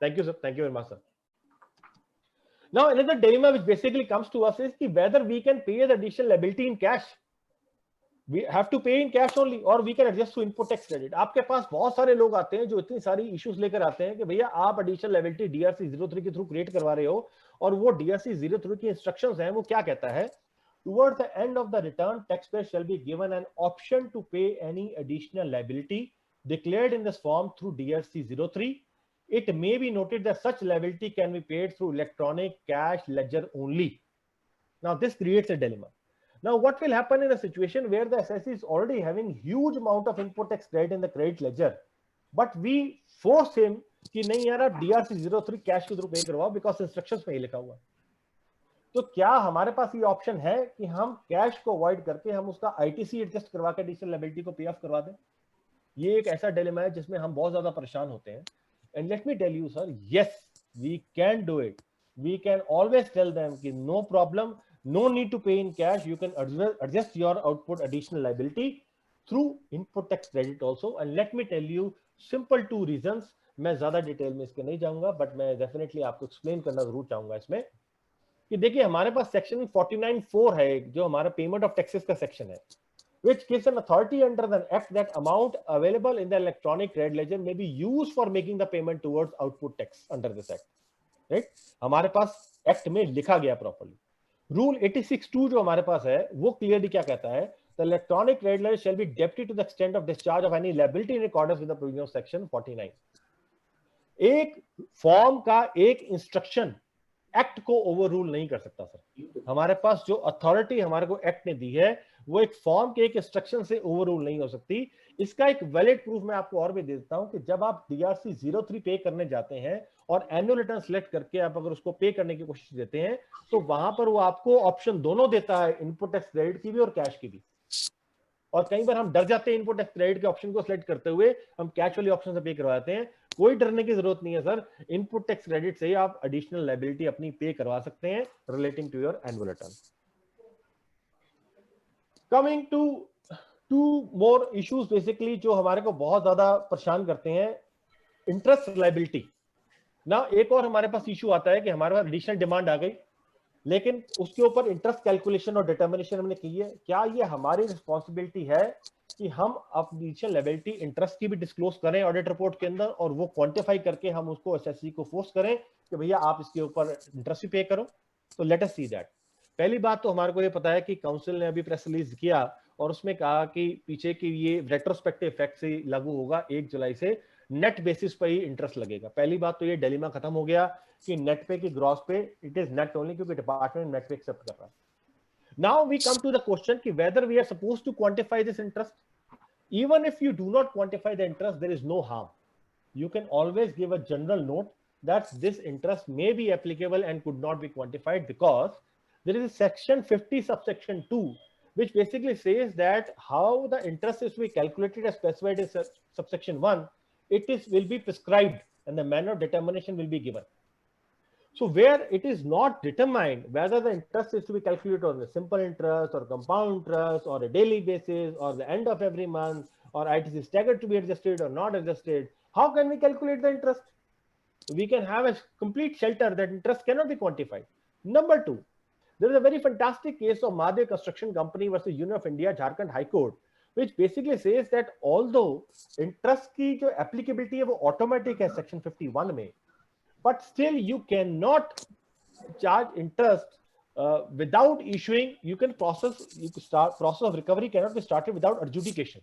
Thank you, sir. Thank you very much, sir. Now, another dilemma which basically comes to us is whether we can pay the additional liability in cash. We have to pay in cash only, or we can adjust to input tax credit. आपके पास बहुत सारे लोग आते हैं जो इतनी सारी इश्यूज लेकर आते हैं कि भैया आप एडिशनल लायबिलिटी DRC 03 के थ्रू क्रिएट करवा रहे हो, और वो DRC 03 की इंस्ट्रक्शंस हैं, वो क्या कहता है? Towards the end of the return, taxpayer shall be given an option to pay any additional liability declared in this form through DRC 03. It may be noted that such liability can be paid through electronic cash ledger only. Now, this creates a dilemma. Now, what will happen in a situation where the assessee is already having huge amount of input tax credit in the credit ledger, but we force him कि नहीं यार आप DRC 03 कैश के थ्रू पे करवाओ बिकॉज इंस्ट्रक्शंस में ही लिखा हुआ है। तो क्या हमारे पास ये ऑप्शन है कि हम कैश को अवॉइड करके हम उसका ITC एडजस्ट करवा के एडिशनल लायबिलिटी को पे ऑफ करवा दें? ये एक ऐसा डिलेमा है जिसमें हम बहुत ज्यादा परेशान होते हैं। And let me tell you sir, yes we can do it. We can always tell them कि no problem, no need to pay in cash, you can adjust your output additional liability through input tax credit also. And let me tell you simple 2 reasons. मैं ज्यादा डिटेल में इसके नहीं जाऊंगा, बट मैं डेफिनेटली आपको एक्सप्लेन करना जरूर चाहूंगा इसमें कि देखिए हमारे पास सेक्शन 49(4) है जो हमारा पेमेंट ऑफ टैक्सेस का सेक्शन है, which gives an authority under the act that amount available in the electronic credit ledger may be used for making the payment towards output tax under this act. Right? हमारे पास एक्ट में लिखा गया प्रॉपर्ली। रूल 86(2) जो हमारे पास है वो क्लियरली क्या कहता है? The electronic credit ledger shall be debited to the extent of discharge of any liability in accordance with the provision of section 49। एक फॉर्म का एक इंस्ट्रक्शन एक्ट को ओवर रूल नहीं कर सकता सर। हमारे पास जो अथॉरिटी हमारे को एक्ट ने दी है वो एक फॉर्म के एक इंस्ट्रक्शन से ओवर रूल नहीं हो सकती। इसका एक वैलिड प्रूफ मैं आपको और भी दे देता हूं कि जब आप DRC 03 पे करने जाते हैं और एनुअल रिटर्न सिलेक्ट करके आप अगर उसको पे करने की कोशिश देते हैं तो वहां पर वो आपको ऑप्शन दोनों देता है, इनपुट टैक्स क्रेडिट की भी और कैश की भी। और कई बार हम डर जाते हैं इनपुट टैक्स क्रेडिट के ऑप्शन को सिलेक्ट करते हुए, हम कैश वाली ऑप्शन से पे करवाते हैं। कोई डरने की जरूरत नहीं है सर, इनपुट टैक्स क्रेडिट से ही आप एडिशनल लायबिलिटी अपनी पे करवा सकते हैं relating to your annual return. Coming to 2 more issues basically जो हमारे को बहुत ज्यादा परेशान करते हैं, इंटरेस्ट लायबिलिटी ना। एक और हमारे पास इशू आता है कि हमारे पास एडिशनल डिमांड आ गई लेकिन उसके ऊपर इंटरेस्ट कैलकुलेशन और डिटर्मिनेशन हमने की है। क्या ये हमारी रिस्पॉन्सिबिलिटी है कि हम अपनी एडिशनल लायबिलिटी इंटरेस्ट की भी डिस्क्लोज करें ऑडिट रिपोर्ट के अंदर और वो क्वांटिफाई करके हम उसको एसएससी को फोर्स करें कि भैया आप इसके ऊपर इंटरेस्ट भी पे करो? तो लेट अस सी दैट। पहली बात तो हमारे को ये पता है कि काउंसिल ने अभी प्रेस रिलीज किया और उसमें कहा कि पीछे की ये रेट्रोस्पेक्टिव इफेक्ट से लागू होगा 1 जुलाई से, नेट बेसिस पे ही इंटरेस्ट लगेगा। पहली बात तो ये डिलेमा खत्म हो गया कि नेट पे की gross pay it is net only, क्योंकि डिपार्टमेंट नेट पे एक्सेप्ट कर रहा है। Now we come to the question कि whether we are supposed to quantify this interest. Even if you do not quantify the interest, there is no harm. You can always give a general note that this interest may be applicable and could not be quantified because there is a section 50 subsection 2 which basically says that how the interest is to be calculated as specified in subsection 1, it will be prescribed and the manner of determination will be given. So where it is not determined whether the interest is to be calculated on the simple interest or compound interest or a daily basis or the end of every month or it is staggered to be adjusted or not adjusted, how can we calculate the interest? We can have a complete shelter that interest cannot be quantified. Number 2, there is a very fantastic case of Madhya Construction Company versus Union of India, Jharkhand High Court, which basically says that although interest की जो applicability है वो automatic है section 51 में, but still you cannot charge interest without issuing. You can process of recovery cannot be started without adjudication.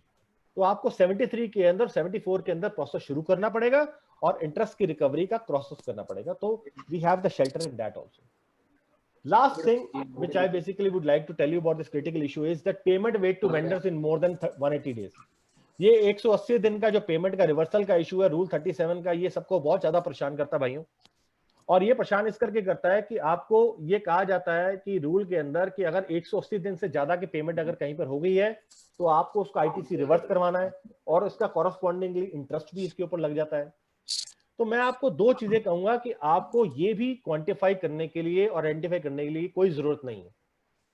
तो आपको 73 के अंदर 74 के अंदर प्रोसेस शुरू करना पड़ेगा और इंटरेस्ट की रिकवरी का प्रोसेस करना पड़ेगा. तो we have the shelter in that also. Last thing which I basically would like to tell you about this critical issue is that payment wait to vendors in more than 180 days. ये 180 दिन का जो पेमेंट का रिवर्सल का इशू है रूल 37 का, ये सबको बहुत ज्यादा परेशान करता है भाइयों. और ये परेशान इस करके करता है कि आपको ये कहा जाता है कि रूल के अंदर कि अगर 180 दिन से ज्यादा की पेमेंट अगर कहीं पर हो गई है तो आपको उसका आईटीसी रिवर्स करवाना है और उसका कॉरस्पॉन्डिंगली इंटरेस्ट भी इसके ऊपर लग जाता है. तो मैं आपको दो चीजें कहूंगा कि आपको ये भी क्वांटिफाई करने के लिए और आइडेंटिफाई करने के लिए कोई जरूरत नहीं है.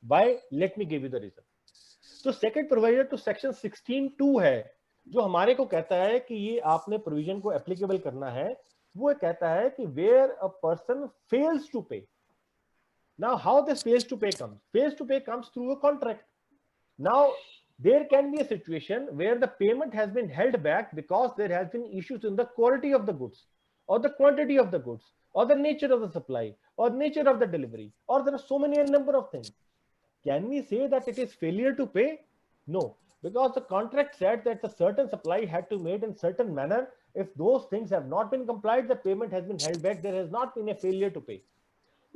By let me give you the reason. तो सेकंड प्रोविजन टू सेक्शन 16(2) है जो हमारे को कहता है कि ये आपने प्रोविजन को एप्लीकेबल करना है. वो कहता है कि where a person fails to pay. Now how this fails to pay comes? Fails to pay comes through a contract. Now there can be a situation where the payment has been held back because there has been issues in the quality of the goods or the quantity of the goods or the nature of the supply or nature of the delivery, or there are so many a number of things. Can we say that it is failure to pay? No, because the contract said that a certain supply had to be made in certain manner. If those things have not been complied, the payment has been held back. There has not been a failure to pay.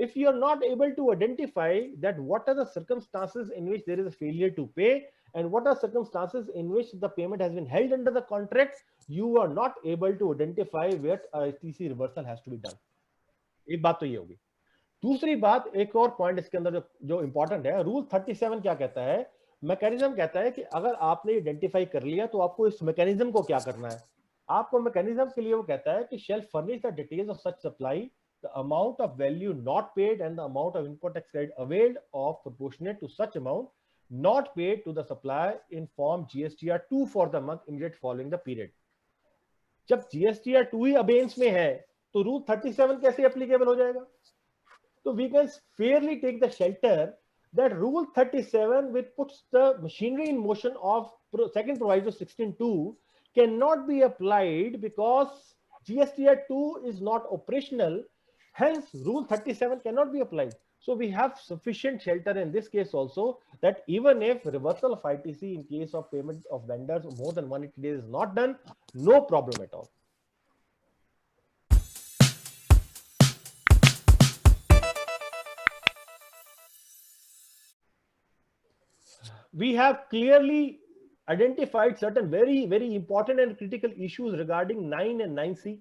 If you are not able to identify that what are the circumstances in which there is a failure to pay and what are circumstances in which the payment has been held under the contract, you are not able to identify where ITC reversal has to be done. एक बात तो ये होगी. दूसरी बात, एक और पॉइंट इसके अंदर जो इंपॉर्टेंट है, रूल 37 क्या कहता है? मैकेनिज्म कहता है कि अगर आपने आइडेंटिफाई कर लिया तो आपको इस मैकेनिज्म को क्या करना है. आपको मैकेनिज्म के लिए वो कहता है कि shell furnish the details of such supply, the amount of value not paid and the amount of import tax credit availed of proportionate to such amount not paid to the supplier in form GSTR 2 for the month immediate following the period. जब GSTR 2 ही अबेंस में है तो रूल 37 कैसे एप्लीकेबल हो जाएगा? तो we can fairly take the shelter that rule 37 which puts the machinery in motion of second proviso 16(2) cannot be applied because GSTR 2 is not operational. Hence, rule 37 cannot be applied. So we have sufficient shelter in this case also that even if reversal of ITC in case of payment of vendors more than 180 days is not done, no problem at all. We have clearly identified certain very, very important and critical issues regarding 9 and 9C.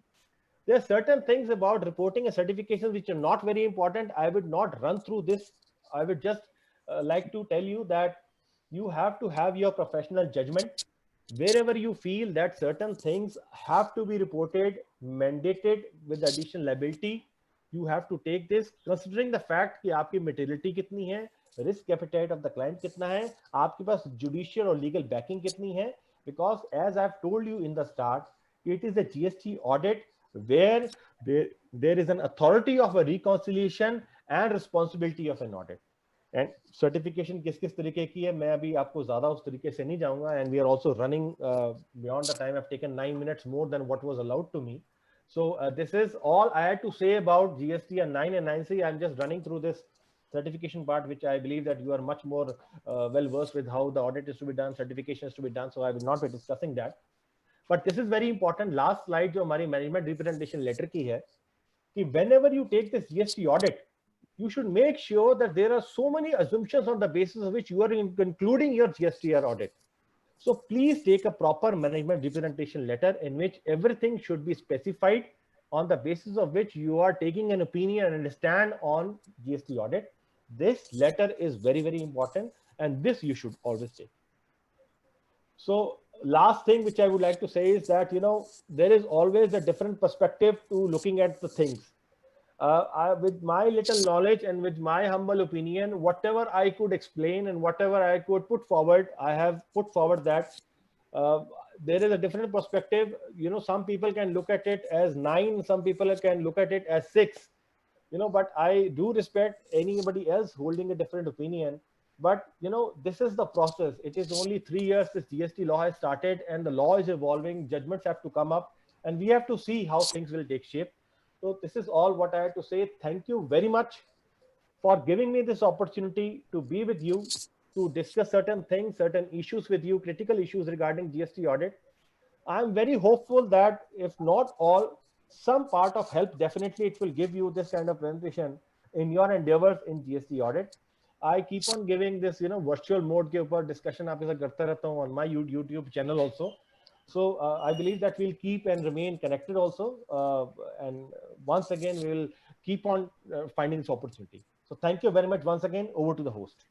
There are certain things about reporting and certifications which are not very important. I would not run through this. I would just like to tell you that you have to have your professional judgment. Wherever you feel that certain things have to be reported, mandated with additional liability, you have to take this, considering the fact कि आपकी materiality कितनी है, risk appetite of the client कितना है, आपके पास judicial और legal backing कितनी है, because as I've told you in the start, it is a GST audit where there is an authority of a reconciliation and responsibility of an audit. And certification किस तरीके की है, मैं अभी आपको ज़्यादा उस तरीके से नहीं जाऊँगा. And we are also running beyond the time. I've taken 9 minutes more than what was allowed to me. So this is all I had to say about GST and 9 and 9C. I'm just running through this certification part, which I believe that you are much more well versed with how the audit is to be done, certification is to be done. So I will not be discussing that. But this is very important. Last slide जो हमारी management representation letter की है कि whenever you take this GST audit, you should make sure that there are so many assumptions on the basis of which you are concluding your GSTR audit. So please take a proper management representation letter in which everything should be specified on the basis of which you are taking an opinion and a stand on GST audit. This letter is very, very important, and this you should always take. So last thing which I would like to say is that, you know, there is always a different perspective to looking at the things. With my little knowledge and with my humble opinion, whatever I could explain and whatever I could put forward, I have put forward that. There is a different perspective. You know, some people can look at it as 9, some people can look at it as 6. You know, but I do respect anybody else holding a different opinion. But, you know, this is the process. It is only 3 years this GST law has started and the law is evolving. Judgments have to come up and we have to see how things will take shape. So this is all what I had to say. Thank you very much for giving me this opportunity to be with you, to discuss certain things, certain issues with you, critical issues regarding GST audit. I'm very hopeful that if not all, some part of help, definitely it will give you this kind of presentation in your endeavors in GST audit. I keep on giving this, virtual mode के ऊपर discussion आपके साथ करता रहता हूँ on my YouTube channel also. So I believe that we'll keep and remain connected also. And once again, we will keep on finding this opportunity. So thank you very much once again. Over to the host.